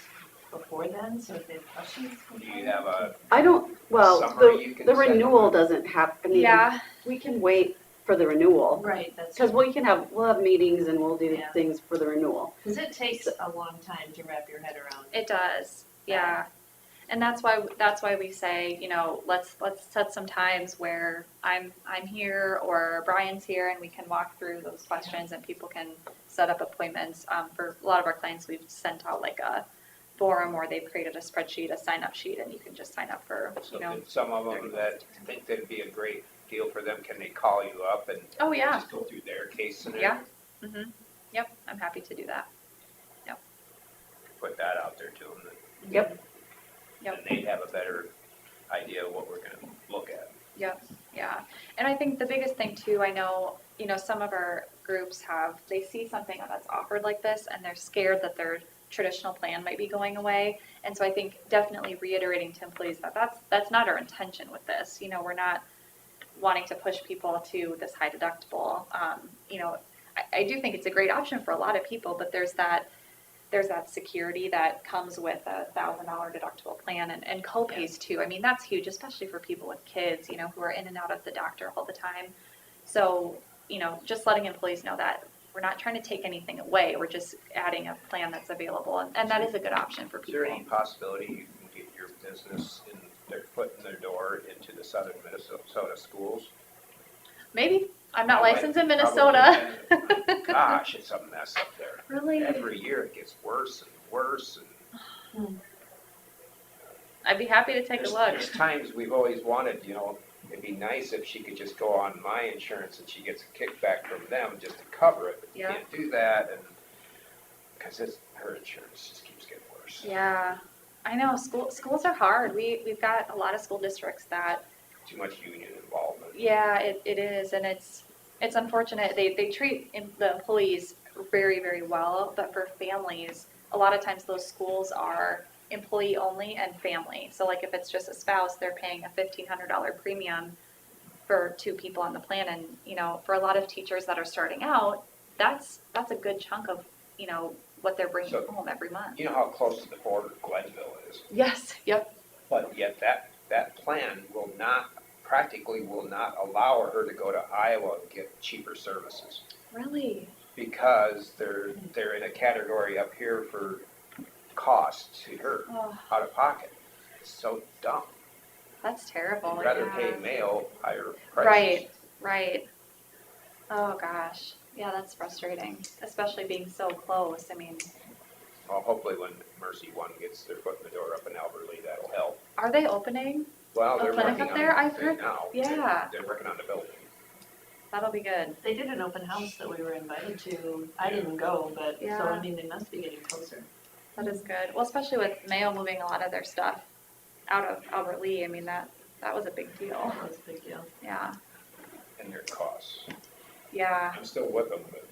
before then, so if they have questions? Do you have a, I don't, well, Summary you can the send renewal them. doesn't have, I mean, Yeah, we can wait for the renewal. Right, that's, Because we'll have meetings and we'll do Yeah. things for the renewal. because it takes a long time to wrap your head around. it does. Yeah. And that's why we say, you know, let's set some times where I'm here or Brian's here and we can walk through those questions and people can set up appointments. For a lot of our clients, we've sent out like a forum or they've created a spreadsheet, a sign-up sheet, and you can just sign up for, So you know. did some of them that think that'd be a great deal for them, can they call you up and Oh, yeah. just go through their case scenario? Yeah. Mm-hmm. Yep, I'm happy to do that. Put that out there to them. Yep. Yep. And they'd have a better idea of what we're gonna look at. Yep, yeah. And I think the biggest thing too, I know, you know, some of our groups they see something that's offered like this and they're scared that their traditional plan might be going away. And so I think definitely reiterating to employees that that's not our intention with this. You know, we're not wanting to push people to this high deductible. You know, I do think it's a great option for a lot of people, but there's that there's that security that comes with a $1,000 deductible plan and co-pays too. I mean, that's huge, especially for people with kids, you know, who are in and out of the doctor all the time. So, you know, just letting employees know that we're not trying to take anything away. We're just adding a plan that's available, and that is a good option for Is there people. any possibility you can get your business in their foot in their door into the southern Minnesota schools? Maybe. I'm not Probably- licensed in probably Minnesota. can. Gosh, it's a mess up there. Really? Every year it gets worse and worse, and I'd be happy to take a look. there's times we've always wanted, it'd be nice if she could just go on my insurance and she gets a kickback from them just to cover it, but you Yeah. can't do that, and, because her insurance just keeps getting worse. Yeah, I know. Schools are hard. We've got a lot of school districts that, Too much union involvement. yeah, it is, and it's unfortunate. They treat the employees very, very well, but for families, a lot of times those schools are employee only and family. So like if it's just a spouse, they're paying a $1,500 premium for 2 people on the plan, and you know, for a lot of teachers that are starting out, that's a good chunk of, you know, what they're bringing So- home every month. You know how close to the border Glenville is, Yes, yep. but yet that plan practically will not allow her to go to Iowa and get cheaper services. Really? Because they're in a category up here for cost to her, Oh, out of pocket. It's so dumb. that's terrible. You'd rather yeah. pay mail higher prices. Right, right. Oh, gosh. Yeah, that's frustrating, especially being so close. I mean, Well, hopefully when Mercy One gets their foot in the door up in Alberley, that'll help. are they opening? Well, A they're clinic working up on there? I've it right heard- now. yeah. They're working on the building. That'll be good. They did an open house that we were invited to. I didn't go, but, so Yeah. I mean, they must be getting closer. That is good. Well, especially with Mayo moving a lot of their stuff out of Albert Lee. I mean, that was a big deal. That was a big deal. Yeah, And their costs. yeah. I'm still with them, but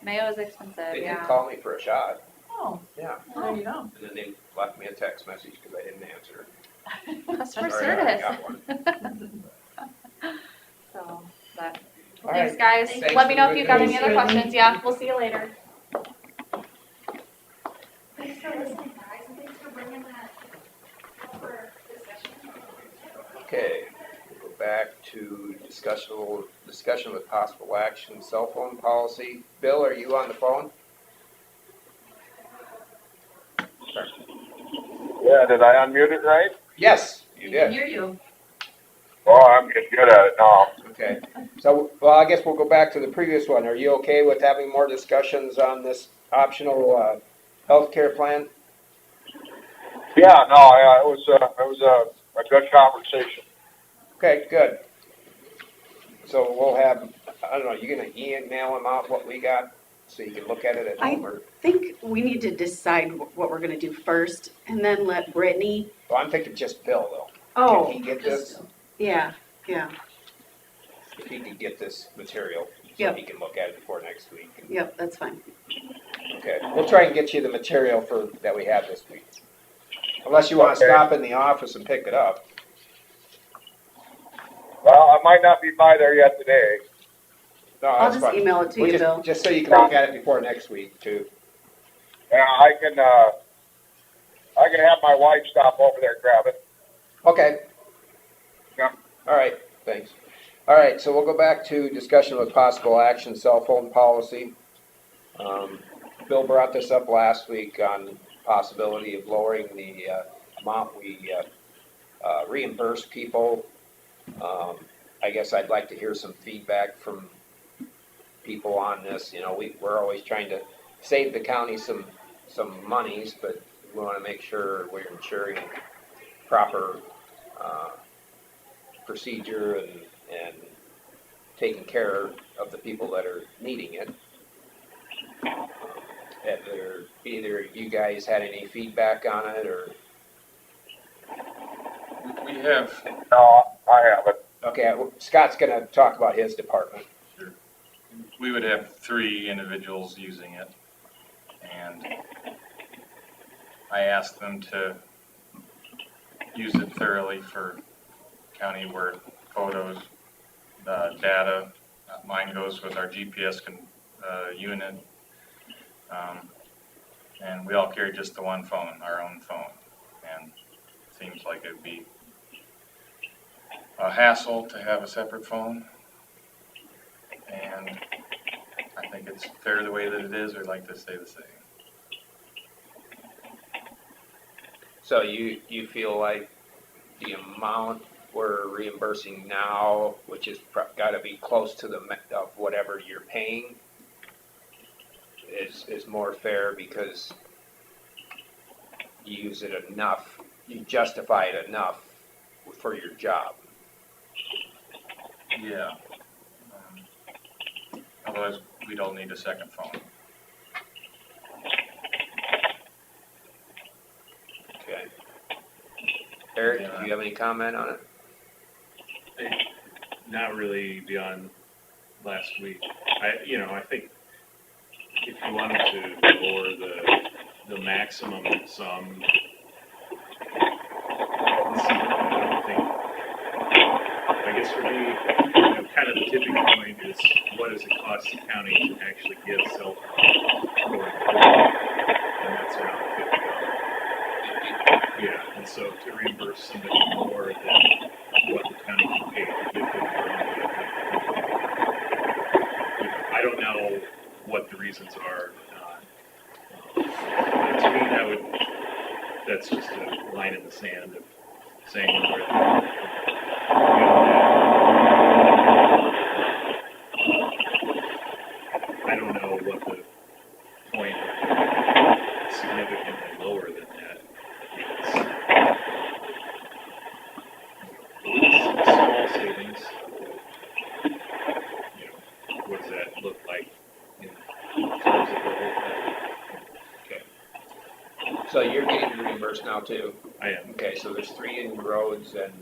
Mayo is expensive, they did yeah. call me for a shot. Oh, Yeah. well, there you go. And then they left me a text message because I didn't answer. Customer Sorry, I already service. got one. So, but, All thanks, right. guys. Thanks Let me for know the if you've good got any news. other questions. Yeah, we'll see you later. Thanks for listening, guys, and thanks for bringing that up for discussion. Okay, we'll go back to discussion with possible action, cell phone policy. Bill, are you on the phone? Yeah, did I unmute it right? Yes, you We can did. hear you. Oh, I'm getting good at it now. Okay, so, well, I guess we'll go back to the previous one. Are you okay with having more discussions on this optional, healthcare plan? Yeah, no, it was a good conversation. Okay, good. So we'll have, I don't know, you gonna email him out what we got, so you can look at it at home, or, I think we need to decide what we're gonna do first, and then let Brittany, well, I'm thinking just Bill, though. oh, Can he get this, yeah, if he could get this material, so Yep. he can look at it before next week? yep, that's fine. Okay, we'll try and get you the material that we have this week. Unless you wanna Okay. stop in the office and pick it up. Well, I might not be by there yet today. No, I'll that's just fine. email it to We'll you, just- Bill. Just so you can look at it before next week, too. Yeah, I can have my wife stop over there and grab it. Okay. Yeah. All right, thanks. All right, so we'll go back to discussion with possible action, cell phone policy. Bill brought this up last week on possibility of lowering the amount we reimburse people. I guess I'd like to hear some feedback from people on this. You know, we're always trying to save the county some monies, but we want to make sure we're ensuring proper procedure and taking care of the people that are needing it. Either you guys had any feedback on it, or? We have, No, I haven't. Okay, Scott's gonna talk about his department. we would have 3 individuals using it. And I asked them to use it thoroughly for county work, photos, data. Mine goes with our GPS unit. And we all carry just the one phone, our own phone. And it seems like it'd be a hassle to have a separate phone. And I think it's fair the way that it is. We'd like to stay the same. So you feel like the amount we're reimbursing now, which is gotta be close to the of whatever you're paying, is more fair because you use it enough, you justify it enough for your job. Yeah. Otherwise, we don't need a second phone. Okay. Eric, do you have any comment on it? Not really beyond last week. I think if you wanted to lower the maximum sum, I guess for me, kind of the tipping point is what does it cost the county to actually get a cell phone going forward? And that's around $50. Yeah, and so to reimburse somebody more than what the county can pay to give them their own vehicle. I don't know what the reasons are. But to me, that's just a line in the sand of saying where I don't know what the point of significantly lower than that is. It's small savings. What does that look like in terms of the whole thing? Okay. So you're getting reimbursed now too? I am. Okay, so there's 3 in roads and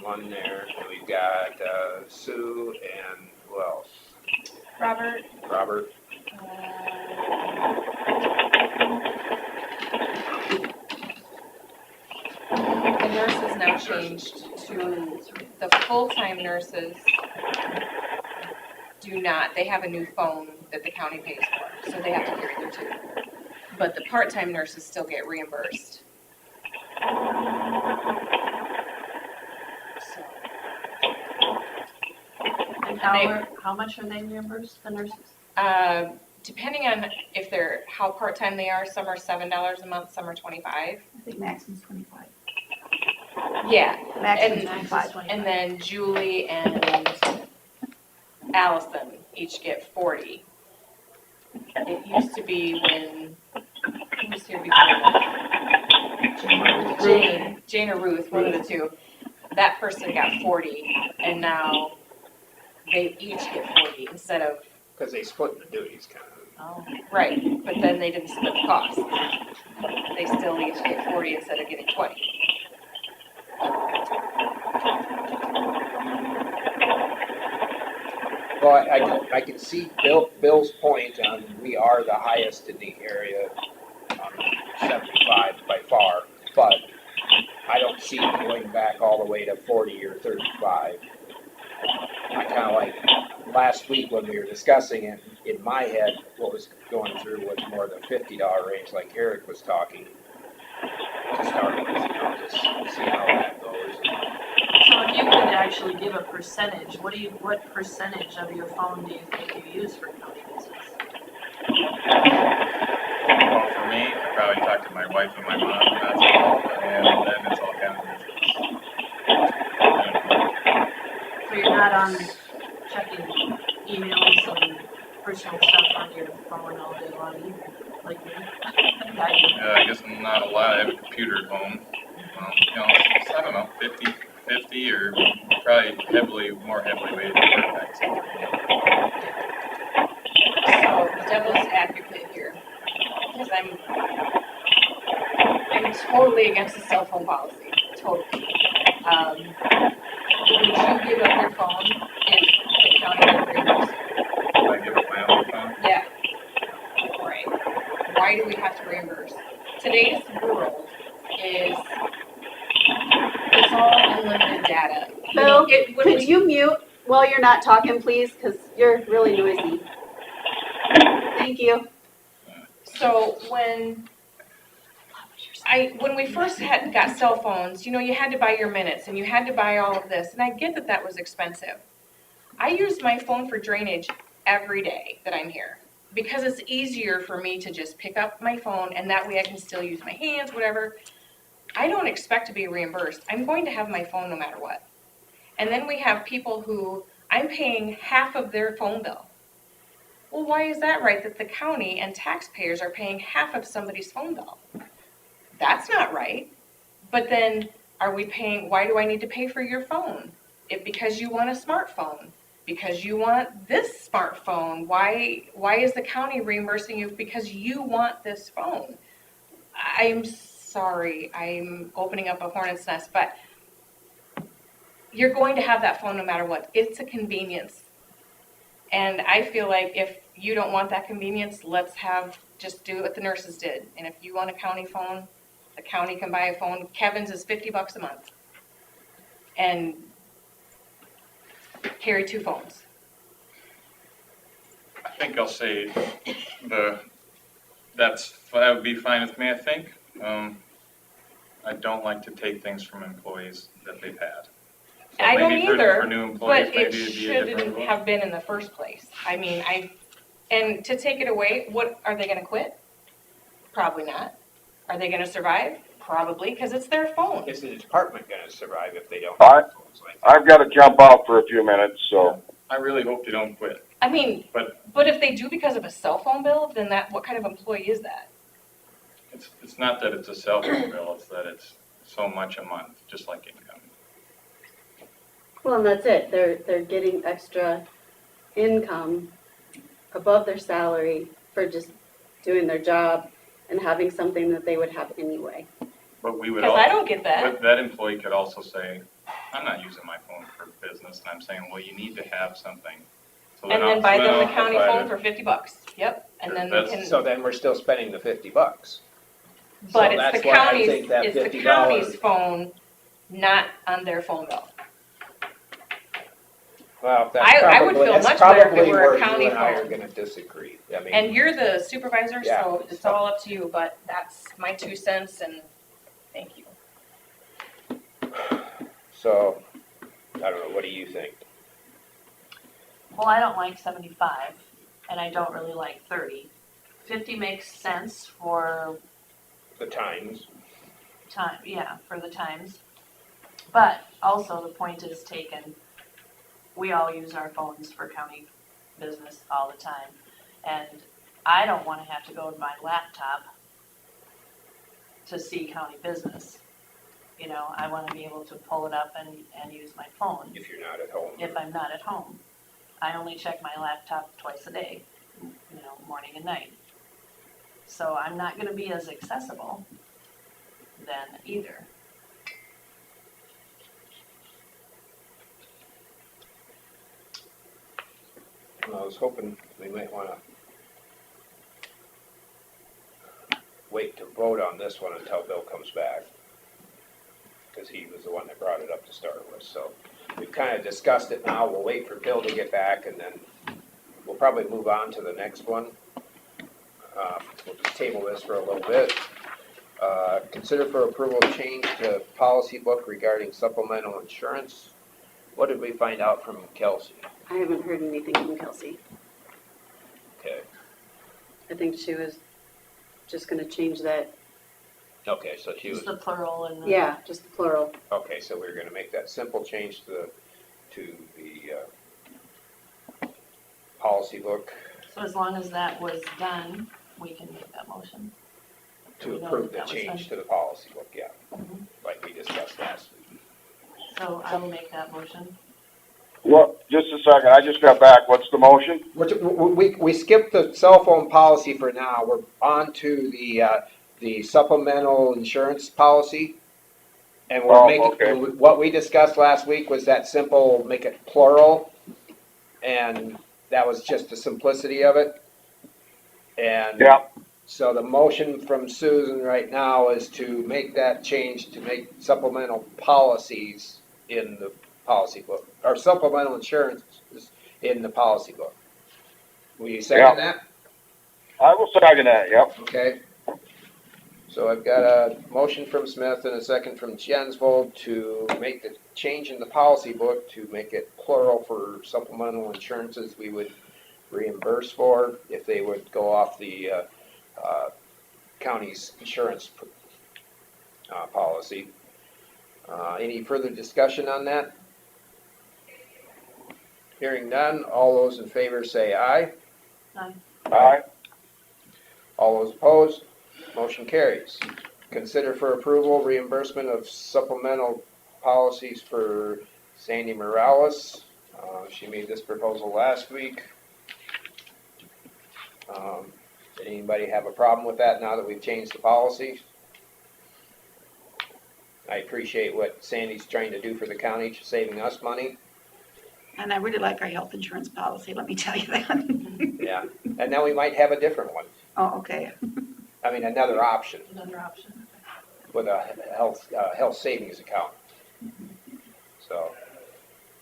one there, and we've got Sue and who else? Robert, Robert. The nurses now changed to, the full-time nurses do not, they have a new phone that the county pays for, so they have to carry their 2. But the part-time nurses still get reimbursed. So, And how much are they reimbursed, the nurses? depending on if they're, how part-time they are, some are $7 a month, some are $25. I think maximum's 25. Yeah, Maximum's and, 25. and then Julie and Allison each get 40. It used to be when, who was here before? Jane or Ruth, one of the two. That person got 40, and now they each get 40 instead of. Because they split the duties kind of. Oh. Right, but then they didn't split the cost. They still each get 40 instead of getting 20. Well, I can see Bill's point on we are the highest in the area, 75 by far, but I don't see it going back all the way to 40 or 35. I kind of like, last week when we were discussing it, in my head, what was going through was more the $50 range like Eric was talking. To start with, just see how that goes. So if you could actually give a percentage, what percentage of your phone do you think you use for county business? Well, for me, I probably talk to my wife and my mom, and that's all, and then it's all county business. So you're not on checking emails and personal stuff on your phone all day long either, like me? I guess not a lot. I have a computer at home. I don't know, 50 or probably more heavily weighted contacts. So the devil's advocate here, because I'm totally against the cell phone policy, totally. Would you give up your phone if the county would reimburse you? If I give up my own phone? Yeah. Right. Why do we have to reimburse? Today's world is, it's all unlimited data. Bill, When could you mute while you're not talking, please? Because you're really noisy. Thank you. So when when we first got cell phones, you know, you had to buy your minutes and you had to buy all of this, and I get that that was expensive. I use my phone for drainage every day that I'm here because it's easier for me to just pick up my phone and that way I can still use my hands, whatever. I don't expect to be reimbursed. I'm going to have my phone no matter what. And then we have people who I'm paying half of their phone bill. Well, why is that right that the county and taxpayers are paying half of somebody's phone bill? That's not right. But then are we paying, why do I need to pay for your phone? Because you want a smartphone, because you want this smartphone, why is the county reimbursing you because you want this phone? I'm sorry, I'm opening up a hornet's nest, but you're going to have that phone no matter what. It's a convenience. And I feel like if you don't want that convenience, just do what the nurses did. And if you want a county phone, the county can buy a phone. Kevin's is $50 a month. And carry 2 phones. I think I'll say that would be fine with me, I think. I don't like to take things from employees that they've had. So I don't maybe either, for new employees, but maybe it it'd be a different shouldn't rule. have been in the first place. I mean, and to take it away, what, are they gonna quit? Probably not. Are they gonna survive? Probably, because it's their phone. Is the department gonna survive if they don't I- have phones like that? I've got to jump out for a few minutes, so. I really hope they don't quit. I mean, But- but if they do because of a cell phone bill, then what kind of employee is that? It's not that it's a cell phone bill, it's that it's so much a month, just like income. Well, and that's it. They're getting extra income above their salary for just doing their job and having something that they would have anyway. But we would Because also. I don't get that. But that employee could also say, I'm not using my phone for business, and I'm saying, well, you need to have something. So And I'll- then buy so them the I'll county provide phone it. for $50. Yep, and then they That's- can, So then we're still spending the $50. but So it's that's the why I county's, think that it's the $50 county's phone, not on their phone bill. Well, I would feel much better if it were a county That's probably where you and I are phone. gonna disagree. I mean, And you're the supervisor, Yeah. so it's all up to you, but that's my 2 cents and thank you. so, I don't know, what do you think? Well, I don't like 75, and I don't really like 30. 50 makes sense for The times? time, yeah, for the times. But also the point is taken, we all use our phones for county business all the time. And I don't wanna have to go to my laptop to see county business. You know, I wanna be able to pull it up and use my phone If you're not at home. if I'm not at home. I only check my laptop twice a day, you know, morning and night. So I'm not gonna be as accessible then either. Well, I was hoping we might wanna wait to vote on this one until Bill comes back. Cause he was the one that brought it up to start with, so we've kinda discussed it now, we'll wait for Bill to get back and then we'll probably move on to the next one. We'll just table this for a little bit. Consider for approval change to policy book regarding supplemental insurance. What did we find out from Kelsey? I haven't heard anything from Kelsey. Okay, I think she was just gonna change that. okay, so she was, Just the plural and the. Yeah, just the plural. okay, so we're gonna make that simple change to the policy book So as long as that was done, we can make that motion. to We know approve the that was change done. to the policy book, yeah, Mhm. like we discussed last week. So I will make that motion. What, just a second, I just got back. What's the motion? We skipped the cell phone policy for now, we're on to the supplemental insurance policy. And we're Oh, making, okay. what we discussed last week was that simple, make it plural. And that was just the simplicity of it. And Yeah. so the motion from Susan right now is to make that change to make supplemental policies in the policy book, or supplemental insurance in the policy book. Will you second that? I will second that, yep. Okay. So I've got a motion from Smith and a second from Jensvold to make the change in the policy book to make it plural for supplemental insurances we would reimburse for if they would go off the county's insurance policy. Any further discussion on that? Hearing none, all those in favor say aye. Aye. Aye. All those opposed, motion carries. Consider for approval reimbursement of supplemental policies for Sandy Morales. She made this proposal last week. Did anybody have a problem with that now that we've changed the policy? I appreciate what Sandy's trying to do for the county, saving us money. And I really like our health insurance policy, let me tell you that. Yeah, and then we might have a different one. Oh, okay. I mean, another option Another option. with a health savings account. So,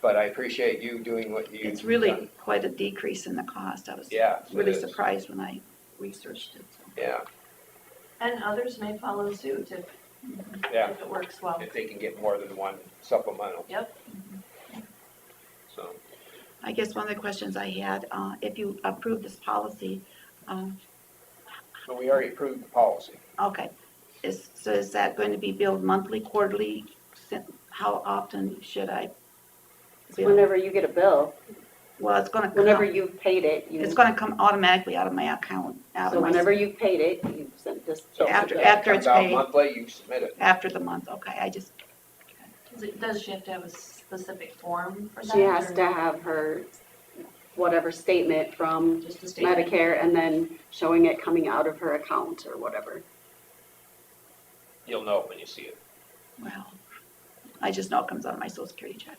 but I appreciate you doing what you've done. It's really quite a decrease in the cost. I was Yeah, it really is. surprised when I researched it. So. Yeah, And others may follow suit yeah, if it works well. if they can get more than one supplemental. Yep. So, I guess one of the questions I had, if you approve this policy, but we already approved the policy. okay, so is that going to be billed monthly, quarterly? How often should I bill? Whenever you get a bill, Well, it's gonna whenever come, you've paid it, you. it's gonna come automatically out of my account, out So of my. whenever you've paid it, you send just. So After- if it after comes it's out paid. monthly, you submit it. After the month, okay, I just, Does she have to have a specific form for that? She has or to have her, whatever statement from Just a statement? Medicare and then showing it coming out of her account or whatever. You'll know when you see it. well, I just know it comes out of my social security check.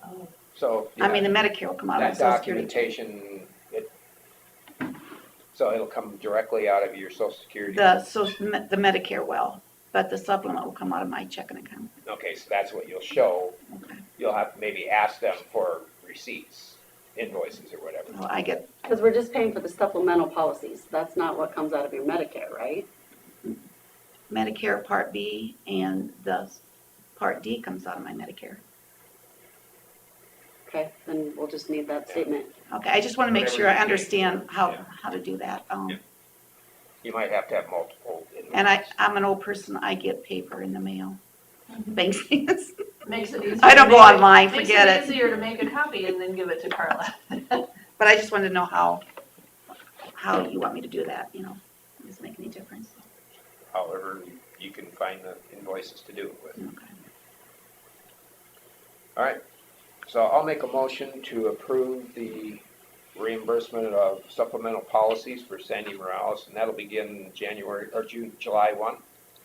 Oh, So. I yeah, mean, the Medicare will come out of my that social security check. documentation, so it'll come directly out of your social security. The Medicare will, but the supplement will come out of my checking account. Okay, so that's what you'll show. Okay. You'll have to maybe ask them for receipts, invoices or whatever. Well, I get, Because we're just paying for the supplemental policies. That's not what comes out of your Medicare, right? Medicare Part B and the Part D comes out of my Medicare. Okay, then we'll just need that statement. Okay, I just want to make Whatever sure I you pay understand for, how, yeah. how to do that. Yeah. You might have to have multiple invoices. And I'm an old person, I get paper in the mail. Bank statements. Makes it easier. I don't to go make online, forget Makes it. it easier to make a copy and then give it to Carla. But I just wanted to know how you want me to do that, you know, does it make any difference? However, you can find the invoices to do it with. Okay. All right, so I'll make a motion to approve the reimbursement of supplemental policies for Sandy Morales, and that'll begin July 1.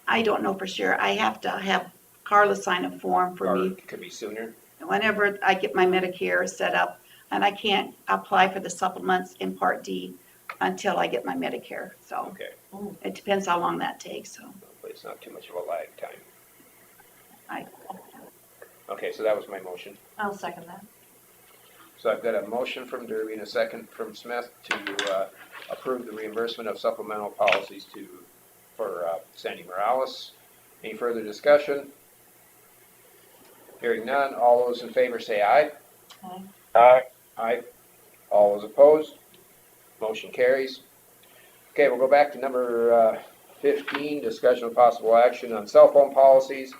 I don't know for sure. I have to have Carla sign a form for Or me it could be sooner. whenever I get my Medicare set up, and I can't apply for the supplements in Part D until I get my Medicare, so Okay, it depends how long that takes, so. hopefully it's not too much of a lag time. I- Okay, so that was my motion. I'll second that. So I've got a motion from Derby and a second from Smith to approve the reimbursement of supplemental policies for Sandy Morales. Any further discussion? Hearing none, all those in favor say aye. Aye. Aye. Aye. All those opposed? Motion carries. Okay, we'll go back to number 15, discussion of possible action on cell phone policies.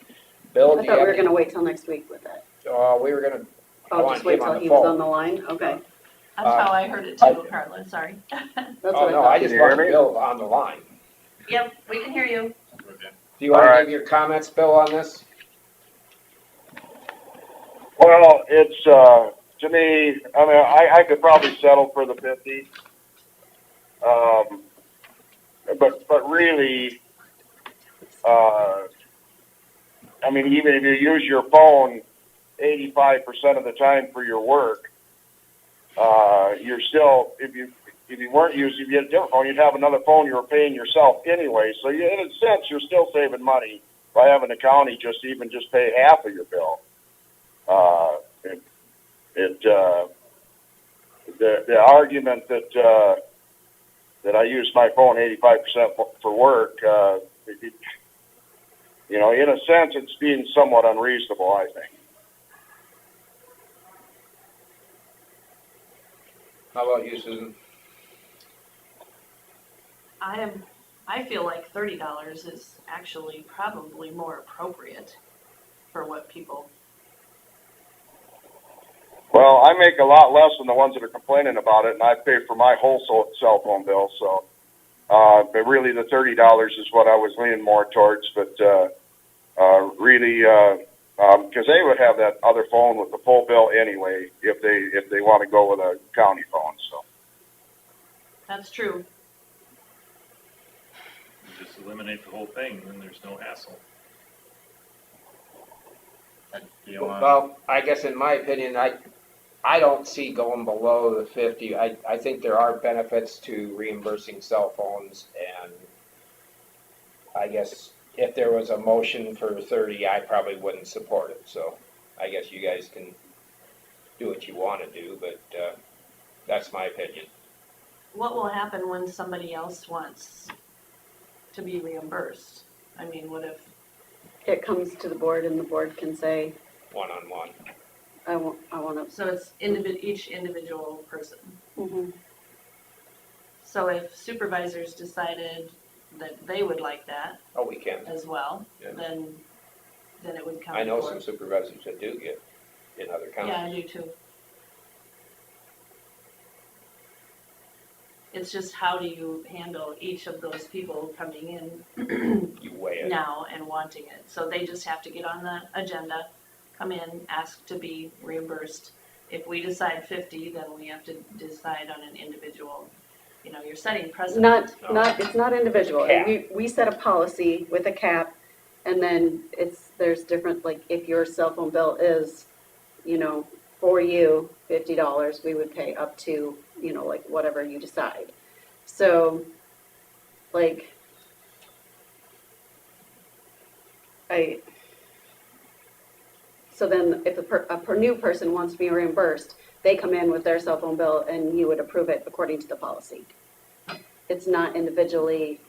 Bill, I do you thought we have were any? gonna wait till next week with that. We were gonna, I Oh, want just wait him on till the he was phone. on the line? Okay. That's how I heard it too, Carla, sorry. That's oh what I no, thought. I just Can you hear want me? Bill on the line. Yep, we can hear you. Okay. Do you want All to right. give your comments, Bill, on this? Well, it's, to me, I mean, I could probably settle for the 50. But really, I mean, even if you use your phone 85% of the time for your work, you're still, if you weren't using, if you had a different phone, you'd have another phone you were paying yourself anyway. So you, in a sense, you're still saving money by having the county just pay half of your bill. The argument that that I use my phone 85% for work, you know, in a sense, it's being somewhat unreasonable, I think. How about you, Susan? I feel like $30 is actually probably more appropriate for what people, Well, I make a lot less than the ones that are complaining about it, and I pay for my whole cell phone bill, so, but really the $30 is what I was leaning more towards, but, really, because they would have that other phone with the full bill anyway, if they want to go with a county phone, so. that's true. Just eliminate the whole thing, then there's no hassle. Well, I guess in my opinion, I don't see going below the 50. I think there are benefits to reimbursing cell phones, and I guess if there was a motion for 30, I probably wouldn't support it. So I guess you guys can do what you want to do, but that's my opinion. What will happen when somebody else wants to be reimbursed? I mean, what if, It comes to the board and the board can say, One-on-one. I want to. so it's each individual person. Mhm. So if supervisors decided that they would like that Oh, we can. as well, Yeah. then it would come I know forward. some supervisors that do get in other counties. Yeah, I do too. It's just how do you handle each of those people coming in You weigh it. now and wanting it? So they just have to get on the agenda, come in, ask to be reimbursed. If we decide 50, then we have to decide on an individual, you know, you're setting precedent. It's not individual. Cap. We set a policy with a cap, and then there's different, like, if your cell phone bill is, you know, for you, $50, we would pay up to, you know, like, whatever you decide. So, like, so then if a new person wants to be reimbursed, they come in with their cell phone bill and you would approve it according to the policy. It's not individually.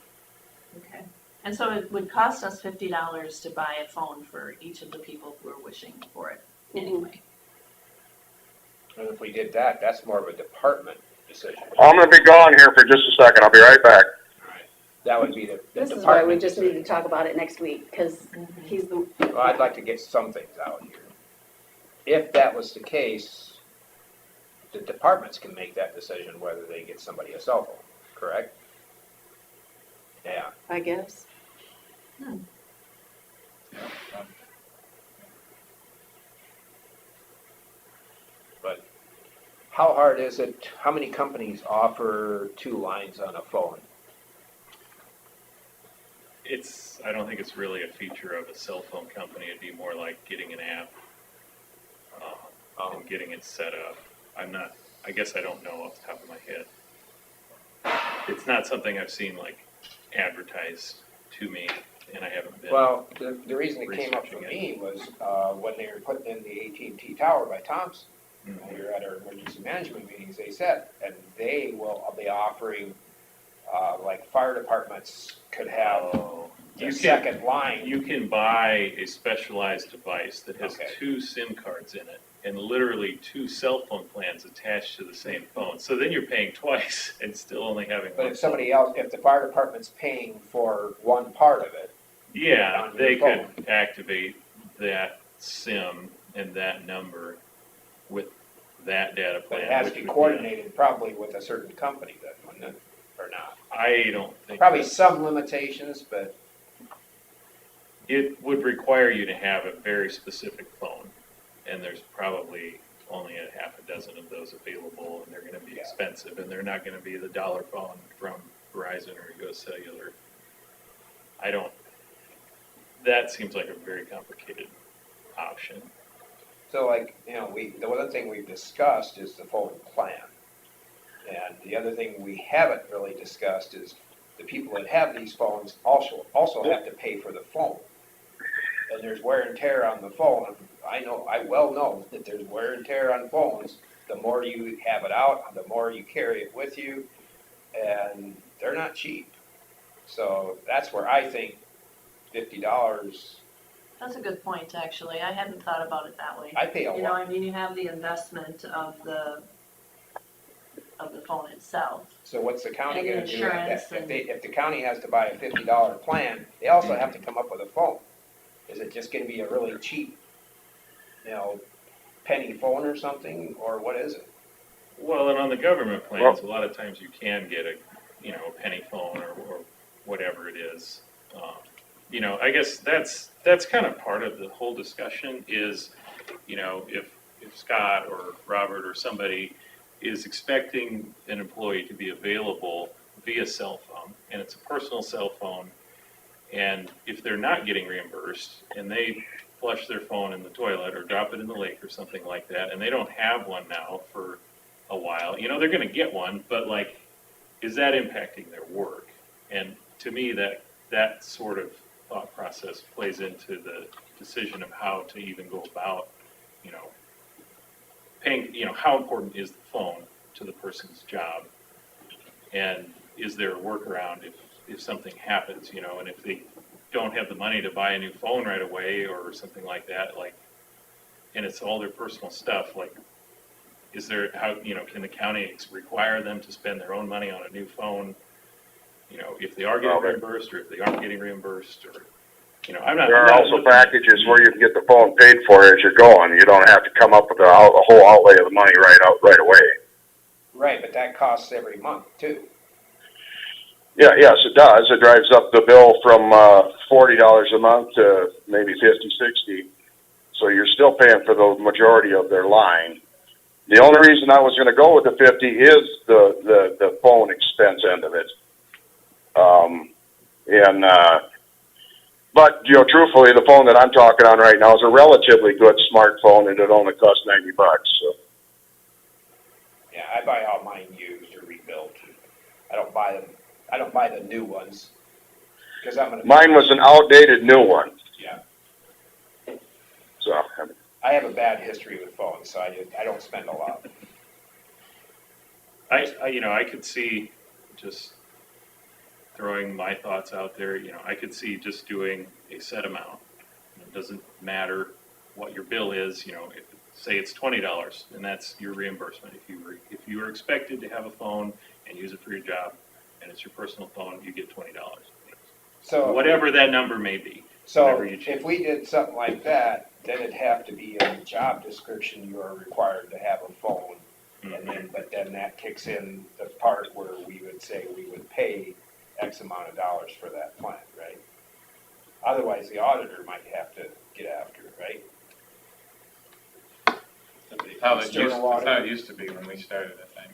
Okay. And so it would cost us $50 to buy a phone for each of the people who are wishing for it anyway. And if we did that, that's more of a department decision. I'm gonna be gone here for just a second, I'll be right back. That would be the This is why department we just need decision. to talk about it next week, because he's the, Well, I'd like to get some things out here. If that was the case, the departments can make that decision whether they get somebody a cell phone, correct? Yeah. I guess. But how hard is it, how many companies offer 2 lines on a phone? I don't think it's really a feature of a cell phone company. It'd be more like getting an app and getting it set up. I guess I don't know off the top of my head. It's not something I've seen like advertised to me, and I haven't been. Well, the reason it came up for researching me was when they were putting in the AT&T tower by Thompson. Mhm. We were at our emergency management meetings, they said, and they will be offering, like fire departments could have Oh. the You second line. You can buy a specialized device that has Okay. 2 SIM cards in it and literally 2 cell phone plans attached to the same phone. So then you're paying twice and still only having But one if somebody else, if the fire department's paying for one part of it, Yeah, on your they phone. could activate that SIM and that number with that data but plan. it has to which be would coordinated probably with a certain company then, wouldn't it, or not? I don't think. Probably some limitations, but It would require you to have a very specific phone, and there's probably only a half a dozen of those available, and they're gonna be Yeah. expensive, and they're not gonna be the dollar phone from Verizon or US Cellular. That seems like a very complicated option. so like, you know, the other thing we've discussed is the phone plan. And the other thing we haven't really discussed is the people that have these phones also have to pay for the phone. And there's wear and tear on the phone. I well know that there's wear and tear on phones. The more you have it out, the more you carry it with you. and they're not cheap. So that's where I think $50, That's a good point, actually. I hadn't thought about it that way. I pay a You know, lot. I mean, you have the investment of the phone itself. So what's the county And gonna do? insurance If the county has to buy a $50 plan, they also have to come up with a phone. Is it just gonna be a really cheap, penny phone or something, or what is it? Well, and on the government plans, a lot of times you can get a penny phone or whatever it is. I guess that's kind of part of the whole discussion is, if Scott or Robert or somebody is expecting an employee to be available via cell phone, and it's a personal cell phone, and if they're not getting reimbursed and they flush their phone in the toilet or drop it in the lake or something like that, and they don't have one now for a while, they're gonna get one, but like, is that impacting their work? And to me, that sort of thought process plays into the decision of how to even go about, paying, how important is the phone to the person's job? And is there a workaround if something happens, and if they don't have the money to buy a new phone right away or something like that, and it's all their personal stuff, is there, can the county require them to spend their own money on a new phone? If they are getting reimbursed or if they aren't getting reimbursed, or, There are also packages where you can get the phone paid for as you're going. You don't have to come up with the whole outlay of the money right away. Right, but that costs every month too. Yeah, yes, it does. It drives up the bill from $40 a month to maybe 50, 60. So you're still paying for the majority of their line. The only reason I was going to go with the 50 is the phone expense end of it. But truthfully, the phone that I'm talking on right now is a relatively good smartphone, and it only costs $90. So. Yeah, I buy all mine used or rebuilt. I don't buy the new ones because I'm gonna. Mine was an outdated new one. Yeah. So. I have a bad history with phones, so I don't spend a lot. I could see, just throwing my thoughts out there, I could see just doing a set amount. It doesn't matter what your bill is, say it's $20 and that's your reimbursement. If you were expected to have a phone and use it for your job and it's your personal phone, you get $20. So whatever that number may be. So if we did something like that, then it'd have to be in the job description, you are required to have a phone. And but then that kicks in the part where we would say we would pay X amount of dollars for that plan, right? Otherwise, the auditor might have to get after it, right? That's how it used to be when we started, I think.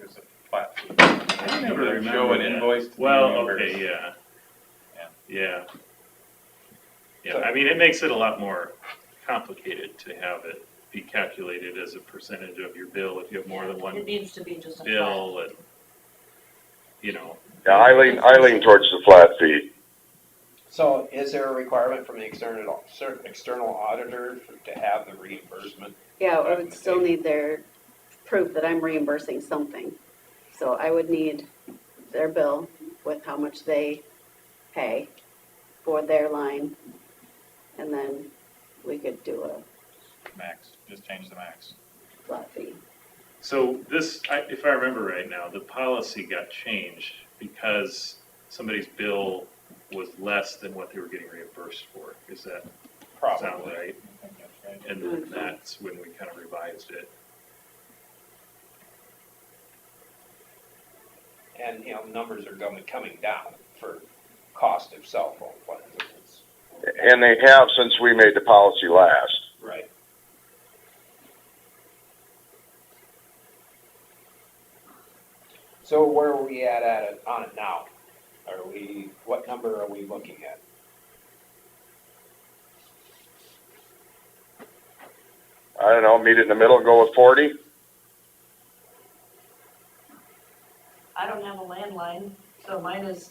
It was a flat fee. I never remember show an that. invoice to be Well, reimbursed. okay, yeah. I mean, it makes it a lot more complicated to have it be calculated as a percentage of your bill if you have more than one It needs to be just a bill and, Yeah, I lean towards the flat fee. So is there a requirement from the external auditor to have the reimbursement? Yeah, I would still need their proof that I'm reimbursing something. So I would need their bill with how much they pay for their line, and then we could do a Max, just change the max. flat fee. So this, if I remember right now, the policy got changed because somebody's bill was less than what they were getting reimbursed for. Is that sound right? I think that's right. And then that's when we kind of revised it. And, numbers are coming down for cost of cell phone plans. And they have since we made the policy last. Right. So where are we at on it now? What number are we looking at? I don't know, meet in the middle and go with 40? I don't have a landline, so mine is,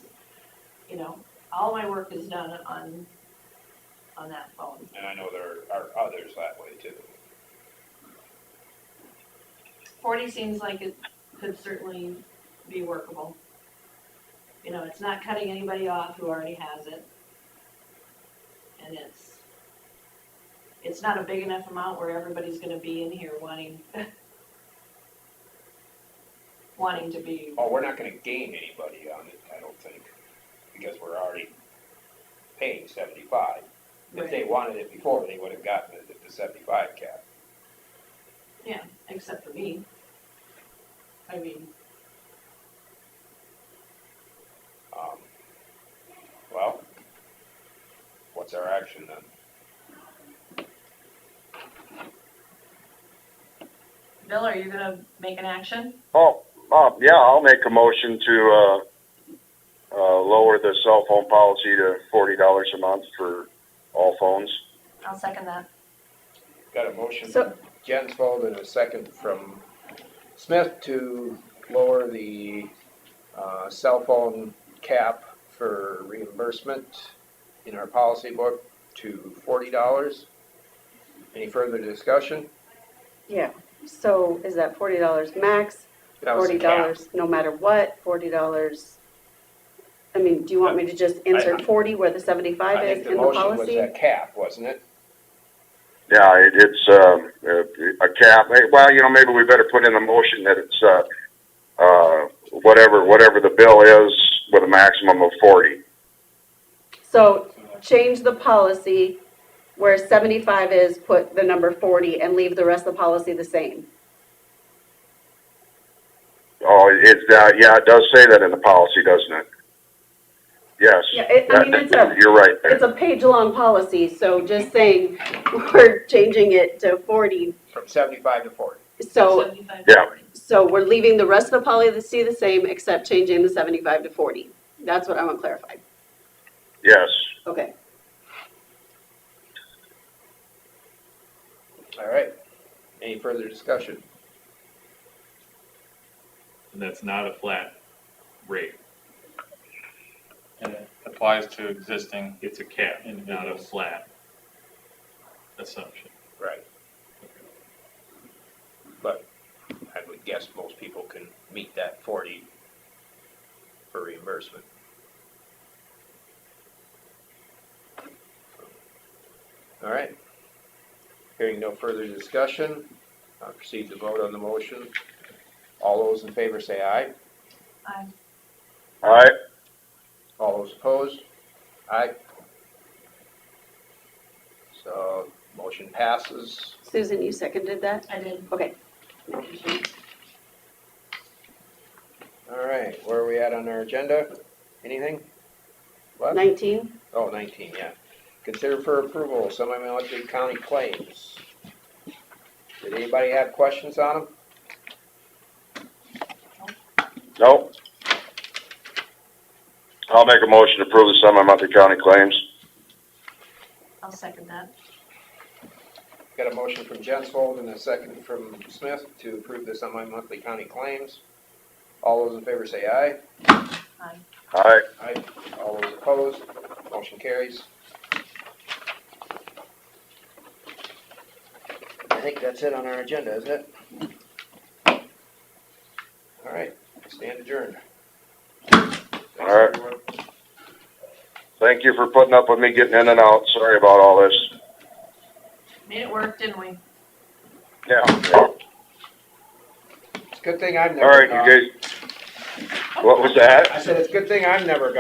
all my work is done on that phone. And I know there are others that way too. 40 seems like it could certainly be workable. You know, it's not cutting anybody off who already has it. And it's not a big enough amount where everybody's gonna be in here wanting, wanting to be, Oh, we're not gonna gain anybody on it, I don't think, because we're already paying 75. If they wanted it before, they would have gotten it at the 75 cap. yeah, except for me. I mean, Well, what's our action then? Bill, are you gonna make an action? Oh, yeah, I'll make a motion to, lower the cell phone policy to $40 a month for all phones. I'll second that. Got a motion So- from Jensvold and a second from Smith to lower the cell phone cap for reimbursement in our policy book to $40. Any further discussion? Yeah, so is that $40 max, That was the $40 no matter what, $40? I mean, do you want me to just insert 40 where the 75 I is think the in the motion was policy? that cap, wasn't it? Yeah, it's a cap. Well, maybe we better put in the motion that it's whatever the bill is with a maximum of 40. So change the policy where 75 is, put the number 40 and leave the rest of the policy the same. Oh, yeah, it does say that in the policy, doesn't it? Yes. Yeah, it's you're right there. it's a page-long policy, so just saying we're changing it to 40. From 75 to 40. So, 75 Yeah. 40. so we're leaving the rest of the policy the same except changing the 75 to 40. That's what I want clarified. Yes. Okay. All right. Any further discussion? And that's not a flat rate. And it applies to existing. It's a cap, and not a flat assumption. Right. But I would guess most people can meet that 40 for reimbursement. All right. Hearing no further discussion, I'll proceed to vote on the motion. All those in favor say aye. Aye. All right. All those opposed? Aye. So, motion passes. Susan, you seconded that? I did. Okay. All right, where are we at on our agenda? Anything? What? 19? Oh, 19, yeah. Consider for approval semi-monthly county claims. Did anybody have questions on them? Nope. I'll make a motion to approve the semi-monthly county claims. I'll second that. Got a motion from Jensvold and a second from Smith to approve the semi-monthly county claims. All those in favor say aye. Aye. Aye. Aye. All those opposed? Motion carries. I think that's it on our agenda, isn't it? All right, stand adjourned. All right. Thank you for putting up with me getting in and out. Sorry about all this. Made it work, didn't we? Yeah. It's a good thing I've All never right, gone. you guys. What was that? I said, it's a good thing I've never gone.